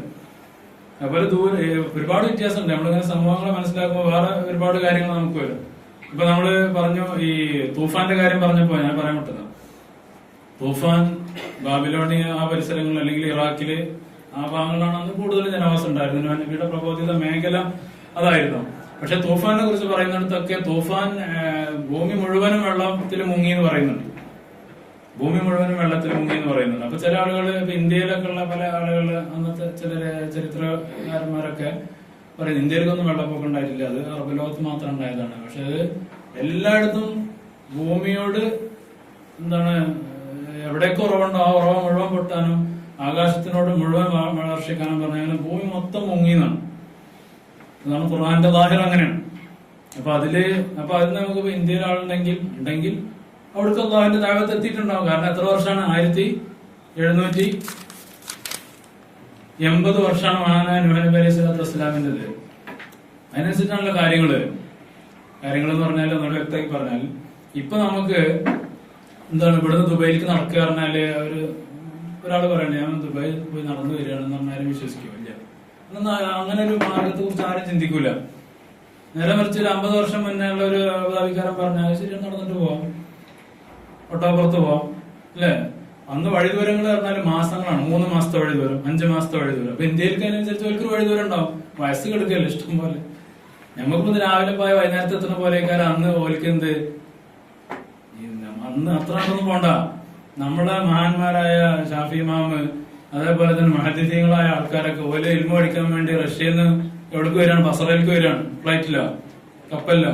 അതുപോലെ ഒരുപാട് വ്യത്യാസമുണ്ട്. നമ്മളിങ്ങനെ സമൂഹങ്ങളെ മനസ്സിലാക്കുമ്പോൾ വേറെ ഒരുപാട് കാര്യങ്ങൾ നമുക്ക് വരും. ഇപ്പൊ നമ്മള് പറഞ്ഞു ഈ തൂഫാന്റെ കാര്യം പറഞ്ഞപ്പോ ഞാൻ പറയാൻ വിട്ടത്, തൂഫാൻ ബാബിലോണിയ ആ പരിസരങ്ങളിൽ അല്ലെങ്കിൽ ഇറാഖില് ആ ഭാഗങ്ങളിലാണ് അന്ന് കൂടുതൽ ജനവാസം ഉണ്ടായിരുന്നത്. നബിയുടെ പ്രബോധിത മേഖല അതായിരുന്നു. പക്ഷെ തൂഫാനെ കുറിച്ച് പറയുന്നിടത്തൊക്കെ തൂഫാൻ ഭൂമി മുഴുവനും വെള്ളത്തിൽ മുങ്ങി എന്ന് പറയുന്നുണ്ട്. ഭൂമി മുഴുവനും വെള്ളത്തിൽ മുങ്ങി എന്ന് പറയുന്നുണ്ട്. അപ്പൊ ചില ആളുകൾ ഇപ്പൊ ഇന്ത്യയിലൊക്കെ ഉള്ള പല ആളുകൾ അന്നത്തെ ചില ചരിത്രകാരന്മാരൊക്കെ പറയും ഇന്ത്യയിലൊന്നും വെള്ളപ്പൊക്കം ഉണ്ടായിട്ടില്ല, അത് അറബ് ലോകത്ത് മാത്രം ഉണ്ടായതാണ്. പക്ഷെ അത് എല്ലായിടത്തും ഭൂമിയോട് എന്താണ് എവിടെയൊക്കെ ഉറവുണ്ടോ ആ ഉറവ മുഴുവൻ പൊട്ടാനും ആകാശത്തിനോട് മുഴുവൻ വർഷിക്കാനും പറഞ്ഞാൽ ഭൂമി മൊത്തം മുങ്ങിയെന്നാണ്. അതാണ് ഖുർആന്റെ ദാഹിർ അങ്ങനെയാണ്. അപ്പൊ അതിന് നമുക്ക് ഇന്ത്യയിൽ ആളുണ്ടെങ്കിൽ അവിടുത്തെ അള്ളാഹുവിന്റെ ദഅവത്ത് എത്തിയിട്ടുണ്ടാവും. കാരണം എത്ര വർഷമാണ്? 1780 വർഷമാണ് മഹാനായ നൂഹ് നബി അലൈഹി സ്വലാത്തു വസ്സലാമിന്റേത്. അതിനനുസരിച്ചാണല്ലോ കാര്യങ്ങള് എന്ന് പറഞ്ഞാൽ നമ്മൾ വ്യക്തമാക്കി പറഞ്ഞാൽ ഇപ്പൊ നമുക്ക് എന്താണ് ഇവിടുന്ന് ദുബൈയിലേക്ക് നടക്കുക പറഞ്ഞാല് ഒരാൾ പറയണേ ഞാൻ ദുബായിൽ പോയി നടന്നു വരികയാണെന്ന് പറഞ്ഞാലും വിശ്വസിക്കില്ല. അങ്ങനെ ഒരു മാർഗത്തെ കുറിച്ച് ആരും ചിന്തിക്കൂല. നേരെ മറിച്ച് 50 വർഷം മുന്നേ ഉള്ള ഒരു അബുദാബിക്കാരൻ പറഞ്ഞാൽ ശരി നടന്നിട്ട് പോവാം, ഒട്ടാപ്പുറത്ത് പോവാം, അല്ലെ? അന്ന് വഴിദൂരങ്ങൾ പറഞ്ഞാൽ മാസങ്ങളാണ്. 3 മാസത്തെ വഴിദൂരം, 5 മാസത്തെ വഴിദൂരം. അപ്പൊ ഇന്ത്യയിലേക്ക് അതിനനുസരിച്ച് ഒരു വഴിദൂരം ഉണ്ടാവും. വയസ്സ് കിടക്കുകയല്ലേ ഇഷ്ടം പോലെ. നമുക്കിന്ന് രാവിലെ പോയ വൈകുന്നേരത്തെ എത്തുന്ന പോലെയൊക്കെ അന്ന് ഓൽക്കെന്ത് അന്ന് അത്ര ഒന്നും പോണ്ട. നമ്മുടെ മഹാന്മാരായ ഷാഫി ഇമാമ് അതേപോലെ തന്നെ മുഹദ്ദിസീങ്ങളായ ആൾക്കാരൊക്കെ ഓല് ഇൽമു പഠിക്കാൻ വേണ്ടി റഷ്യയിൽ നിന്ന് എവിടേക്ക് വരികയാണ്? ബസറയിലേക്ക് വരികയാണ്. ഫ്ലൈറ്റിലോ കപ്പലിലോ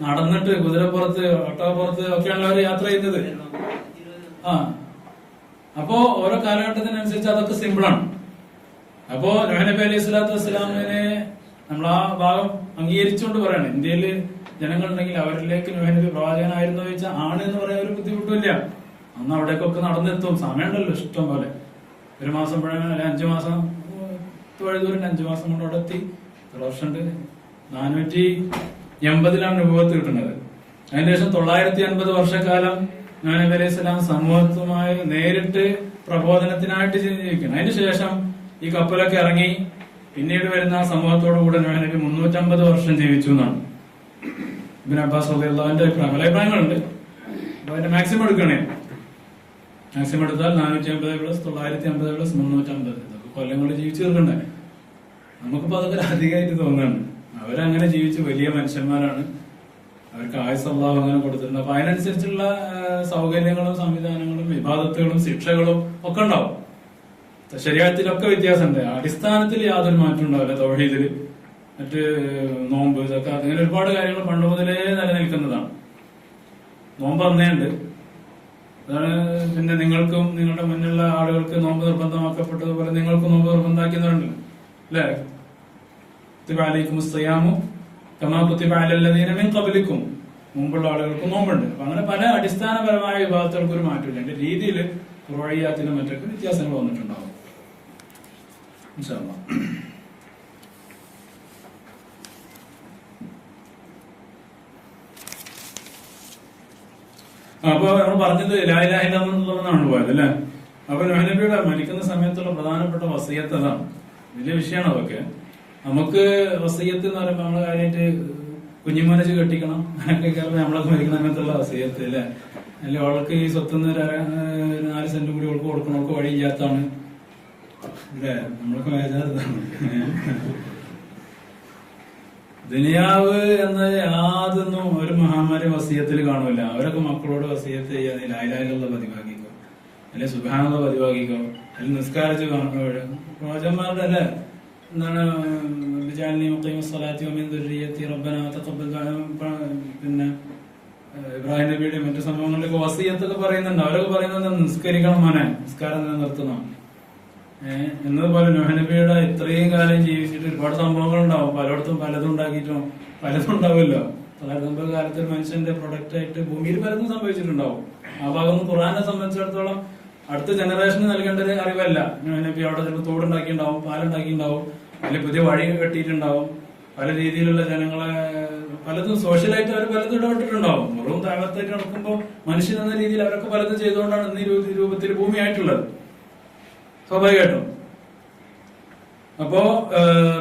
നടന്നിട്ട് കുതിരപ്പുറത്ത് ഒട്ടകപ്പുറത്ത് ഒക്കെയാണല്ലോ അവർ യാത്ര ചെയ്യുന്നത്. അപ്പോ ഓരോ കാലഘട്ടത്തിനനുസരിച്ച് അതൊക്കെ സിമ്പിളാണ്. അപ്പോ നൂഹ് നബി അലൈഹി സ്വലാത്തു വസ്സലാമിനെ നമ്മൾ ആ ഭാഗം അംഗീകരിച്ചുകൊണ്ട് പറയാണ്. ഇന്ത്യയില് ജനങ്ങളുണ്ടെങ്കിൽ അവരിലേക്ക് നൂഹ് നബി പ്രവാചകനായിരുന്നു ചോദിച്ചാൽ ആണ് എന്ന് പറയാൻ ഒരു ബുദ്ധിമുട്ടില്ല. അന്ന് അവിടേക്കൊക്കെ നടന്നെത്തും. സമയമുണ്ടല്ലോ ഇഷ്ടം പോലെ. 1 മാസം 5 മാസം വഴിദൂരം 5 മാസം കൊണ്ട് അവിടെ എത്തി. എത്ര വർഷമുണ്ട്? 480 നുബുവത്ത് കിട്ടുന്നത്. അതിനുശേഷം 950 വർഷക്കാലം നൂഹ് നബി അലൈഹി സ്വലാം സമൂഹത്തുമായി നേരിട്ട് പ്രബോധനത്തിനായിട്ട് ജീവിക്കണം. അതിനുശേഷം ഈ കപ്പലൊക്കെ ഇറങ്ങി പിന്നീട് വരുന്ന സമൂഹത്തോടു കൂടെ നൂഹ് നബി 350 വർഷം ജീവിച്ചു എന്നാണ് ഇബ്നു അബ്ബാസ് റളിയല്ലാഹുവിന്റെ അഭിപ്രായം. പല അഭിപ്രായങ്ങളുണ്ട്. അപ്പൊ അതിന്റെ മാക്സിമം എടുക്കണേ. മാക്സിമം എടുത്താൽ 450 പ്ലസ് 950 പ്ലസ് 350 ഇതൊക്കെ കൊല്ലങ്ങൾ ജീവിച്ചു തീർക്കണ്ടേ. നമുക്കിപ്പോ അതൊക്കെ അധികമായിട്ട് തോന്നുന്നുണ്ട്. അവരങ്ങനെ ജീവിച്ച് വലിയ മനുഷ്യന്മാരാണ്. അവർക്ക് ആയുസ് അല്ലാഹു അങ്ങനെ കൊടുത്തിട്ടുണ്ട്. അപ്പൊ അതിനനുസരിച്ചുള്ള സൗകര്യങ്ങളും സംവിധാനങ്ങളും ഇബാദത്തുകളും ശിക്ഷകളും ഒക്കെ ഉണ്ടാവും. ശരീഅത്തിലൊക്കെ വ്യത്യാസമുണ്ട്. അടിസ്ഥാനത്തിൽ യാതൊരു മാറ്റം ഉണ്ടാവില്ല. തൗഹീദില് മറ്റ് നോമ്പ് ഇതൊക്കെ അങ്ങനെ ഒരുപാട് കാര്യങ്ങൾ പണ്ട് മുതലേ നിലനിൽക്കുന്നതാണ്. നോമ്പ് അന്നേണ്ട്. അതാണ് പിന്നെ നിങ്ങൾക്കും നിങ്ങളുടെ മുന്നിലുള്ള ആളുകൾക്ക് നോമ്പ് നിർബന്ധമാക്കപ്പെട്ടതുപോലെ നിങ്ങൾക്കും നോമ്പ് നിർബന്ധമാക്കിയതുണ്ട് അല്ലെ. കുത്തിബ അലൈക്കും സിയാമു കമാ കുത്തിബ അലൽ ലദീന മിൻ ഖബ്ലിക്കും, മുമ്പുള്ള ആളുകൾക്ക് നോമ്പുണ്ട്. അപ്പൊ അങ്ങനെ പല അടിസ്ഥാനപരമായ വിഭാഗങ്ങൾക്ക് ഒരു മാറ്റമില്ല. എന്റെ രീതിയിൽ ഫുറൂഇയാത്തിലും മറ്റൊക്കെ വ്യത്യാസങ്ങൾ വന്നിട്ടുണ്ടാവും. ഇൻഷാ അല്ലാഹ്. അപ്പൊ നമ്മൾ പറഞ്ഞത് ലാ ഇലാഹ ഇല്ലല്ലാഹ് പോയത് അല്ലെ. അപ്പൊ നൂഹ് നബിയുടെ മരിക്കുന്ന സമയത്തുള്ള പ്രധാനപ്പെട്ട വസിയത്ത് അതാണ്. വലിയ വിഷയമാണ് അതൊക്കെ. നമുക്ക് വസിയത്ത് എന്ന് പറയുമ്പോൾ നമ്മള് കാര്യമായിട്ട് കുഞ്ഞിമനച്ച് കെട്ടിക്കണം അങ്ങനെയൊക്കെ നമ്മളൊക്കെ മരിക്കുന്ന സമയത്തുള്ള വസിയത്ത് അല്ലെ. അല്ലെ അവൾക്ക് ഈ സ്വത്തുനിന്ന് 4 സെന്റ് കൂടി അവൾക്ക് കൊടുക്കണം, അവൾക്ക് വഴിയില്ലാത്താണ് അല്ലെ. നമ്മളൊക്കെ വേജാറാണ്. ദുനിയാവ് എന്ന യാതൊന്നും ഒരു മഹാമാരി വസിയത്തിൽ കാണൂല. അവരൊക്കെ മക്കളോട് വസിയത്ത് ചെയ്യാൻ ലാ ഇലാഹ ഇല്ലല്ലാഹ് പതിവാക്കിക്കോ, അല്ലെ സുബ്ഹാനല്ലാഹ് പതിവാക്കിക്കോ, അല്ലെങ്കിൽ നിസ്കാരിച്ച് പ്രവാചകന്മാരുടെ അല്ലെ എന്താണ് പിന്നെ ഇബ്രാഹിം നബിയുടെ മറ്റു സംഭവങ്ങളിലൊക്കെ വസിയത്തൊക്കെ പറയുന്നുണ്ട്. അവരൊക്കെ പറയുന്നത് നിസ്കരിക്കണം മോനെ, നിസ്കാരം നിലനിർത്തണം. എന്നതുപോലെ നൂഹ് നബിയുടെ ഇത്രയും കാലം ജീവിച്ചിട്ട് ഒരുപാട് സംഭവങ്ങൾ ഉണ്ടാവും. പലയിടത്തും പലതും ഉണ്ടാക്കിയിട്ടും പലതും ഉണ്ടാവുമല്ലോ. 950 കാലത്ത് ഒരു മനുഷ്യന്റെ പ്രൊഡക്റ്റ് ആയിട്ട് ഭൂമിയിൽ പലതും സംഭവിച്ചിട്ടുണ്ടാവും. ആ ഭാഗം ഖുർആനെ സംബന്ധിച്ചിടത്തോളം അടുത്ത ജനറേഷന് നൽകേണ്ട ഒരു അറിവല്ല. നൂഹ് നബി അവിടെ ചിലപ്പോൾ തോടുണ്ടാക്കിയിട്ടുണ്ടാവും, പാലുണ്ടാക്കിയിട്ടുണ്ടാവും, അല്ലെങ്കിൽ പുതിയ വഴി കെട്ടിയിട്ടുണ്ടാവും. പല രീതിയിലുള്ള ജനങ്ങളെ പലതും സോഷ്യലായിട്ട് അവർ പലതും ഇടപെട്ടിട്ടുണ്ടാവും. വെറും താഴത്തായിട്ട് നടക്കുമ്പോൾ മനുഷ്യൻ എന്ന രീതിയിൽ അവരൊക്കെ പലതും ചെയ്തുകൊണ്ടാണ് ഇന്ന് രൂപത്തിൽ ഭൂമിയായിട്ടുള്ളത് സ്വാഭാവികമായിട്ടും. അപ്പോ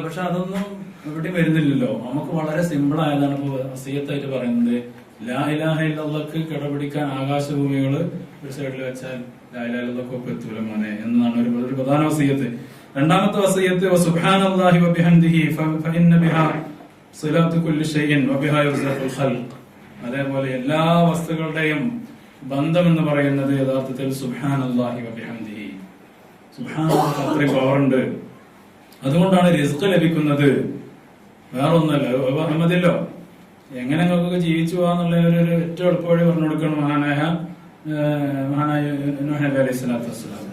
പക്ഷെ അതൊന്നും എവിടെയും വരുന്നില്ലല്ലോ. നമുക്ക് വളരെ സിമ്പിൾ ആയതാണ് ഇപ്പൊ വസിയത്തായിട്ട് പറയുന്നത്. ലാ ഇലാഹ ഇല്ലല്ലാഹ്ക്ക് കിടപിടിക്കാൻ ആകാശഭൂമികള് ഒരു സൈഡിൽ വെച്ചാൽ ലാ ഇലാഹ ഇല്ലല്ലാഹ്ക്ക് ഒക്കെ എത്തൂല മോനെ എന്നാണ് ഒരു പ്രധാന വസിയത്ത്. രണ്ടാമത്തെ വസിയത്ത് സുബ്ഹാനല്ലാഹി വബിഹംദിഹി ഫഇന്ന ബിഹാ സിലാത്തു കുല്ലി ഷൈഇൻ വബിഹാ യുർസഖുൽ ഖൽഖ്. അതേപോലെ എല്ലാ വസ്തുക്കളുടെയും ബന്ധം എന്ന് പറയുന്നത് യഥാർത്ഥത്തിൽ സുബ്ഹാനല്ലാഹി വബിഹംദിഹി, സുബ്ഹാനല്ലാഹ് അത്രയും പവറുണ്ട്. അതുകൊണ്ടാണ് റിസ്ക് ലഭിക്കുന്നത്, വേറൊന്നല്ല. മതിയല്ലോ. എങ്ങനെ നിങ്ങൾക്കൊക്കെ ജീവിച്ചു പോകാന്നുള്ള ഒരു ഏറ്റവും എളുപ്പവഴി പറഞ്ഞു കൊടുക്കണം മഹാനായ നൂഹ് നബി അലൈഹി സ്വലാത്തു വസ്സലാം.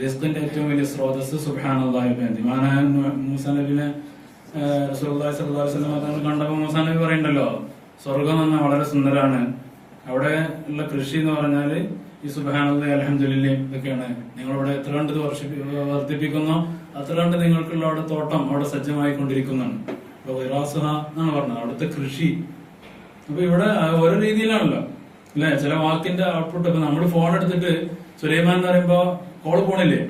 റിസ്കിന്റെ ഏറ്റവും വലിയ സ്രോതസ് സുബ്ഹാനല്ലാഹി വബിഹംദിഹി. മഹാനായ മൂസാ നബിനെ റസൂലുള്ളാഹി സ്വല്ലല്ലാഹു അലൈഹി വസല്ലം തങ്ങൾ കണ്ടപ്പോൾ മൂസാ നബി പറയുന്നുണ്ടല്ലോ, സ്വർഗം എന്ന് വളരെ സുന്ദരാണ്, അവിടെ ഉള്ള കൃഷി എന്ന് പറഞ്ഞാല് ഈ സുബ്ഹാനല്ലാഹി അൽഹംദുലില്ലാഹി ഇതൊക്കെയാണ്. നിങ്ങളിവിടെ എത്ര കണ്ട് വർദ്ധിപ്പിക്കുന്നോ അത്ര കണ്ട് നിങ്ങൾക്കുള്ള അവിടെ തോട്ടം അവിടെ സജ്ജമായിക്കൊണ്ടിരിക്കുന്നതാണ്. എന്നാണ് പറഞ്ഞത് അവിടുത്തെ കൃഷി. അപ്പൊ ഇവിടെ ഓരോ രീതിയിലാണല്ലോ അല്ലെ. ചില വാക്കിന്റെ ഔട്ട്പുട്ട് ഇപ്പൊ നമ്മള് ഫോൺ എടുത്തിട്ട് സുലൈമാൻ എന്ന് പറയുമ്പോ കോള് പോണില്ലേ,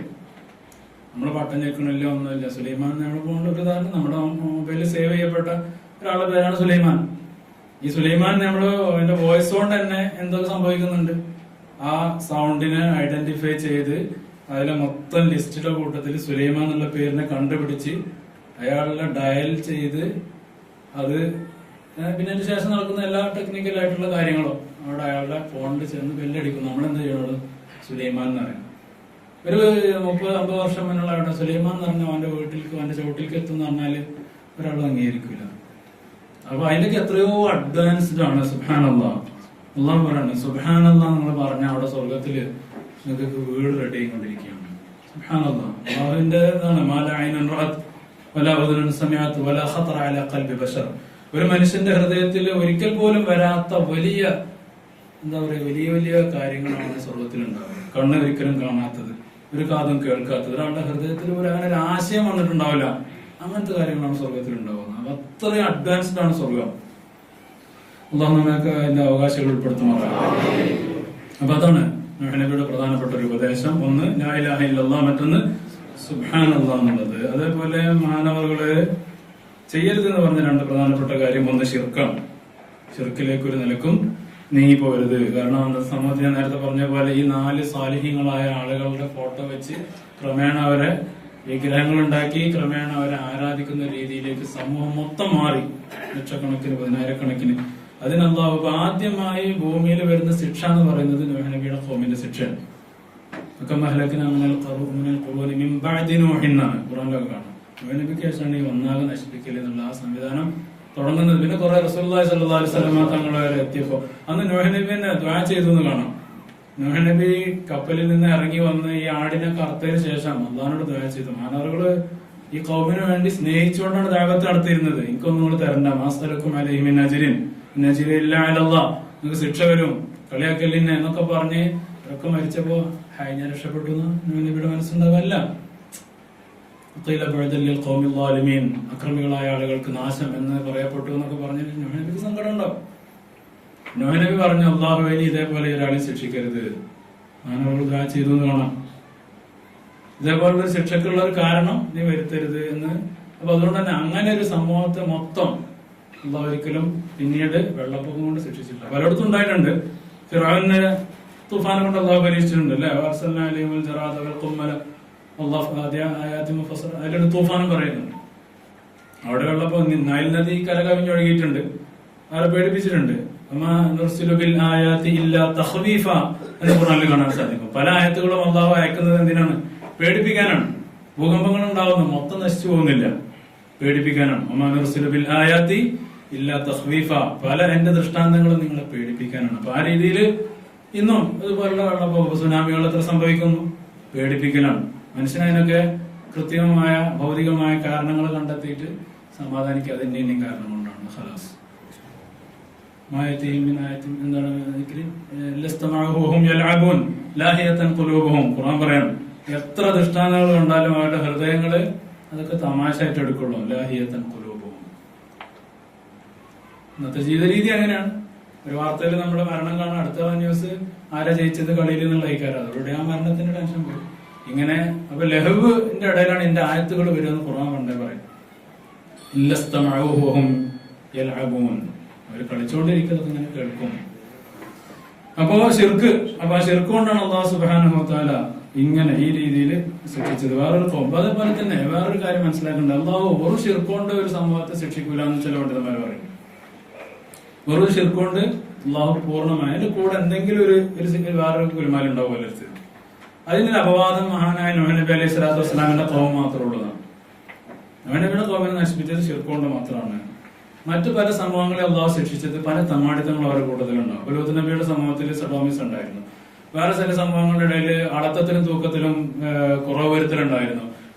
നമ്മള് പട്ടം കേൾക്കണില്ല, ഒന്നുമില്ല. സുലൈമാൻ നമ്മൾ പോകേണ്ട ഒരു ഉദാഹരണം, നമ്മുടെ മൊബൈലിൽ സേവ് ചെയ്യപ്പെട്ട ഒരാളുടെ പേരാണ് സുലൈമാൻ. ഈ സുലൈമാൻ നമ്മള് അതിന്റെ വോയിസ് കൊണ്ട് തന്നെ എന്തൊക്കെ സംഭവിക്കുന്നുണ്ട്, ആ സൗണ്ടിനെ ഐഡന്റിഫൈ ചെയ്ത് അതിലെ മൊത്തം ലിസ്റ്റിലെ കൂട്ടത്തിൽ സുലൈമാൻ എന്നുള്ള പേരിനെ കണ്ടുപിടിച്ച് അയാളുടെ ഡയൽ ചെയ്ത് അത് പിന്നെ അതിന് ശേഷം നടക്കുന്ന എല്ലാ ടെക്നിക്കൽ ആയിട്ടുള്ള കാര്യങ്ങളും അവിടെ അയാളുടെ ഫോണിൽ ചെന്ന് ബെല്ലടിക്കും. നമ്മളെന്ത് ചെയ്യണത് സുലൈമാൻ എന്ന് പറയുന്നത്. ഒരു 30-50 വർഷം മുന്നുള്ള അവിടെ സുലൈമാൻ എന്ന് പറഞ്ഞാൽ അവന്റെ വീട്ടിലേക്ക് അവന്റെ ചുവട്ടിലേക്ക് എത്തുന്ന പറഞ്ഞാല് ഒരാൾ അംഗീകരിക്കില്ല. അപ്പൊ അതിലേക്ക് എത്രയോ അഡ്വാൻസ്ഡ് ആണ്. സുബ്ഹാനല്ലാഹ് അള്ളാഹു പറയാണ്, സുബ്ഹാനല്ലാഹ് നിങ്ങൾ പറഞ്ഞ അവിടെ സ്വർഗത്തില് നിങ്ങൾക്ക് വീട് റെഡി ആയിക്കൊണ്ടിരിക്കുകയാണ്. സുബ്ഹാനല്ലാഹ് അള്ളാഹുവിന്റെ ഇതാണ്. മാല ഐനുൻ റഅത് വലാ ഉദുനുൻ സമഅത് വലാ ഖതറ അലാ ഖൽബി ബശർ. ഒരു മനുഷ്യന്റെ ഹൃദയത്തിൽ ഒരിക്കൽ പോലും വരാത്ത വലിയ എന്താ പറയാ വലിയ വലിയ കാര്യങ്ങളാണ് സ്വർഗത്തിൽ ഉണ്ടാവുക. കണ്ണ് ഒരിക്കലും കാണാത്തത്, ഒരു കാതും കേൾക്കാത്തത്, ഒരാളുടെ ഹൃദയത്തിൽ അങ്ങനെ ഒരു ആശയം വന്നിട്ടുണ്ടാവില്ല. അങ്ങനത്തെ കാര്യങ്ങളാണ് സ്വർഗത്തിൽ ഉണ്ടാവുന്നത്. അപ്പൊ അത്രയും അഡ്വാൻസ്ഡ് ആണ് സ്വർഗം. അള്ളാഹു നമ്മൾക്ക് അതിന്റെ അവകാശങ്ങൾ ഉൾപ്പെടുത്തുമാറാണ്. അപ്പൊ അതാണ് നൂഹ് നബിയുടെ പ്രധാനപ്പെട്ട ഒരു ഉപദേശം. ഒന്ന് ലാ ഇലാഹ ഇല്ലല്ലാഹ്, മറ്റൊന്ന് സുബ്ഹാനല്ലാഹ് എന്നുള്ളത്. അതേപോലെ മാനവകള് ചെയ്യരുതെന്ന് പറഞ്ഞ രണ്ട് പ്രധാനപ്പെട്ട കാര്യം, ഒന്ന് ശിർക്കാണ്. ശിർക്കിലേക്ക് ഒരു നിലക്കും നീങ്ങി പോകരുത്. കാരണം അന്നത്തെ സമൂഹത്തിൽ ഞാൻ നേരത്തെ പറഞ്ഞ പോലെ ഈ 4 സാലിഹ്യങ്ങളായ ആളുകളുടെ ഫോട്ടോ വെച്ച് ക്രമേണ അവരെ വിഗ്രഹങ്ങൾ ഉണ്ടാക്കി ക്രമേണ അവരെ ആരാധിക്കുന്ന രീതിയിലേക്ക് സമൂഹം മൊത്തം മാറി. ലക്ഷക്കണക്കിന് 10,000-കണക്കിന്. അതിനല്ലാഹു ആദ്യമായി ഭൂമിയിൽ വരുന്ന ശിക്ഷ എന്ന് പറയുന്നത് നൂഹ് നബിയുടെ ഖൗമിന്റെ ശിക്ഷയാണ്. ഖുർആനിലൊക്കെ കാണാം. നൂഹ് നബിക്ക് ശേഷമാണ് ഈ ഒന്നാകെ നശിപ്പിക്കൽ എന്നുള്ള ആ സംവിധാനം തുടങ്ങുന്നത്. പിന്നെ കുറെ റസൂലുള്ളാഹി സ്വല്ലല്ലാഹു അലൈഹി വസല്ലം തങ്ങൾ വരെ എത്തിയപ്പോ അന്ന് നൂഹ് നബി തന്നെ ദുആ ചെയ്തു എന്ന് കാണാം. നൂഹ് നബി കപ്പലിൽ നിന്ന് ഇറങ്ങി വന്ന് ഈ ആടിനെ കറുത്തതിന് ശേഷം അള്ളാഹിനോട് ദുആ ചെയ്തു. മാനവറുകള് ഈ ഖൗമിന് വേണ്ടി സ്നേഹിച്ചുകൊണ്ടാണ് ദഅവത്ത് നടത്തിയിരുന്നത്. എനിക്കൊന്നും കൂടെ തരണ്ട, മാസ്തലക്കും അലൈഹി മിൻ അജ്രിൻ ഇൻ അജ്രി ഇല്ലാ അലല്ലാഹ്, നിങ്ങൾക്ക് ശിക്ഷ വരും, കളിയാക്കലിനെ എന്നൊക്കെ പറഞ്ഞ് അവരൊക്കെ മരിച്ചപ്പോ ഹായ് ഞാൻ രക്ഷപ്പെട്ടു എന്ന് നൂഹ് നബിയുടെ മനസ്സുണ്ടാവല്ല. അക്രമികളായ ആളുകൾക്ക് നാശം എന്ന് പറയപ്പെട്ടു എന്നൊക്കെ പറഞ്ഞ് നൂഹ് നബിക്ക് സങ്കടം ഉണ്ടാവും. നൂഹ് നബി പറഞ്ഞു അല്ലാഹുവേ നീ ഇതേപോലെ ഒരാളെ ശിക്ഷിക്കരുത്. മാനവകൾ ദുആ ചെയ്തു എന്ന് കാണാം. ഇതേപോലുള്ള ഒരു ശിക്ഷക്കുള്ള ഒരു കാരണം നീ വരുത്തരുത് എന്ന്. അപ്പൊ അതുകൊണ്ട് തന്നെ അങ്ങനെ ഒരു സമൂഹത്തെ മൊത്തം അല്ലാഹു ഒരിക്കലും പിന്നീട് വെള്ളപ്പൊക്കം കൊണ്ട് ശിക്ഷിച്ചില്ല. പലയിടത്തും ഉണ്ടായിട്ടുണ്ട്. ഫിർഔനെ തൂഫാൻ കൊണ്ട് അല്ലാഹു പരീക്ഷിച്ചിട്ടുണ്ട് അല്ലെ. അതിലൊരു തൂഫാനും പറയുന്നുണ്ട്. അവിടെ വെള്ളപ്പൊക്കം നൈൽ നദി കരകവിഞ്ഞൊഴുകിയിട്ടുണ്ട്. അവരെ പേടിപ്പിച്ചിട്ടുണ്ട്. എന്ന് ഖുർആനിൽ കാണാൻ സാധിക്കും. പല ആയത്തുകളും അല്ലാഹു അയക്കുന്നത് എന്തിനാണ്? പേടിപ്പിക്കാനാണ്. ഭൂകമ്പങ്ങൾ ഉണ്ടാവുന്നു, മൊത്തം നശിച്ചു പോകുന്നില്ല, പേടിപ്പിക്കാനാണ്. പല എന്റെ ദൃഷ്ടാന്തങ്ങളും നിങ്ങളെ പേടിപ്പിക്കാനാണ്. അപ്പൊ ആ രീതിയിൽ ഇന്നും ഇതുപോലുള്ള വെള്ളപ്പൊക്കം സുനാമികൾ എത്ര സംഭവിക്കുന്നു? പേടിപ്പിക്കലാണ്. മനുഷ്യനതിനൊക്കെ കൃത്യമായ ഭൗതികമായ കാരണങ്ങൾ കണ്ടെത്തിയിട്ട് സമാധാനിക്കാതെ ഇന്നേയും കാരണം കൊണ്ടാണ്. ഖലാസ് ഖുർആൻ പറയണം. എത്ര ദൃഷ്ടാന്തങ്ങൾ കണ്ടാലും അവരുടെ ഹൃദയങ്ങള് അതൊക്കെ തമാശയായിട്ട് എടുക്കുള്ളൂ. ലാഹിയത്തൻ ഖുലൂബുഹും. ഇന്നത്തെ ജീവിത രീതി അങ്ങനെയാണ്. ഒരു വാർത്തയിൽ നമ്മുടെ മരണം കാണാൻ അടുത്ത ന്യൂസ് ആരാ ജയിച്ചത് കളിയിൽ എന്നുള്ള അയക്കാറ്. അതോടെ ആ മരണത്തിന്റെ ടെൻഷൻ പോയി. ഇങ്ങനെ അപ്പൊ ലഹുവിന്റെ ഇടയിലാണ് എന്റെ ആയത്തുകൾ വരുമെന്ന് ഖുർആൻ പണ്ടേ പറയും. അവര് കളിച്ചുകൊണ്ടിരിക്കുന്നത് ഇങ്ങനെ കേൾക്കും. അപ്പോ ശിർക്ക്, അപ്പൊ ആ ശിർക്ക് കൊണ്ടാണ് അല്ലാഹു സുബ്ഹാനഹു വ തആല ഇങ്ങനെ ഈ രീതിയിൽ ശിക്ഷിച്ചത്. വേറൊരു കോമ്പ്. അതേപോലെ തന്നെ വേറൊരു കാര്യം മനസ്സിലാക്കേണ്ടത്, അല്ലാഹു ഒരു ശിർക്ക് കൊണ്ട് ഒരു സമൂഹത്തെ ശിക്ഷിക്കൂല എന്ന് ചില പണ്ഡിതന്മാർ പറയും. വെറും ശിർക്ക് കൊണ്ട് അല്ലാഹു പൂർണ്ണമായ അതിന്റെ കൂടെ എന്തെങ്കിലും ഒരു വേറൊരു കുലുമാലം ഉണ്ടാവും പലർത്ത്. അതിന്റെ അപവാദം മഹാനായ നൂഹ് നബി അലൈഹി സ്വലാത്തു വസ്സലാമിന്റെ ഖൗം മാത്രമുള്ളതാണ്. നൂഹ് നബിയുടെ ഖൗമിനെ നശിപ്പിച്ചത് ശിർക്ക് കൊണ്ട് മാത്രമാണ്. മറ്റു പല സമൂഹങ്ങളെ അള്ളാഹു ശിക്ഷിച്ചത് പല തമ്മാടിത്തങ്ങളും അവരുടെ കൂടുതലുണ്ടാവും. ലൂത്ത് നബിയുടെ സമൂഹത്തിൽ സഡോമിസ് ഉണ്ടായിരുന്നു. വേറെ ചില സമൂഹങ്ങളുടെ ഇടയിൽ അളത്തത്തിലും തൂക്കത്തിലും കുറവ് വരുത്തലുണ്ടായിരുന്നു.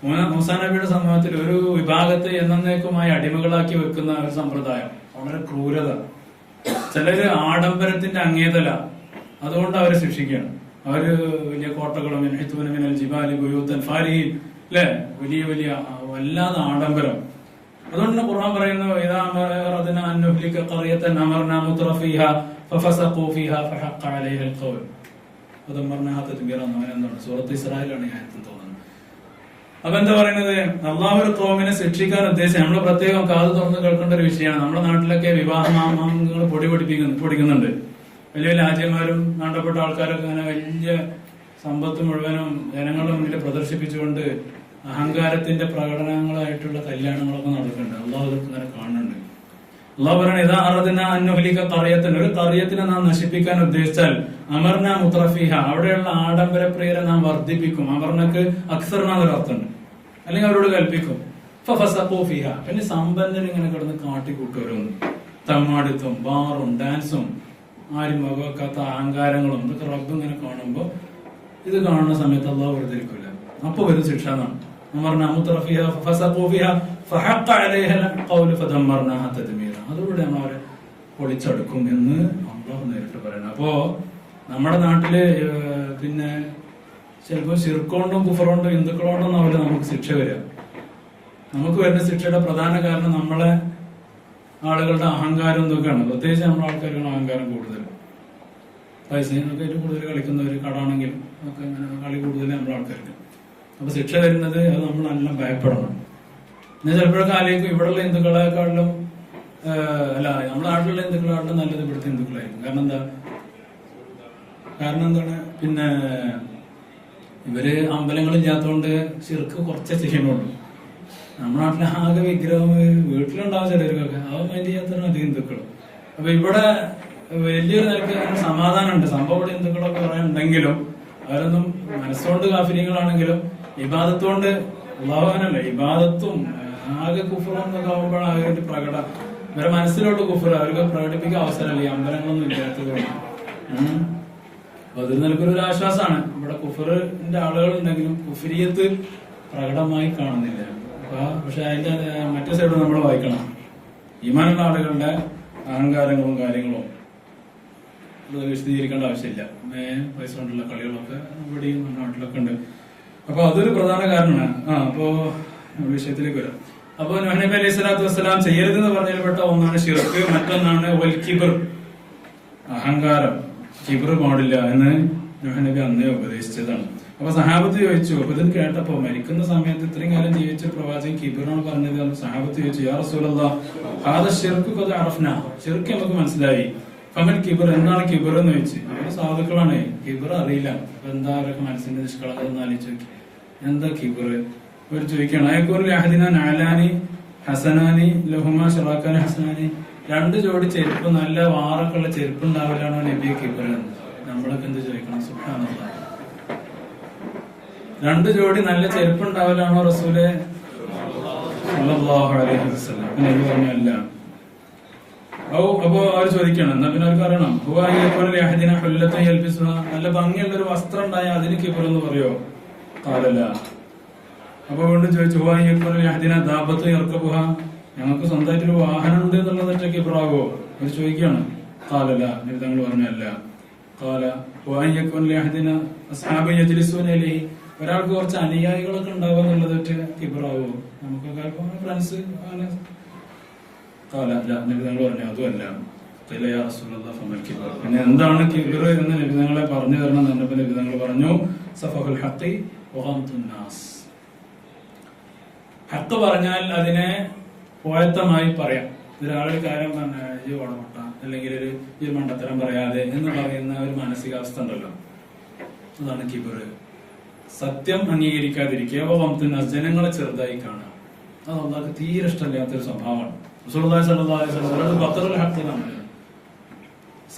മൂസാ നബിയുടെ സമൂഹത്തിൽ ഒരു വിഭാഗത്തെ എന്നേക്കുമായി അടിമകളാക്കി വെക്കുന്ന ഒരു സമ്പ്രദായം, വളരെ ക്രൂരത. ചിലര് ആഡംബരത്തിന്റെ അങ്ങേതല, അതുകൊണ്ട് അവരെ ശിക്ഷിക്കുകയാണ്. അവര് വലിയ കോട്ടകളും ജിബാലി ബുയൂത്തൻ ഫാരിഹിൻ അല്ലെ, വലിയ വലിയ വല്ലാതെ ആഡംബരം. അതുകൊണ്ട് ഖുർആൻ പറയുന്നു സൂറത്ത് ഇസ്രായേലാണ് ഞാൻ തോന്നുന്നത്. അപ്പൊ എന്താ പറയുന്നത്? അള്ളാഹു ഒരു ഖൗമിനെ ശിക്ഷിക്കാൻ ഉദ്ദേശിച്ച് നമ്മൾ പ്രത്യേകം കാത് തുറന്ന് കേൾക്കേണ്ട ഒരു വിഷയമാണ്. നമ്മുടെ നാട്ടിലൊക്കെ വിവാഹമാമങ്ങൾ പൊടിക്കുന്നുണ്ട്. വലിയ വലിയ രാജ്യന്മാരും വേണ്ടപ്പെട്ട ആൾക്കാരൊക്കെ അങ്ങനെ വലിയ സമ്പത്ത് മുഴുവനും ജനങ്ങളുടെ മുന്നിൽ പ്രദർശിപ്പിച്ചുകൊണ്ട് അഹങ്കാരത്തിന്റെ പ്രകടനങ്ങളായിട്ടുള്ള കല്യാണങ്ങളൊക്കെ നടക്കുന്നുണ്ട്. അള്ളാഹു ഇതൊക്കെ ഇങ്ങനെ കാണുന്നുണ്ട്. അള്ളാഹു പറയുന്നത് ഇതാ അറദിന അന്നുഹലിക ഖറിയതൻ, ഒരു ഖറിയത്തിനെ നാം നശിപ്പിക്കാൻ ഉദ്ദേശിച്ചാൽ അമർന മുത്രഫിഹ, അവിടെയുള്ള ആഡംബരപ്രിയരെ നാം വർദ്ധിപ്പിക്കും. അമർനക്ക് അക്സർന എന്നൊരു അർത്ഥമുണ്ട്. അല്ലെങ്കിൽ അവരോട് കൽപ്പിക്കും. ഫഫസഖൂ ഫിഹ, പിന്നെ സമ്പന്നർ ഇങ്ങനെ കിടന്ന് കാട്ടിക്കൂട്ടുവരുന്നു. തമ്മാടിത്തും ബാറും ഡാൻസും ആരും വകവെക്കാത്ത അഹങ്കാരങ്ങളും ഇതൊക്കെ റബ്ബ് ഇങ്ങനെ കാണുമ്പോ ഇത് കാണുന്ന സമയത്ത് അള്ളാഹു വെറുതെ ഇരിക്കില്ല. അപ്പൊ വരും ശിക്ഷ എന്നാണ്. അതുകൂടെ നമ്മൾ അവരെ പൊളിച്ചെടുക്കും എന്ന് അള്ളാഹു നേരിട്ട് പറയുന്നത്. അപ്പോ നമ്മുടെ നാട്ടില് പിന്നെ ചിലപ്പോ ശിർക്കൊണ്ടും കുഫറുകൊണ്ടും ഹിന്ദുക്കളോണ്ടും അവര് നമുക്ക് ശിക്ഷ വരിക. നമുക്ക് വരുന്ന ശിക്ഷയുടെ പ്രധാന കാരണം നമ്മളെ ആളുകളുടെ അഹങ്കാരം എന്തൊക്കെയാണ്. പ്രത്യേകിച്ച് നമ്മുടെ ആൾക്കാർക്കാണ് അഹങ്കാരം കൂടുതൽ. പൈസയൊക്കെ ഏറ്റവും കൂടുതൽ കളിക്കുന്നവർ കടാണെങ്കിലും ഒക്കെ ഇങ്ങനെ കളി കൂടുതൽ നമ്മുടെ ആൾക്കാർക്ക്. അപ്പൊ ശിക്ഷ വരുന്നത് അത് നമ്മൾ നല്ല ഭയപ്പെടണം. എന്നാൽ ചിലപ്പോഴൊക്കെ ആലോചിക്കും ഇവിടെയുള്ള ഹിന്ദുക്കളെക്കാളിലും അല്ല നമ്മുടെ നാട്ടിലുള്ള ഹിന്ദുക്കളെക്കാളും നല്ലത് ഇവിടുത്തെ ഹിന്ദുക്കളായിരിക്കും. കാരണം എന്താണ്, പിന്നെ ഇവര് അമ്പലങ്ങളില്ലാത്തതുകൊണ്ട് ശിർക്ക് കുറച്ചേ ചെയ്യണുള്ളൂ. നമ്മുടെ നാട്ടിലെ ആകെ വിഗ്രഹം വീട്ടിലുണ്ടാവും ചിലർക്കൊക്കെ, അത് മൈൻഡ് ചെയ്യാത്തതാണ് അധികം ഹിന്ദുക്കളും. അപ്പൊ ഇവിടെ വലിയൊരു നിലയ്ക്ക് സമാധാനമുണ്ട്. സംഭവം ഇവിടെ ഹിന്ദുക്കളൊക്കെ പറയാനുണ്ടെങ്കിലും അവരൊന്നും മനസ്സുകൊണ്ട് കാഫിര്യങ്ങളാണെങ്കിലും ഇബാദത്തുകൊണ്ട് ഉള്ളാവാനല്ല, ഇബാദത്തും ആകെ കുഫറും എന്നൊക്കെ ആകുമ്പോൾ ആകെ പ്രകടം ഇവരെ മനസ്സിലോട്ട് കുഫർ അവർക്ക് പ്രകടിപ്പിക്കാൻ അവസരമല്ല, ഈ അമ്പലങ്ങളൊന്നും ഇല്ലാത്തതുകൊണ്ട്. അപ്പൊ അതൊരു നിലക്കൊരു ആശ്വാസമാണ്. ഇവിടെ കുഫറിന്റെ ആളുകൾ ഉണ്ടെങ്കിലും കുഫരിയത്ത് പ്രകടമായി കാണുന്നില്ല. പക്ഷെ അതിന്റെ മറ്റേ സൈഡ് നമ്മൾ വായിക്കണം, ഈമാനുള്ള ആളുകളുടെ അഹങ്കാരങ്ങളും കാര്യങ്ങളും വിശദീകരിക്കേണ്ട ആവശ്യമില്ല. പൈസ കൊണ്ടുള്ള കളികളൊക്കെ ഇവിടെയും നമ്മുടെ നാട്ടിലൊക്കെ ഉണ്ട്. അപ്പൊ അതൊരു പ്രധാന കാരണമാണ്. അപ്പോ വിഷയത്തിലേക്ക് വരാം. അപ്പൊ നൂഹ് നബി അലൈഹി സ്വലാത്തു വസ്സലാം ചെയ്യരുതെന്ന് പറഞ്ഞതിൽപ്പെട്ട ഒന്നാണ് ശിർക്ക്, മറ്റൊന്നാണ് വൽ കിബ്ർ, അഹങ്കാരം. കിബ്ർ പാടില്ല എന്ന് നൂഹ് നബി അന്നേ ഉപദേശിച്ചതാണ്. അപ്പൊ സഹാബത്ത് ചോദിച്ചു, അപ്പൊ ഇത് കേട്ടപ്പോ മരിക്കുന്ന സമയത്ത് ഇത്രയും കാലം ജീവിച്ച പ്രവാചകൻ കിബ്റാണ് പറഞ്ഞത്. സഹാബത്ത് ചോദിച്ചു, യാ റസൂലല്ലാഹ് ഹാദ ശിർക്ക് ഖദ് അറഫ്നാ, ശിർക്ക് നമുക്ക് മനസ്സിലായി. ഫമൽ കിബർ, എന്താണ് കിബർ എന്ന് ചോദിച്ചു. അവര് സാധുക്കളാണ്, കിബർ അറിയില്ല. എന്താ അവരൊക്കെ മനസ്സിന്റെ നിഷ്കളങ്കത എന്ന് ആലോചിച്ച് നോക്കി, എന്താ കിബർ? ഇവർ ചോദിക്കണം, അയക്കൂറിൽ അഹദിന നാലാനി ഹസനാനി ലഹുമാ ഷറാഖാനി ഹസനാനി, 2 ജോഡി ചെരുപ്പ്, നല്ല വാറൊക്കെ ഉള്ള ചെരുപ്പ് ഉണ്ടാവില്ലാണോ നബിയെ കിബർ എന്ന്? നമ്മളൊക്കെ എന്ത് ചോദിക്കണം? സുബ്ഹാനല്ലാഹ്, 2 ജോഡി നല്ല ചെരുപ്പ് ഉണ്ടാവില്ലാണോ റസൂലെ സല്ലല്ലാഹു അലൈഹി വസല്ലം? നബി പറഞ്ഞല്ല. അപ്പോ അവർ ചോദിക്കണം, എന്നാ പിന്നെ അവർക്ക് അറിയണം, നല്ല ഭംഗിയുള്ള ഒരു വസ്ത്രം ഉണ്ടായാൽ അതിന് കിബർ എന്ന് പറയോ? കാലല്ല. അപ്പൊ വീണ്ടും ചോദിച്ചു, ദാബത്ത് ഇറക്കപ്പുഹ, ഞങ്ങൾക്ക് സ്വന്തമായിട്ടൊരു വാഹനം ഉണ്ട് എന്നുള്ളതൊക്കെ കിബറാവോ? അവർ ചോദിക്കുകയാണ്. കാലല്ല, തങ്ങൾ പറഞ്ഞല്ല. കാല ഒരാൾക്ക് കുറച്ച് അനുയായികളൊക്കെ ഉണ്ടാവുക എന്നുള്ളതൊക്കെ കിബറാവോ? നമുക്കൊക്കെ ഫ്രണ്ട്സ് അങ്ങനെ. നബിതങ്ങൾ പറഞ്ഞു അതുമല്ല. പിന്നെ എന്താണ് കിബർ എന്ന് നബിതങ്ങളെ പറഞ്ഞു തരണം എന്നപ്പോ നബിതങ്ങൾ പറഞ്ഞു, സഫഹുൽ ഹഖി വഗംതുൻ നാസ്, ഹഖ് പറഞ്ഞാൽ അതിനെ പോയത്തമായി പറയാം. ഒരാളൊരു കാര്യം പറഞ്ഞ ഈ ഓടമുട്ട അല്ലെങ്കിൽ ഒരു മണ്ടത്തരം പറയാതെ എന്ന് പറയുന്ന ഒരു മാനസികാവസ്ഥ ഉണ്ടല്ലോ, അതാണ് കിബർ. സത്യം അംഗീകരിക്കാതിരിക്കുക, വഗംതുൻ നാസ്, ജനങ്ങളെ ചെറുതായി കാണുക. അത് അല്ലാഹുവിന് തീരെ ഇഷ്ടമില്ലാത്തൊരു സ്വഭാവമാണ്.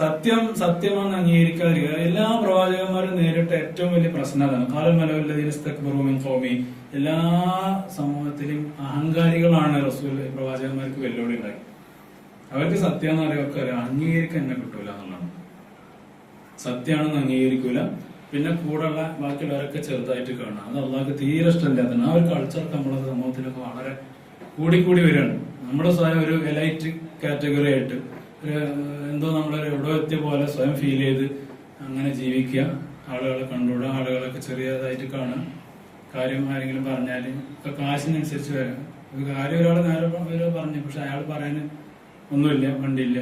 സത്യം സത്യമെന്ന് അംഗീകരിക്കാതിരിക്കുക. എല്ലാ പ്രവാചകന്മാരും നേരിട്ട ഏറ്റവും വലിയ പ്രശ്നം അതാണ്. കാലൽ മലവല്ലദീന ഖൗമി, എല്ലാ സമൂഹത്തിലും അഹങ്കാരികളാണ് റസൂൽ പ്രവാചകന്മാർക്ക് വെല്ലുവിളി ഉണ്ടായി. അവർക്ക് സത്യം എന്ന് പറയുക അംഗീകരിക്കാൻ തന്നെ കിട്ടൂല എന്നുള്ളതാണ്. സത്യമാണെന്ന് അംഗീകരിക്കൂല, പിന്നെ കൂടെയുള്ള ബാക്കിയുള്ളവരൊക്കെ ചെറുതായിട്ട് കാണാം. അത് അള്ളാഹ്ക്ക് തീരെ ഇഷ്ടമില്ലാത്തതാണ്. ആ ഒരു കൾച്ചറൊക്കെ നമ്മുടെ സമൂഹത്തിലൊക്കെ വളരെ കൂടിക്കൂടി വരികയാണ്. നമ്മുടെ സ്വയം ഒരു എലൈറ്റ് കാറ്റഗറി ആയിട്ട് എന്തോ നമ്മളൊരു എവിടെ എത്തിയ പോലെ സ്വയം ഫീൽ ചെയ്ത് അങ്ങനെ ജീവിക്കുക. ആളുകളെ കണ്ടുകൂടാ, ആളുകളൊക്കെ ചെറിയതായിട്ട് കാണുക. കാര്യം ആരെങ്കിലും പറഞ്ഞാൽ ഇപ്പൊ കാശിനനുസരിച്ച് വരാം. ഒരു കാര്യം ഒരാൾ നേരെ പറഞ്ഞു, പക്ഷെ അയാൾ പറയാൻ ഒന്നുമില്ല, വണ്ടിയില്ല,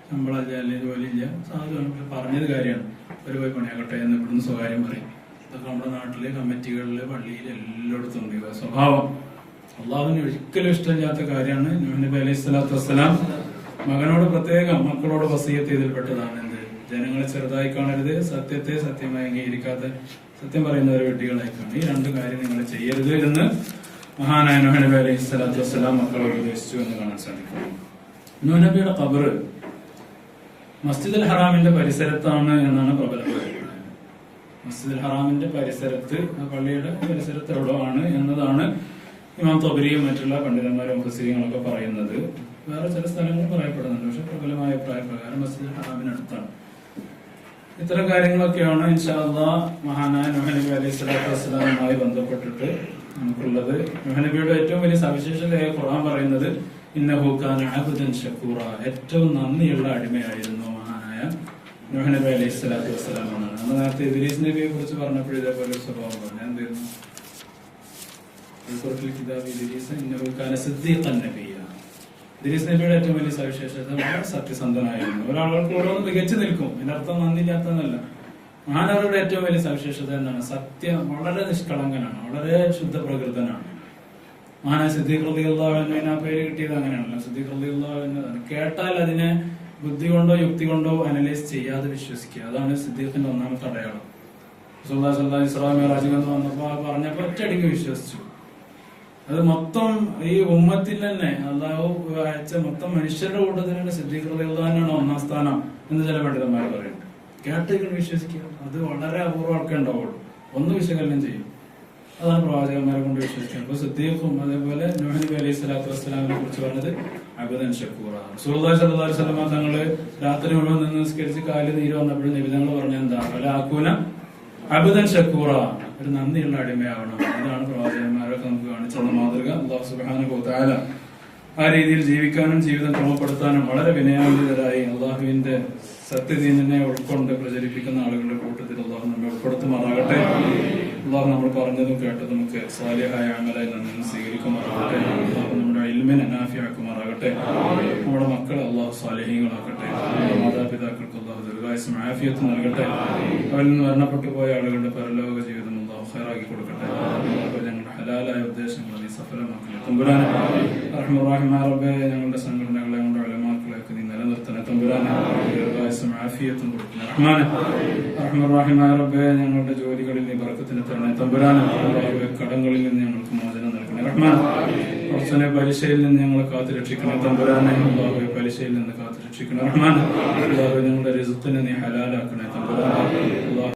ശമ്പളമില്ല, അല്ലെങ്കിൽ ജോലിയില്ല, സാധുവാണ്, പറഞ്ഞത് കാര്യമാണ്. ഒരു പോയി പണിയാകട്ടെ എന്ന് ഇവിടുന്ന് സ്വകാര്യം പറയും. ഇതൊക്കെ നമ്മുടെ നാട്ടില് കമ്മിറ്റികളില് പള്ളിയിൽ എല്ലായിടത്തും ഉണ്ട് സ്വഭാവം. അള്ളാഹുവിന് ഒരിക്കലും ഇഷ്ടമില്ലാത്ത കാര്യമാണ്. നൂഹ് നബി അലൈഹി സ്വലാത്തു വസ്സലാം മകനോട് പ്രത്യേകം മക്കളോട് വസിയ്യത്ത് ചെയ്തിൽപ്പെട്ടതാണ് എന്ത്? ജനങ്ങളെ ചെറുതായി കാണരുത്, സത്യത്തെ സത്യമായി അംഗീകരിക്കാത്ത സത്യം പറയുന്നവരെ വെട്ടികളായി കാണും. ഈ 2 കാര്യം നിങ്ങൾ ചെയ്യരുത് എന്ന് മഹാനായ നൂഹ് നബി അലൈഹി സ്വലാത്തു വസ്സലാം മക്കളോട് ഉപദേശിച്ചു എന്ന് കാണാൻ സാധിക്കും. നൂഹ് നബിയുടെ ഖബർ മസ്ജിദുൽ ഹറാമിന്റെ പരിസരത്താണ് എന്നാണ് പ്രബലമായ. മസ്ജിദുൽ ഹറാമിന്റെ പരിസരത്ത്, പള്ളിയുടെ പരിസരത്ത് എവിടെയാണ് എന്നതാണ് ഇമാം തബരിയും മറ്റുള്ള പണ്ഡിതന്മാരും മുഫസ്സിരീങ്ങളൊക്കെ പറയുന്നത്. വേറെ ചില സ്ഥലങ്ങൾ പറയപ്പെടുന്നുണ്ട്, പക്ഷെ പ്രബലമായ അഭിപ്രായപ്രകാരം മസ്ജിദുൽ ഹറാമിനടുത്താണ്. ഇത്തരം കാര്യങ്ങളൊക്കെയാണ് ഇൻഷാ അല്ലാഹ് മഹാനായ നൂഹ് നബി അലൈഹി സ്വലാത്തു വസ്സലാമുമായി ബന്ധപ്പെട്ടിട്ട് നമുക്കുള്ളത്. നൂഹ് നബിയുടെ ഏറ്റവും വലിയ സവിശേഷതയായ ഖുർആൻ പറയുന്നത് ഇന്നഹു കാന അബ്ദൻ ശകൂറ, ഏറ്റവും നന്ദിയുള്ള അടിമയായിരുന്നു മഹാനായ നൂഹ് നബി അലൈഹി സ്വലാത്തു വസ്സലാം എന്നാണ്. നമ്മൾ നേരത്തെ ഇദ്രീസ് നബിയെ കുറിച്ച് പറഞ്ഞപ്പോൾ ഇതേപോലെ ഒരു സ്വഭാവം പറഞ്ഞു. എന്തായിരുന്നു? ഇദ്രീസ് നബിയുടെ ഏറ്റവും വലിയ സവിശേഷത വളരെ സത്യസന്ധനായിരുന്നു. ഒരാളുകൾക്ക് ഓരോന്ന് മികച്ചു നിൽക്കും, ഇതിനർത്ഥം നന്ദിയില്ലാത്തതല്ല. മഹാനവരുടെ ഏറ്റവും വലിയ സവിശേഷത എന്താണ്? സത്യം, വളരെ നിഷ്കളങ്കനാണ്, വളരെ ശുദ്ധ പ്രകൃതനാണ്. മഹാനായ സിദ്ദീഖ് റളിയല്ലാഹു അൻഹുവിന് ആ പേര് കിട്ടിയത് അങ്ങനെയാണല്ലോ. സിദ്ദീഖ് റളിയല്ലാഹു അൻഹു കേട്ടാൽ അതിനെ ബുദ്ധി കൊണ്ടോ യുക്തി കൊണ്ടോ അനലൈസ് ചെയ്യാതെ വിശ്വസിക്കുക. അതാണ് സിദ്ദീഖിന്റെ ഒന്നാമത്തെ അടയാളം. റസൂലുള്ളാഹി സ്വല്ലല്ലാഹു അലൈഹി വസല്ലം മിഅ്റാജിൽ പറഞ്ഞപ്പോ ഒറ്റയടിക്ക് വിശ്വസിച്ചു. അത് മൊത്തം ഈ ഉമ്മത്തിൽ തന്നെ അല്ലാഹു അയച്ച മൊത്തം മനുഷ്യരുടെ കൂട്ടത്തിൽ തന്നെ സിദ്ദീഖ് റളിയല്ലാഹു അൻഹു ഒന്നാം സ്ഥാനം എന്ന് ചില പണ്ഡിതന്മാർ പറയുന്നുണ്ട്. കേട്ടിട്ട് വിശ്വസിക്കുക, അത് വളരെ അപൂർവം ആൾക്കേ ഉണ്ടാവുള്ളൂ. ഒന്ന് വിശകലനം ചെയ്യും, അതാണ് പ്രവാചകന്മാരെ കൊണ്ട് വിശ്വസിക്കുന്നത്. അപ്പൊ സിദ്ദീഖും അതേപോലെ നൂഹ് നബി അലൈഹി സ്വലാത്തു വസ്സലാമിനെ കുറിച്ച് പറഞ്ഞത് അബ്ദൻ ശക്കൂറാണ്. റസൂലുള്ളാഹി സ്വല്ലല്ലാഹു അലൈഹി വസല്ലം തങ്ങള് രാത്രി മുഴുവൻ നിന്ന് നിസ്കരിച്ച് കാല് നീര് വന്നപ്പോഴും നബി തങ്ങൾ പറഞ്ഞ എന്താ? വലാകൂന അബ്ദൻ ശക്കൂറ, ഒരു നന്ദിയുള്ള അടിമയാവണം. ഇതാണ് പ്രവാചകന്മാരൊക്കെ നമുക്ക് കാണിച്ചുള്ള മാതൃക. അല്ലാഹു സുബ്ഹാനഹു വ തആല ആ രീതിയിൽ ജീവിക്കാനും ജീവിതം ക്രമപ്പെടുത്താനും വളരെ വിനയാന്വിതരായി അള്ളാഹുവിന്റെ സത്യദീനിനെ ഉൾക്കൊണ്ട് പ്രചരിപ്പിക്കുന്ന ആളുകളുടെ കൂട്ടത്തിൽ അള്ളാഹു നമ്മെ ഉൾപ്പെടുത്തുമാറാകട്ടെ. അള്ളാഹു നമ്മൾ പറഞ്ഞതും കേട്ടതും ഒക്കെ സാലിഹായ അമലായി നമ്മൾ സ്വീകരിക്കുമാറാകട്ടെ. അള്ളാഹു നമ്മുടെ ഇൽമിനെ നാഫിയാക്കുമാറാകട്ടെ. നമ്മുടെ മക്കളെ അള്ളാഹു സാലിഹീങ്ങളാക്കട്ടെ. നമ്മുടെ മാതാപിതാക്കൾക്ക് അള്ളാഹു ദീർഘായുസ്സും ആഫിയത്തും നൽകട്ടെ. അവരിൽ നിന്ന് മരണപ്പെട്ടു പോയ ആളുകളുടെ പരലോക ജീവിതം അള്ളാഹു ഖൈറാക്കി കൊടുക്കട്ടെ. ഞങ്ങളുടെ ഹലാലായ ഉദ്ദേശങ്ങൾ നീ സഫലമാക്കണേ തമ്പുരാനെ. റഹ്മാൻ റബ്ബേ, ഞങ്ങളുടെ സംഘടനകളെ ഞങ്ങളുടെ ഉലമാക്കളെയൊക്കെ നീ നിലനിർത്തണേ തമ്പുരാനെ. ദീർഘായുസ്സും ആഫിയത്തും കൊടുക്കണേ റഹ്മാനെ. റഹ്മാൻ റബ്ബേ, ഞങ്ങളുടെ ജോലികളിൽ നീ ബർക്കത്തിന് തരണേ തമ്പുരാനെ. കടങ്ങളിൽ നിന്ന് ഞങ്ങൾക്ക് മോചനം നൽകണേ റഹ്മാൻ. കുറച്ചനെ പലിശയിൽ നിന്ന് ഞങ്ങളെ കാത്തു രക്ഷിക്കണേ തമ്പുരാനെ. അല്ലാഹുവേ, പലിശയിൽ നിന്ന് കാത്തു രക്ഷിക്കണേ റഹ്മാൻ. അല്ലാഹുവേ, ഞങ്ങളുടെ റിസ്ഖിനെ നീ ഹലാലാക്കണേ തമ്പുരാനെ.